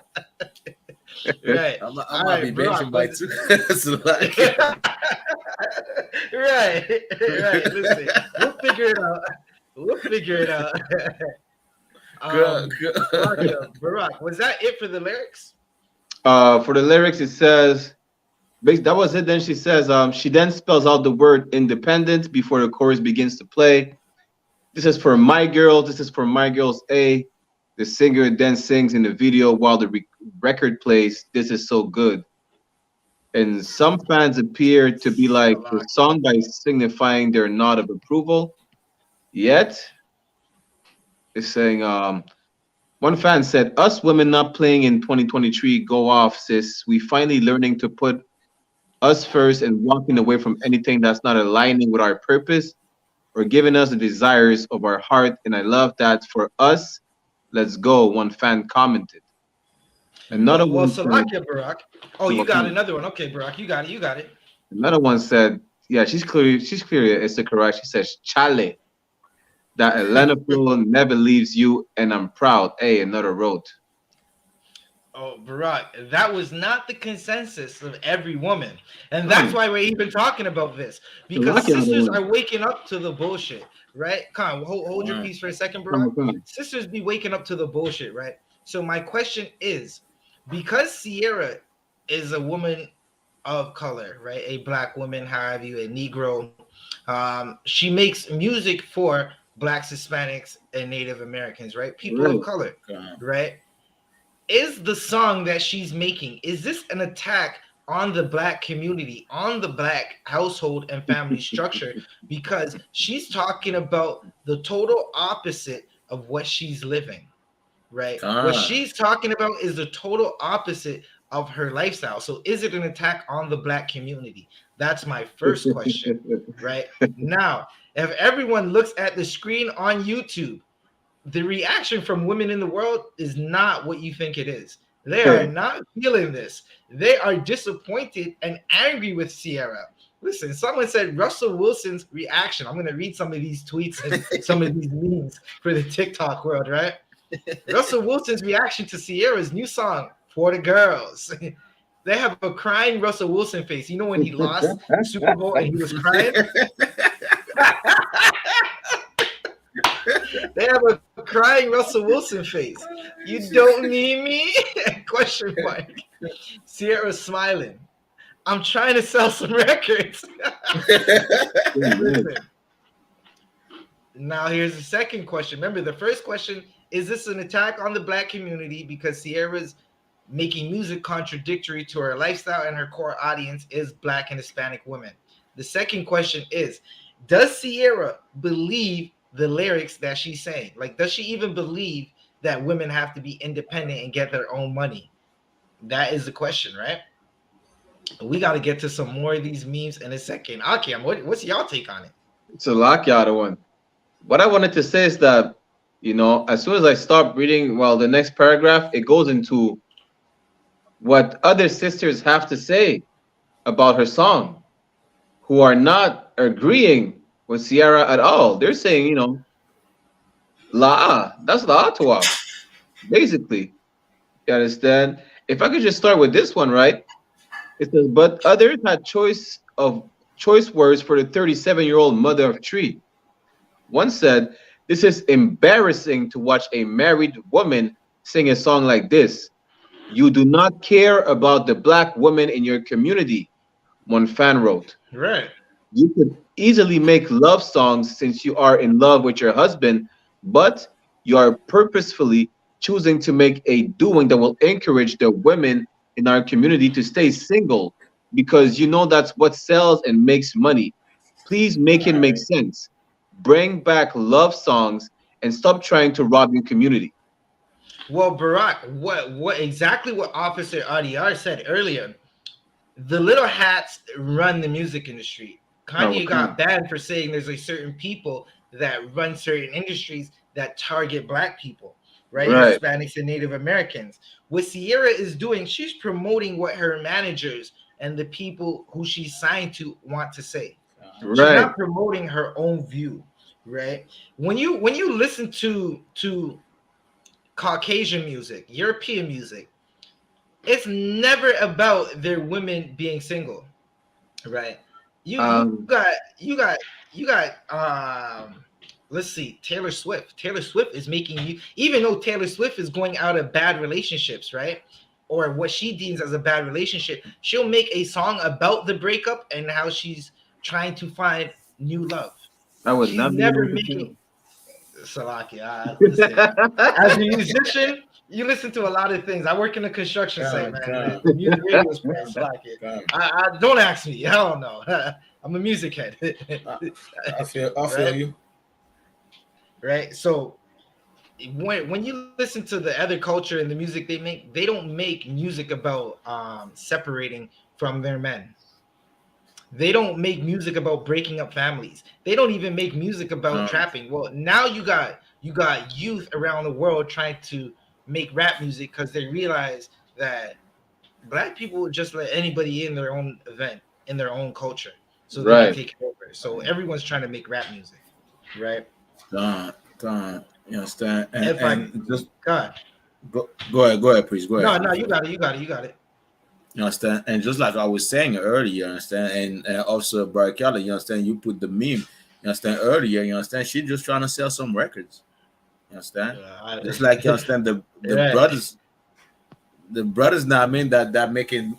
Right. I might be benching by 2. Right. Listen, we'll figure it out. Good. Barack, was that it for the lyrics? For the lyrics, it says, that was it. Then she says, she then spells out the word independent before the chorus begins to play. This is for my girls. This is for my girls. A. The singer then sings in the video while the record plays. This is so good. And some fans appear to be like the song by signifying their nod of approval. Yet, it's saying, one fan said, us women not playing in 2023, go off, sis. We finally learning to put us first and walking away from anything that's not aligning with our purpose or giving us the desires of our heart. And I love that for us. Let's go, one fan commented. Another one said, Barack. Oh, you got another one. Okay, Barack, you got it. Another one said, yeah, she's clear. It's the correct. She says, Chale. That Atlanta flow never leaves you, and I'm proud. Hey, another wrote. Oh, Barack, that was not the consensus of every woman. And that's why we're even talking about this. Because sisters are waking up to the bullshit, right? Come on, hold your peace for a second, Barack. Sisters be waking up to the bullshit, right? So my question is, because Sierra is a woman of color, right? A black woman, however you, a Negro. She makes music for Blacks, Hispanics, and Native Americans, right? People of color, right? Is the song that she's making, is this an attack on the black community, on the black household and family structure? Because she's talking about the total opposite of what she's living, right? What Ah. she's talking about is the total opposite of her lifestyle. So is it an attack on the black community? That's my first question, right? Now, if everyone looks at the screen on YouTube, the reaction from women in the world is not what you think it is. They are not feeling this. They are disappointed and angry with Sierra. Listen, someone said Russell Wilson's reaction. I'm going to read some of these tweets and some of these memes for the TikTok world, right? Russell Wilson's reaction to Sierra's new song, For the Girls. They have a crying Russell Wilson face. You know when he lost the Super Bowl and he was crying? They have a crying Russell Wilson face. You don't need me? Question mark. Sierra's smiling. I'm trying to sell some records. Listen. Now here's the second question. Remember, the first question, is this an attack on the black community because Sierra's making music contradictory to her lifestyle and her core audience is black and Hispanic women? The second question is, does Sierra believe the lyrics that she's saying? Like, does she even believe that women have to be independent and get their own money? That is the question, right? We got to get to some more of these memes in a second. Okay, what's y'all take on it? It's a lockout one. What I wanted to say is that, you know, as soon as I stop reading, well, the next paragraph, it goes into what other sisters have to say about her song, who are not agreeing with Sierra at all. They're saying, you know, that's la Atwa, basically. You understand? If I could just start with this one, right? It says, but others had choice words for the 37-year-old mother of three. One said, this is embarrassing to watch a married woman sing a song like this. You do not care about the black women in your community, one fan wrote. Right. You could easily make love songs since you are in love with your husband, but you are purposefully choosing to make a doing that will encourage the women in our community to stay single because you know that's what sells and makes money. Please make it make sense. Bring back love songs and stop trying to rob your community. Well, Barack, what exactly what Officer Adiyar said earlier? The little hats run the music industry. Kanye got banned for saying there's like certain people that run certain industries that target black people, right? Hispanics and Native Americans. What Sierra is doing, she's promoting what her managers and the people who she's signed to want to say. She's not promoting her own view, right? When you listen to Caucasian music, European music, it's never about their women being single, right? You got let's see, Taylor Swift. Taylor Swift is making you, even though Taylor Swift is going out of bad relationships, right? Or what she deems as a bad relationship, she'll make a song about the breakup and how she's trying to find new love. I would She's not never making Salaki. As a musician, you listen to a lot of things. I work in the construction site, man. The music radio is playing Salaki. I don't ask me. I don't know. I'm a music head. I feel you. Right. So when you listen to the other culture and the music they make, they don't make music about separating from their men. They don't make music about breaking up families. They don't even make music about trapping. Well, now you got youth around the world trying to make rap music because they realize that black people just let anybody in their own event, in their own culture, so they can take it over. So everyone's trying to make rap music, right? Done. You understand? And, and just God, go ahead, please. Go ahead. No, you got it. You understand? And just like I was saying earlier, you understand? And also Barakala, you understand? You put the meme, you understand, earlier, you understand? She's just trying to sell some records. You understand? Just like you understand the brothers now, I mean, that making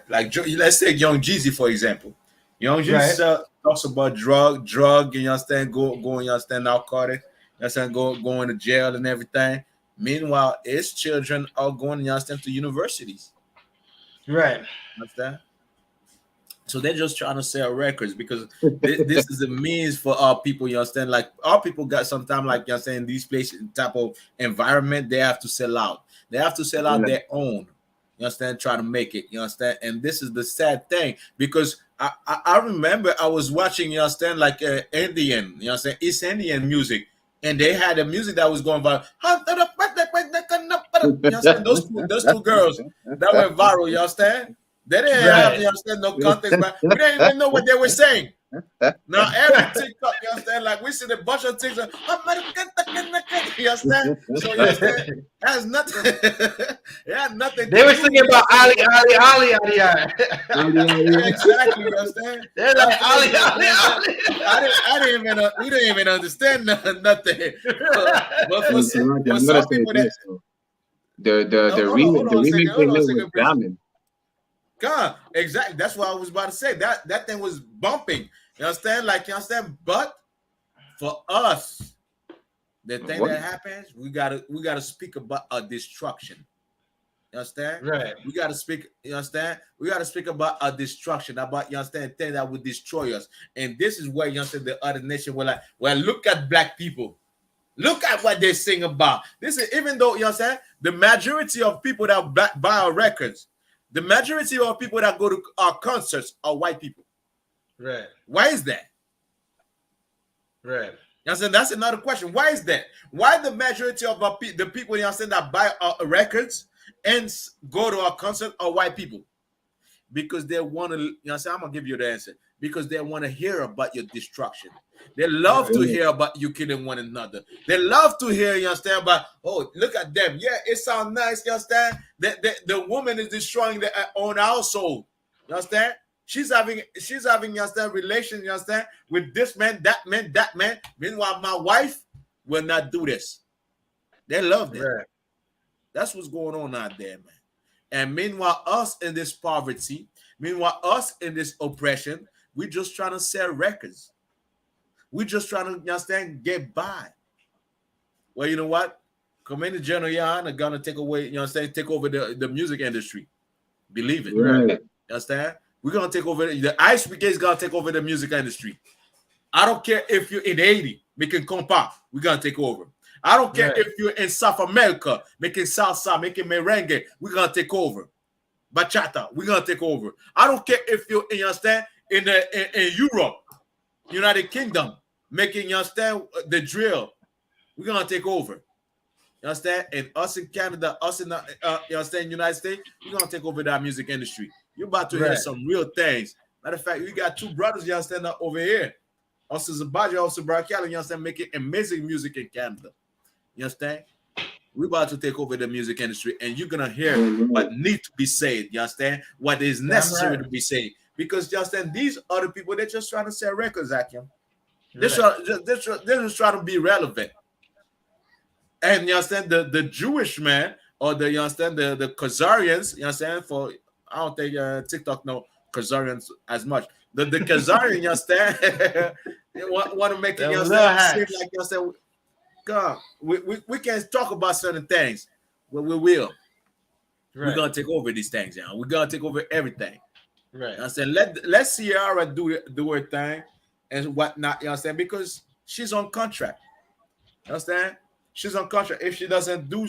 like let's take Young Jeezy for example. Young Jeezy talks about drug, you understand, going, you understand, narcotic, you understand, going to jail and everything. Meanwhile, his children are going, you understand, to universities. Right. Understand? So they're just trying to sell records because this is a means for our people. You understand? Like our people got sometimes, like you're saying, these places type of environment, they have to sell out. They have to sell out their own. You understand? Try to make it. You understand? And this is the sad thing because I remember I was watching. You understand? Like Indian. You understand? East Indian music, and they had a music that was going viral. You understand? Those two girls that went viral. You understand? They didn't have, you understand, no context, but we didn't even know what they were saying. Now every TikTok, you understand, like we see a bunch of TikTok, you understand? So you understand, it has nothing. It had nothing. They were singing about Ali. Yeah, exactly. You understand? They're like Ali. I didn't even. We didn't even understand nothing. But for some people, the remix they did was jamming. God, exactly. That's what I was about to say. That thing was bumping. You understand? Like, you understand? But for us, the thing that happens, we gotta speak about a destruction. You understand? Right. We gotta speak. You understand? We gotta speak about a destruction. About, you understand, thing that would destroy us. And this is where, you understand, the other nation were like, well, look at black people. Look at what they sing about. This is, even though, you understand, the majority of people that buy our records, the majority of people that go to our concerts are white people. Right. Why is that? Right. You understand? That's another question. Why is that? Why the majority of the people, you understand, that buy our records and go to our concert are white people? Because they want to, you understand? I'm going to give you the answer. Because they want to hear about your destruction. They love to hear about you killing one another. They love to hear, you understand, about, oh, look at them. Yeah, it sounds nice, you understand? The woman is destroying their own household. You understand? She's having, you understand, relations, you understand, with this man, that man, that man. Meanwhile, my wife will not do this. They love that. Right. That's what's going on out there, man. And meanwhile, us in this poverty, meanwhile, us in this oppression, we just trying to sell records. We just trying to, you understand, get by. Well, you know what? Commander General YAHANNA gonna take away, you understand, take over the music industry. Believe it. Right. You understand? We're gonna take over the I.S.U.P.K is gonna take over the music industry. I don't care if you're in Haiti making compa, we're gonna take over. I don't care if you're in South America making salsa, making merengue, we're gonna take over. Bachata, we're gonna take over. I don't care if you're, you understand, in Europe, United Kingdom, making, you understand, the drill, we're gonna take over. You understand? And us in Canada, us in the you understand, United States, we're gonna take over that music industry. You're about to hear some real things. Matter of fact, we got two brothers, you understand, over here. Also Zabaja, also Barakala, you understand, making amazing music in Canada. You understand? We're about to take over the music industry, and you're gonna hear what need to be said. You understand? What is necessary to be said. Because, you understand, these other people, they're just trying to sell records, Akim. They're just trying to be relevant. And, you understand, the Jewish man, or the, you understand, the Khazarians, you understand, for, I don't think TikTok know Khazarians as much. The Khazarian, you understand, they want to make it, you understand, seem like, you understand, God, we can't talk about certain things, but we will. We're gonna take over these things, you know. We're gonna take over everything. Right. I said, let Ciara do her thing and whatnot, you understand? Because she's on contract. You understand? She's on contract. If she doesn't do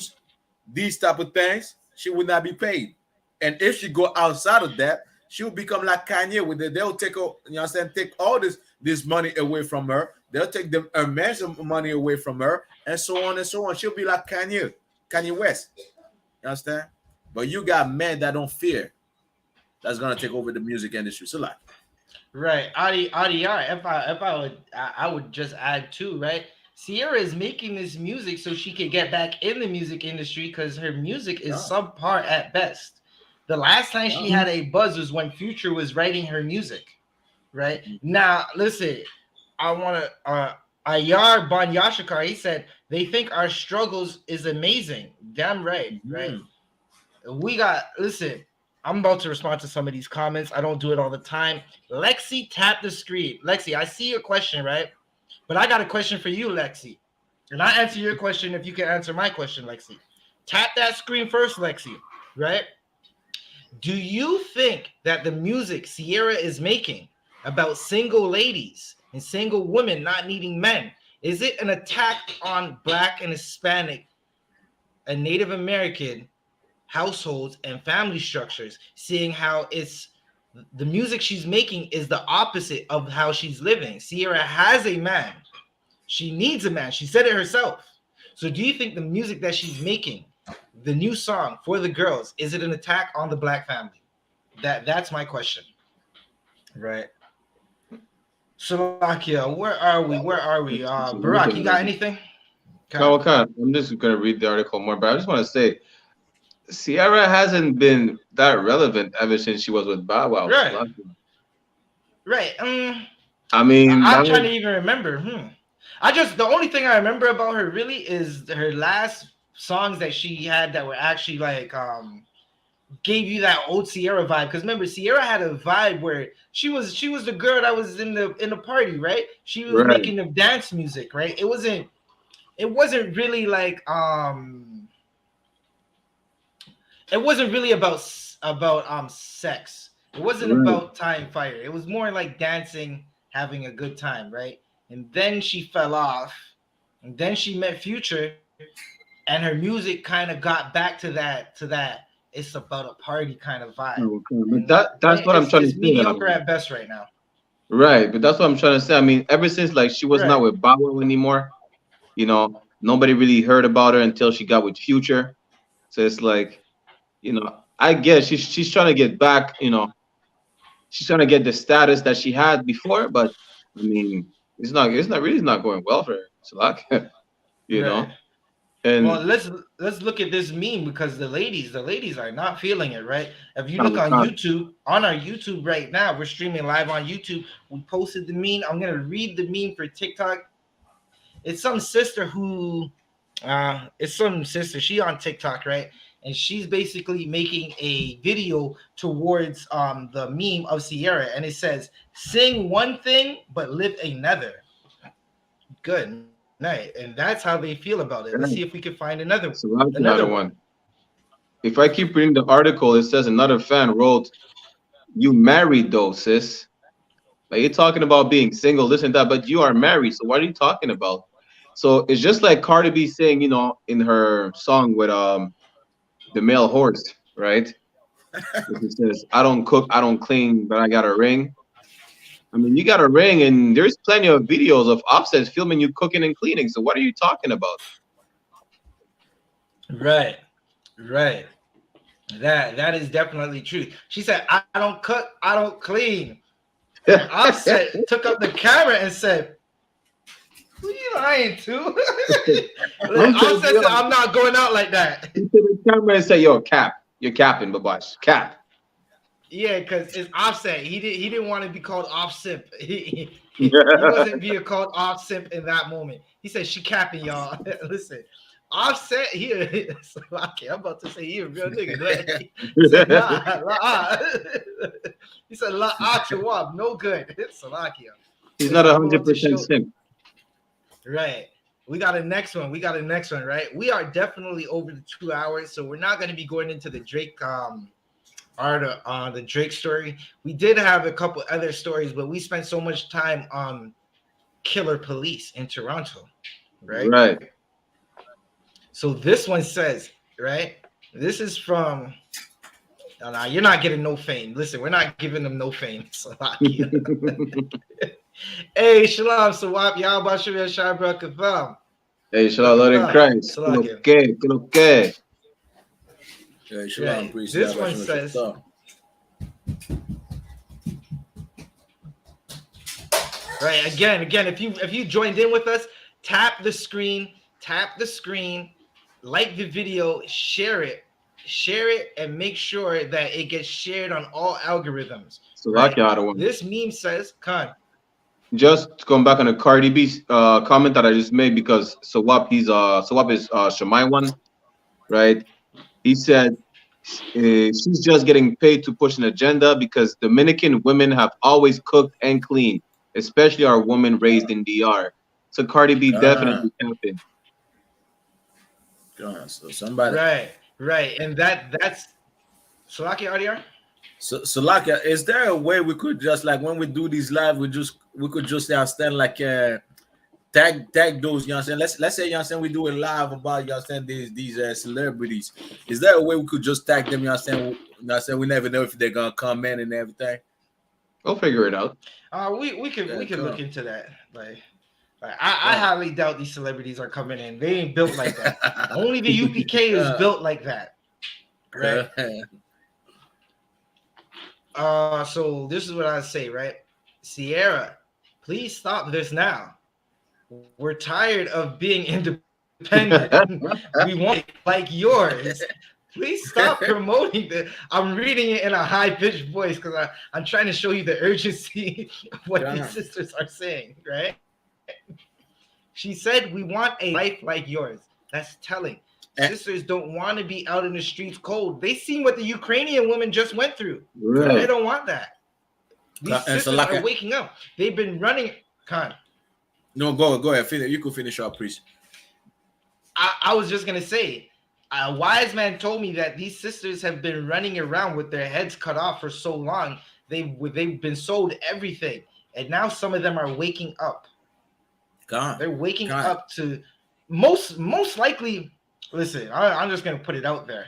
these type of things, she will not be paid. And if she go outside of that, she'll become like Kanye with it. They'll take, you understand, take all this money away from her. They'll take the immense money away from her, and so on and so on. She'll be like Kanye West. You understand? But you got men that don't fear. That's gonna take over the music industry. So like, right, if I would just add too, right? Ciara is making this music so she can get back in the music industry because her music is subpar at best. The last time she had a buzz was when Future was writing her music. Right now, listen, I want to. Ayar Banyashikar, he said they think our struggles is amazing. Damn right, right. We got. Listen, I'm about to respond to some of these comments. I don't do it all the time. Lexi, tap the screen. Lexi, I see your question, right? But I got a question for you, Lexi. And I answer your question if you can answer my question, Lexi. Tap that screen first, Lexi. Right? Do you think that the music Sierra is making about single ladies and single women not needing men, is it an attack on Black and Hispanic and Native American households and family structures, seeing how it's the music she's making is the opposite of how she's living? Sierra has a man. She needs a man. She said it herself. So do you think the music that she's making, the new song for the girls, is it an attack on the Black family? That's my question. Right. Slovakia, where are we? Barack, you got anything? No, okay. I'm just gonna read the article more, but I just want to say Sierra hasn't been that relevant ever since she was with Bow Wow. Right. Right. I mean, I'm trying to even remember. The only thing I remember about her really is her last songs that she had that were actually like gave you that old Sierra vibe. Because remember, Sierra had a vibe where she was the girl that was in the party, right? She was making the dance music, right? It wasn't really like it wasn't really about sex. It wasn't about tying fire. It was more like dancing, having a good time, right? And then she fell off, and then she met Future, and her music kind of got back to that it's about a party kind of vibe. That's what I'm trying to say. It's mediocre at best right now. Right, but that's what I'm trying to say. I mean, ever since like she was not with Bow Wow anymore, you know, nobody really heard about her until she got with Future. So it's like, you know, I guess she's trying to get back, you know, she's trying to get the status that she had before, but I mean, it's not going well for her. It's like, you know. And well, let's look at this meme, because the ladies are not feeling it, right? If you look on YouTube, on our YouTube right now, we're streaming live on YouTube. We posted the meme. I'm gonna read the meme for TikTok. It's some sister who, she on TikTok, right? And she's basically making a video towards the meme of Sierra, and it says, "Sing one thing but live another." Good night. And that's how they feel about it. Let's see if we can find another one. If I keep reading the article, it says another fan wrote, "You married though, sis. Like, you're talking about being single, this and that, but you are married. So what are you talking about?" So it's just like Cardi B saying, you know, in her song with the male horse, right? It says, "I don't cook, I don't clean, but I got a ring." I mean, you got a ring, and there's plenty of videos of Offset filming you cooking and cleaning. So what are you talking about? Right. That is definitely true. She said, "I don't cook, I don't clean." Offset took up the camera and said, "Who you lying to?" Offset said, "I'm not going out like that." He took the camera and said, "Yo, cap, you're capping, babash, cap." Yeah, because it's Offset. He didn't want to be called off-simp. He wasn't being called off-simp in that moment. He said, "She capping, y'all." Listen, Offset, I'm about to say he a real nigga. He said, nah. He said, no good. Salakia. He's not 100% simp. Right. We got a next one, right? We are definitely over the 2 hours, so we're not going to be going into the Drake the Drake story. We did have a couple other stories, but we spent so much time on Killer Police in Toronto, right? Right. So this one says, right? This is from. No, you're not getting no fame. Listen, we're not giving them no fame. Hey, Shalom, Sawab, Yahweh Shavir Shabra Kavam. Hey, Shalom, Lord in Christ. Okay. Right. This one says, right, again, if you joined in with us, tap the screen, like the video, share it, and make sure that it gets shared on all algorithms. So right? One. This meme says, Khan. Just to come back on a Cardi B comment that I just made, because Sawab is Shamai one, right? He said she's just getting paid to push an agenda because Dominican women have always cooked and cleaned, especially our women raised in DR. So Cardi B definitely camping. So somebody, right, and that's Salaki RDR? So like, is there a way we could just like when we do these live, we could just understand like tag those, you know what I'm saying? Let's say, you know what I'm saying, we do a live about, you know what I'm saying, these celebrities. Is there a way we could just tag them, you know what I'm saying? You know what I'm saying? We never know if they're gonna come in and everything. We'll figure it out. We could come look on. into that. I highly doubt these celebrities are coming in. They ain't built like that. Only the UPK is built like that. Right? So this is what I say, right? Sierra, please stop this now. We're tired of being independent. We want it like yours. Please stop promoting this. I'm reading it in a high-pitched voice because I'm trying to show you the urgency of what these sisters are saying, right? She said, we want a life like yours. That's telling. Sisters don't want to be out in the streets cold. They seen what the Ukrainian women just went through. Right. They don't want that. These sisters are waking up. They've been running. No, go ahead. Finish. You could finish up, please. I was just gonna say, a wise man told me that these sisters have been running around with their heads cut off for so long. They've been sold everything, and now some of them are waking up. They're waking up to most likely. Listen, I'm just gonna put it out there.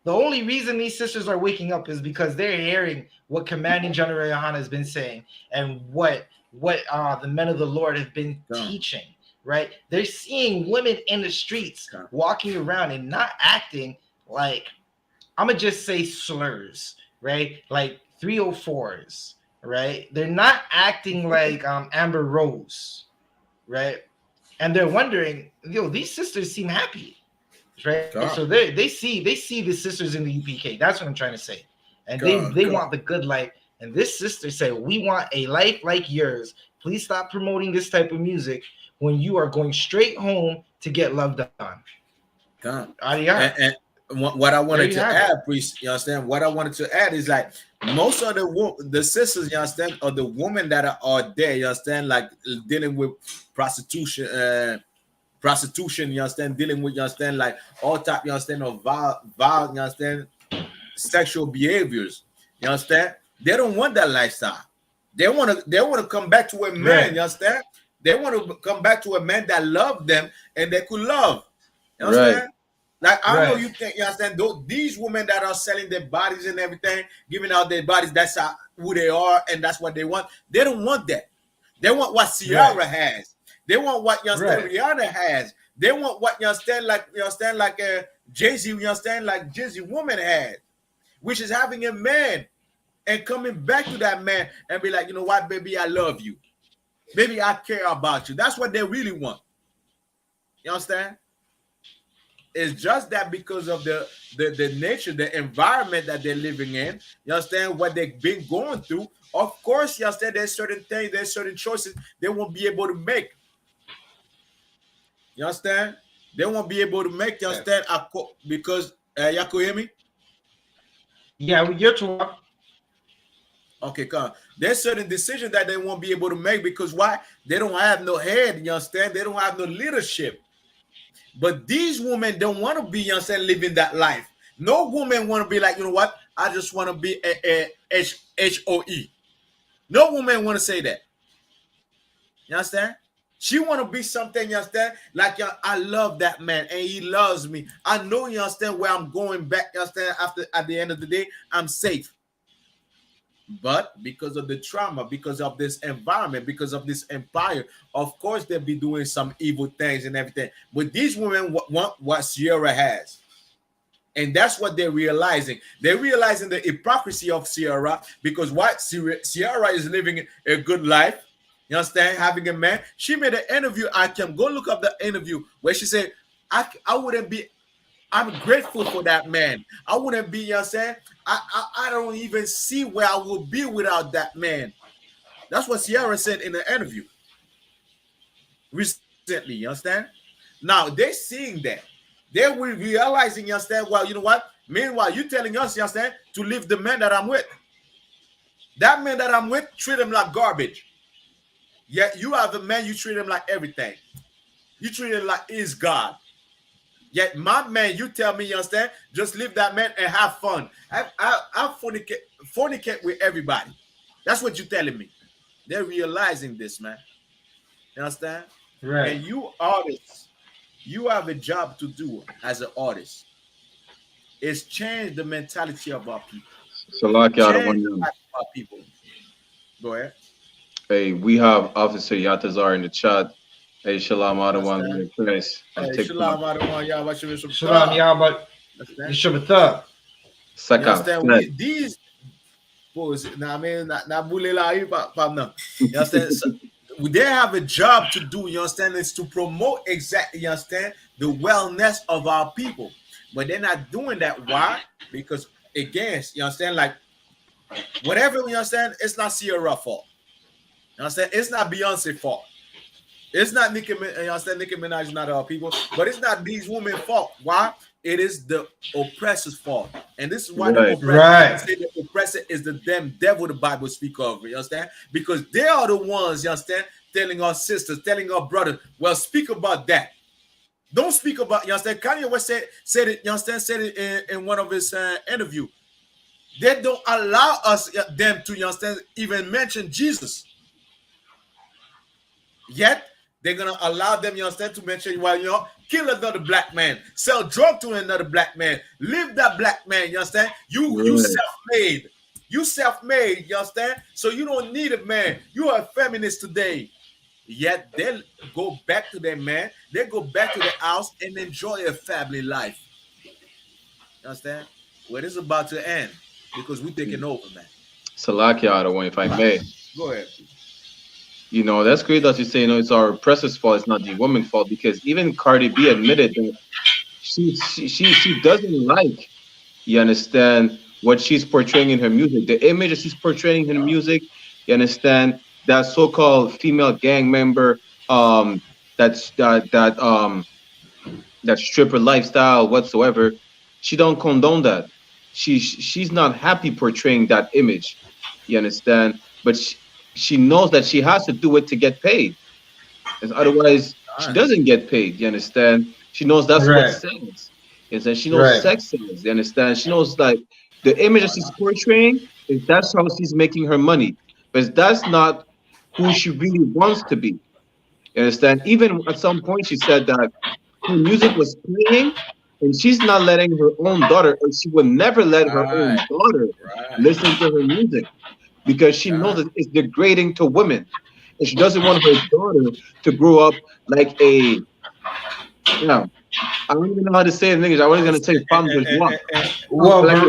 The only reason these sisters are waking up is because they're hearing what Commanding General YAHANNA has been saying and what the men of the Lord have been teaching. Right? They're seeing women in the streets walking around and not acting like, I'm gonna just say slurs, right? Like 304s, right? They're not acting like Amber Rose, right? And they're wondering, these sisters seem happy, right? So they see the sisters in the UPK. That's what I'm trying to say. And they want the good life. And this sister said, we want a life like yours. Please stop promoting this type of music when you are going straight home to get loved on. And what I wanted to add, priest, you understand? What I wanted to add is like most of the sisters, you understand, or the women that are there, you understand, like dealing with prostitution, you understand, dealing with, you understand, like all type, you understand, of violence, you understand, sexual behaviors, you understand. They don't want that lifestyle. They want to come back to a man, you understand. They want to come back to a man that loved them and they could love. You understand? Like, I know you think, you understand, these women that are selling their bodies and everything, giving out their bodies, that's who they are and that's what they want. They don't want that. They want what Sierra has. They want what, you understand, Rihanna has. They want what, you understand, like Jay-Z, you understand, like Jay-Z woman had, which is having a man and coming back to that man and be like, you know what, baby, I love you. Baby, I care about you. That's what they really want. You understand? It's just that because of the nature, the environment that they're living in, you understand, what they've been going through. Of course, you understand, there's certain things, there's certain choices they won't be able to make. You understand? They won't be able to make, you understand, because, y'all could hear me? Yeah, you're talking. Okay, come. There's certain decisions that they won't be able to make because why? They don't have no head, you understand? They don't have no leadership. But these women don't want to be, you understand, living that life. No woman want to be like, you know what? I just want to be a H-O-E. No woman want to say that. You understand? She want to be something, you understand? Like, I love that man and he loves me. I know, you understand, where I'm going back, you understand, at the end of the day, I'm safe. But because of the trauma, because of this environment, because of this empire, of course they'll be doing some evil things and everything. But these women want what Sierra has. And that's what they're realizing. They're realizing the hypocrisy of Sierra because what? Sierra is living a good life. You understand? Having a man. She made an interview. I can go look up the interview where she said, I wouldn't be, I'm grateful for that man. I wouldn't be, you know what I'm saying? I don't even see where I would be without that man. That's what Sierra said in the interview recently, you understand? Now, they're seeing that. They're realizing, you understand, well, you know what? Meanwhile, you're telling us, you understand, to leave the man that I'm with. That man that I'm with, treat him like garbage. Yet you have a man, you treat him like everything. You treat him like he's God. Yet my man, you tell me, you understand? Just leave that man and have fun. I fornicate with everybody. That's what you're telling me. They're realizing this, man. You understand? Right. And you artists, you have a job to do as an artist. Is change the mentality of our people. Salaki out of Change one the now. life of our people. Go ahead. Hey, we have Officer Yatazar in the chat. Hey, Shalom out of one Understand? Chris on Hey, TikTok. shalom, Adawan, y'all, watch your some Shalom, y'all, but Understand? Yishup. You Saka. understand? We these boys, now I mean, not bully la you, no. You understand? So, they have a job to do. You understand? It's to promote exactly. You understand the wellness of our people, but they're not doing that. Why? Because again, you understand? Like whatever you understand, it's not Sierra fault. You understand? It's not Beyonce fault. It's not Nicki. You understand? Nicki Minaj is not our people, but it's not these women's fault. Why? It is the oppressor's fault, and this is why the Right. oppressor say the oppressor is the damn devil the Bible speak of. You understand? Because they are the ones, you understand, telling our sisters, telling our brothers, well, speak about that. Don't speak about, you understand? Kanye West said it, you understand, said it in one of his interview. They don't allow us, them to, you understand, even mention Jesus. Yet they're gonna allow them, you understand, to mention, well, you know, kill another black man, sell drug to another black man, live that black man, you understand? You Right. self-made. You self-made, you understand? So you don't need a man. You are a feminist today. Yet they go back to their man, they go back to their house and enjoy a family life. You understand? Well, this is about to end because we're taking over, man. Salaki out of one, if I may. Go ahead. You know, that's great that you say, you know, it's our oppressor's fault, it's not the woman's fault, because even Cardi B admitted that she doesn't like, you understand, what she's portraying in her music, the image that she's portraying in her music, you understand, that so-called female gang member, that's that stripper lifestyle whatsoever, she don't condone that. She's not happy portraying that image, you understand, but she knows that she has to do it to get paid, because otherwise she doesn't get paid, you understand. She knows that's what Right. sells. You understand? She knows Right. sex sells, you understand. She knows like the image that she's portraying is that's how she's making her money, but that's not who she really wants to be, you understand. Even at some point she said that her music was playing and she's not letting her own daughter, or she would never let her own daughter listen to her music, because she knows that it's degrading to women, and she doesn't want her daughter to grow up like a, you know, I don't even know how to say it in English. I was gonna say femme de joie. Well, Like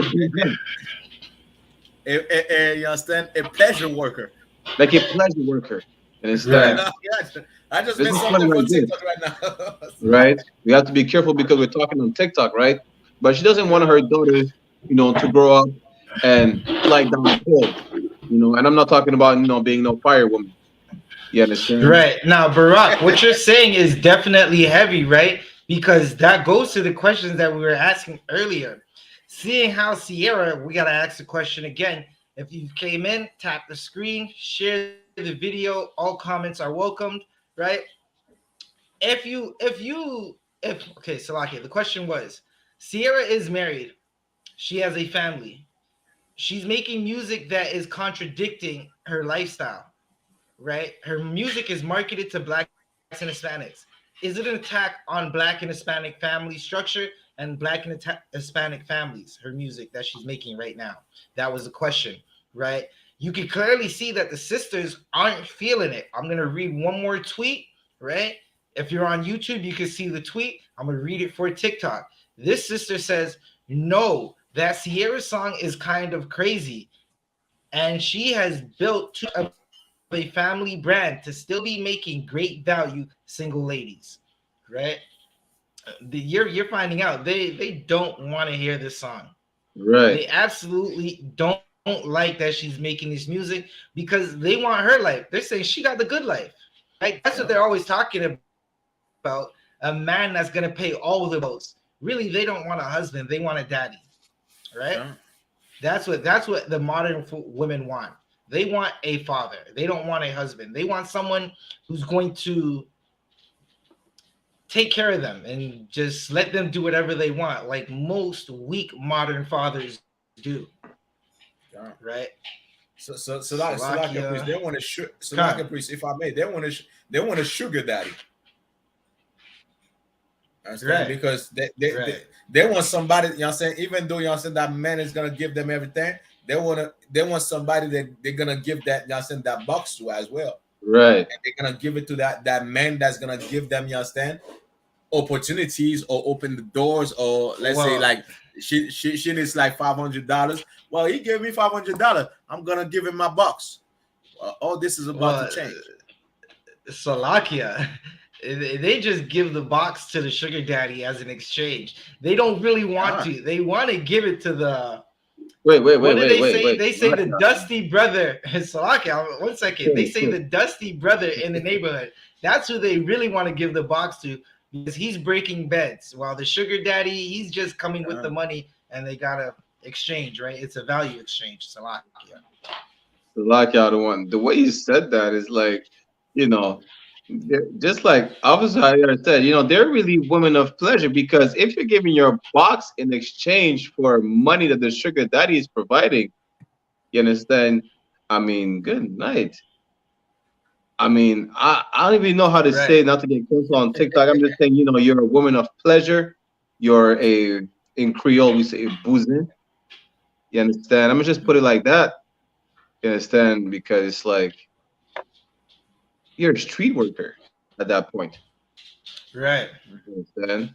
You understand? A pleasure worker. like a pleasure worker. And instead, Right. I just this made is something funny for like this, TikTok right now. right? We have to be careful because we're talking on TikTok, right? But she doesn't want her daughters, you know, to grow up and slide down the hill, you know. And I'm not talking about, you know, being no firewoman. You understand? Right. Now, Barack, what you're saying is definitely heavy, right? Because that goes to the questions that we were asking earlier. Seeing how Sierra, we got to ask the question again. If you came in, tap the screen, share the video. All comments are welcomed, right? If okay, Salakia, the question was, Sierra is married. She has a family. She's making music that is contradicting her lifestyle, right? Her music is marketed to Blacks and Hispanics. Is it an attack on Black and Hispanic family structure and Black and Hispanic families, her music that she's making right now? That was the question, right? You can clearly see that the sisters aren't feeling it. I'm going to read one more tweet, right? If you're on YouTube, you can see the tweet. I'm going to read it for TikTok. This sister says, no, that Sierra song is kind of crazy. And she has built a family brand to still be making great value single ladies, right? You're finding out they don't want to hear this song. Right. They absolutely don't like that she's making this music because they want her life. They're saying she got the good life, right? That's what they're always talking about. A man that's gonna pay all the bills. Really, they don't want a husband. They want a daddy, right? Yeah. That's what the modern women want. They want a father. They don't want a husband. They want someone who's going to take care of them and just let them do whatever they want, like most weak modern fathers do. Yeah. Right? Salakia priest, they want to Khan. priest, if I may, they want a sugar daddy. Understand? Right. Because Right. they want somebody, you know what I'm saying, even though, you know what I'm saying, that man is gonna give them everything, they want somebody that they're gonna give that, you know what I'm saying, that box to as well. Right. And they're gonna give it to that man that's gonna give them, you understand, opportunities or open the doors, or let's say like she needs like $500. Well, he gave me $500. I'm gonna give him my box. All this is about to change. Salakia. They just give the box to the sugar daddy as an exchange. They don't really want to. They want to give it to the. Wait. They say the dusty brother. Salakia. 1 second. They say the dusty brother in the neighborhood. That's who they really want to give the box to, because he's breaking beds, while the sugar daddy, he's just coming with the money, and they gotta exchange, right? It's a value exchange. Salakia. Salakia, the one. The way you said that is like, you know, just like Officer Ayar said, you know, they're really women of pleasure, because if you're giving your box in exchange for money that the sugar daddy is providing, you understand? I mean, good night. I mean, I don't even know how to say it, not to get canceled on TikTok. I'm just saying, you know, you're a woman of pleasure. You're in Creole, we say boozing. You understand? I'm gonna just put it like that. You understand? Because it's like, you're a street worker at that point. Right. You understand?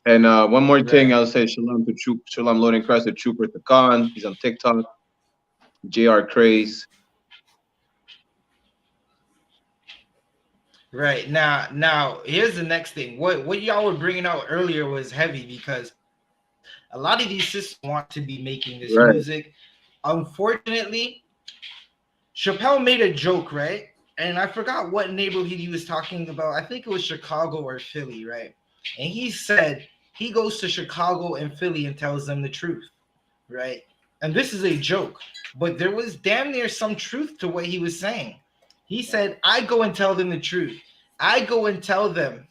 And one more thing, I'll say shalom to Shalom Loading Christ to Trooper Takan. He's on TikTok. JR Craze. Right. Now here's the next thing. What y'all were bringing out earlier was heavy, because a lot of these sisters want to be making this music. Unfortunately, Chappelle made a joke, right? And I forgot what neighborhood he was talking about. I think it was Chicago or Philly, right? And he said he goes to Chicago and Philly and tells them the truth, right? And this is a joke, but there was damn near some truth to what he was saying. He said, I go and tell them the truth. I go and tell them.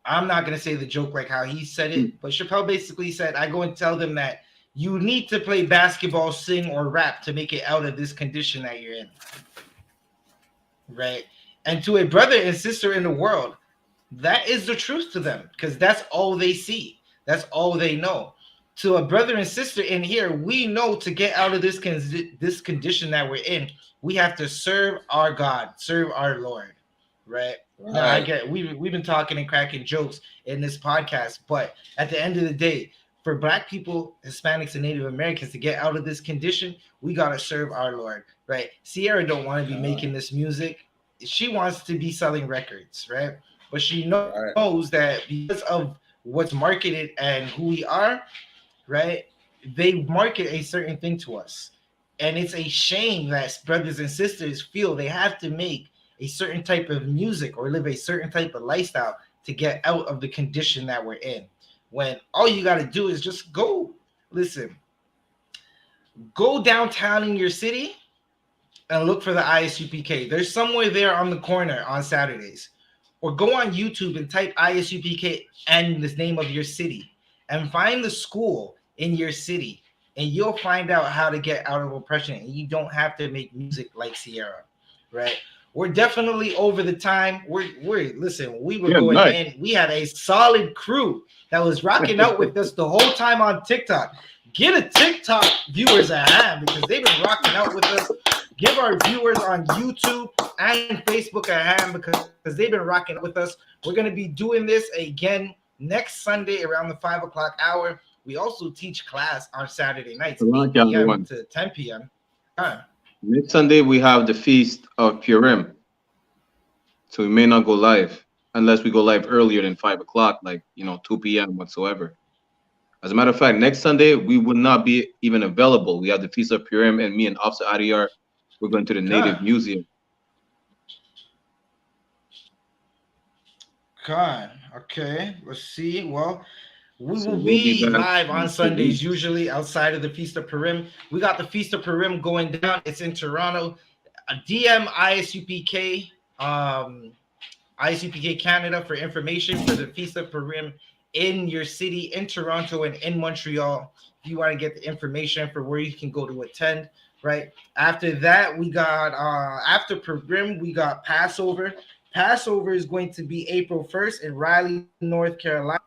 I'm not going to say the joke like how he said it, but Chappelle basically said, I go and tell them that you need to play basketball, sing, or rap to make it out of this condition that you're in. Right? And to a brother and sister in the world, that is the truth to them, because that's all they see. That's all they know. To a brother and sister in here, we know to get out of this condition that we're in, we have to serve our God, serve our Lord, right? Now, I get we've been talking and cracking jokes in this podcast, but at the end of the day, for Black people, Hispanics, and Native Americans to get out of this condition, we gotta serve our Lord, right? Sierra don't want to be making this music; she wants to be selling records, right? But she knows that because of what's marketed and who we are, right? They market a certain thing to us. And it's a shame that brothers and sisters feel they have to make a certain type of music or live a certain type of lifestyle to get out of the condition that we're in. When all you got to do is just go downtown in your city and look for the I.S.U.P.K. There's somewhere there on the corner on Saturdays. Or go on YouTube and type I.S.U.P.K. and the name of your city and find the school in your city, and you'll find out how to get out of oppression. And you don't have to make music like Sierra, right? We're definitely over the time. Listen, we were going in. We had a solid crew that was rocking out with us the whole time on TikTok. Get a TikTok viewers a hand, because they've been rocking out with us. Give our viewers on YouTube and Facebook a hand, because they've been rocking with us. We're going to be doing this again next Sunday around the 5 o'clock hour. We also teach class on Saturday nights, 8 p.m. to 10 p.m. Next Sunday, we have the Feast of Purim. So we may not go live unless we go live earlier than 5 o'clock, like, 2 p.m. whatsoever. As a matter of fact, next Sunday, we would not be even available. We have the Feast of Purim, and me and Officer Adiyar, we're going to the Native Museum. Okay, let's see. Well, we will be live on Sundays, usually outside of the Feast of Purim. We got the Feast of Purim going down. It's in Toronto. DM I.S.U.P.K. ISUPK Canada for information for the Feast of Purim in your city, in Toronto and in Montreal. If you want to get the information for where you can go to attend, right? After that, we got after Purim, we got Passover. Passover is going to be April 1st in Raleigh, North Carolina,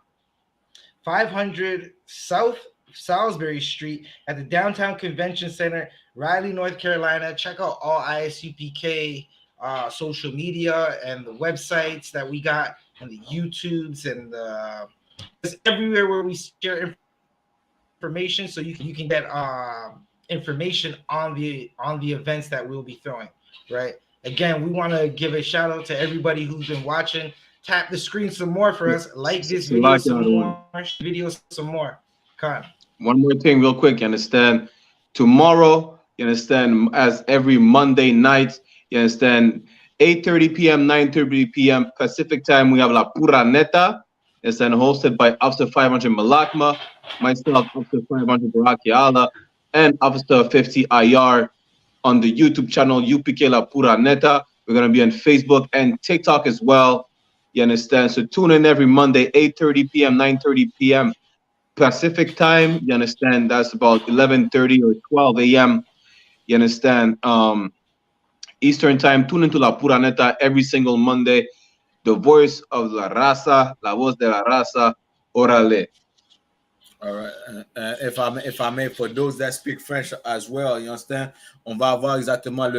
500 South Salisbury Street at the Downtown Convention Center, Raleigh, North Carolina. Check out all ISUPK social media and the websites that we got, and the YouTubes, and it's everywhere where we share information, so you can get information on the events that we'll be throwing. Right. Again, we want to give a shout out to everybody who's been watching. Tap the screen some more for us. Like this video some more. Videos some more. Con. One more thing, real quick. You understand? Tomorrow, you understand? As every Monday night, you understand? 8:30 p.m., 9:30 p.m. Pacific time. We have La Pura Neta. It's then hosted by Officer 500 Malakma, myself, Officer 500 Barakiala, and Officer 50 IR on the YouTube channel UPK La Pura Neta. We're gonna be on Facebook and TikTok as well. You understand? So tune in every Monday, 8:30 p.m., 9:30 p.m. Pacific time. You understand? That's about 11:30 or 12 a.m. You understand? Eastern time. Tune into La Pura Neta every single Monday. The voice of la raza, la voz de la raza. Orale. All right. If I may, for those that speak French as well, you understand, on va avoir exactement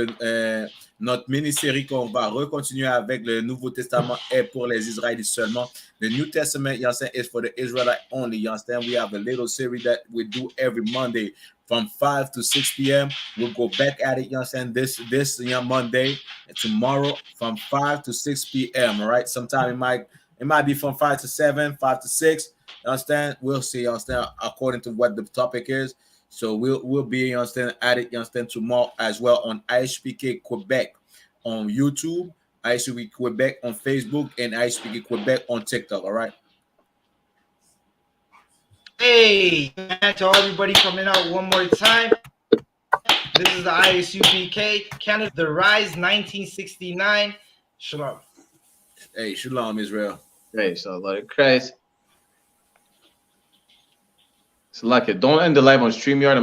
notre mini-série qu'on va recontinuer avec le Nouveau Testament est pour les Israélites seulement. The New Testament, you understand, is for the Israelite only. You understand? We have a little series that we do every Monday from 5 to 6 p.m. We'll go back at it, you understand, this Monday and tomorrow from 5 to 6 p.m. All right. Sometime it might be from 5 to 7, 5 to 6. You understand? We'll see. You understand? According to what the topic is. So we'll be, you understand, at it, you understand, tomorrow as well on I.S.U.P.K Quebec on YouTube, I.S.U.P.K Quebec on Facebook, and I.S.U.P.K Quebec on TikTok. All right. Hey, to all everybody coming out one more time. This is the I.S.U.P.K Canada, the Rise 1969. Shalom. Hey, Shalom, Israel. Hey, so like Christ. Select it. Don't end the live on StreamYard.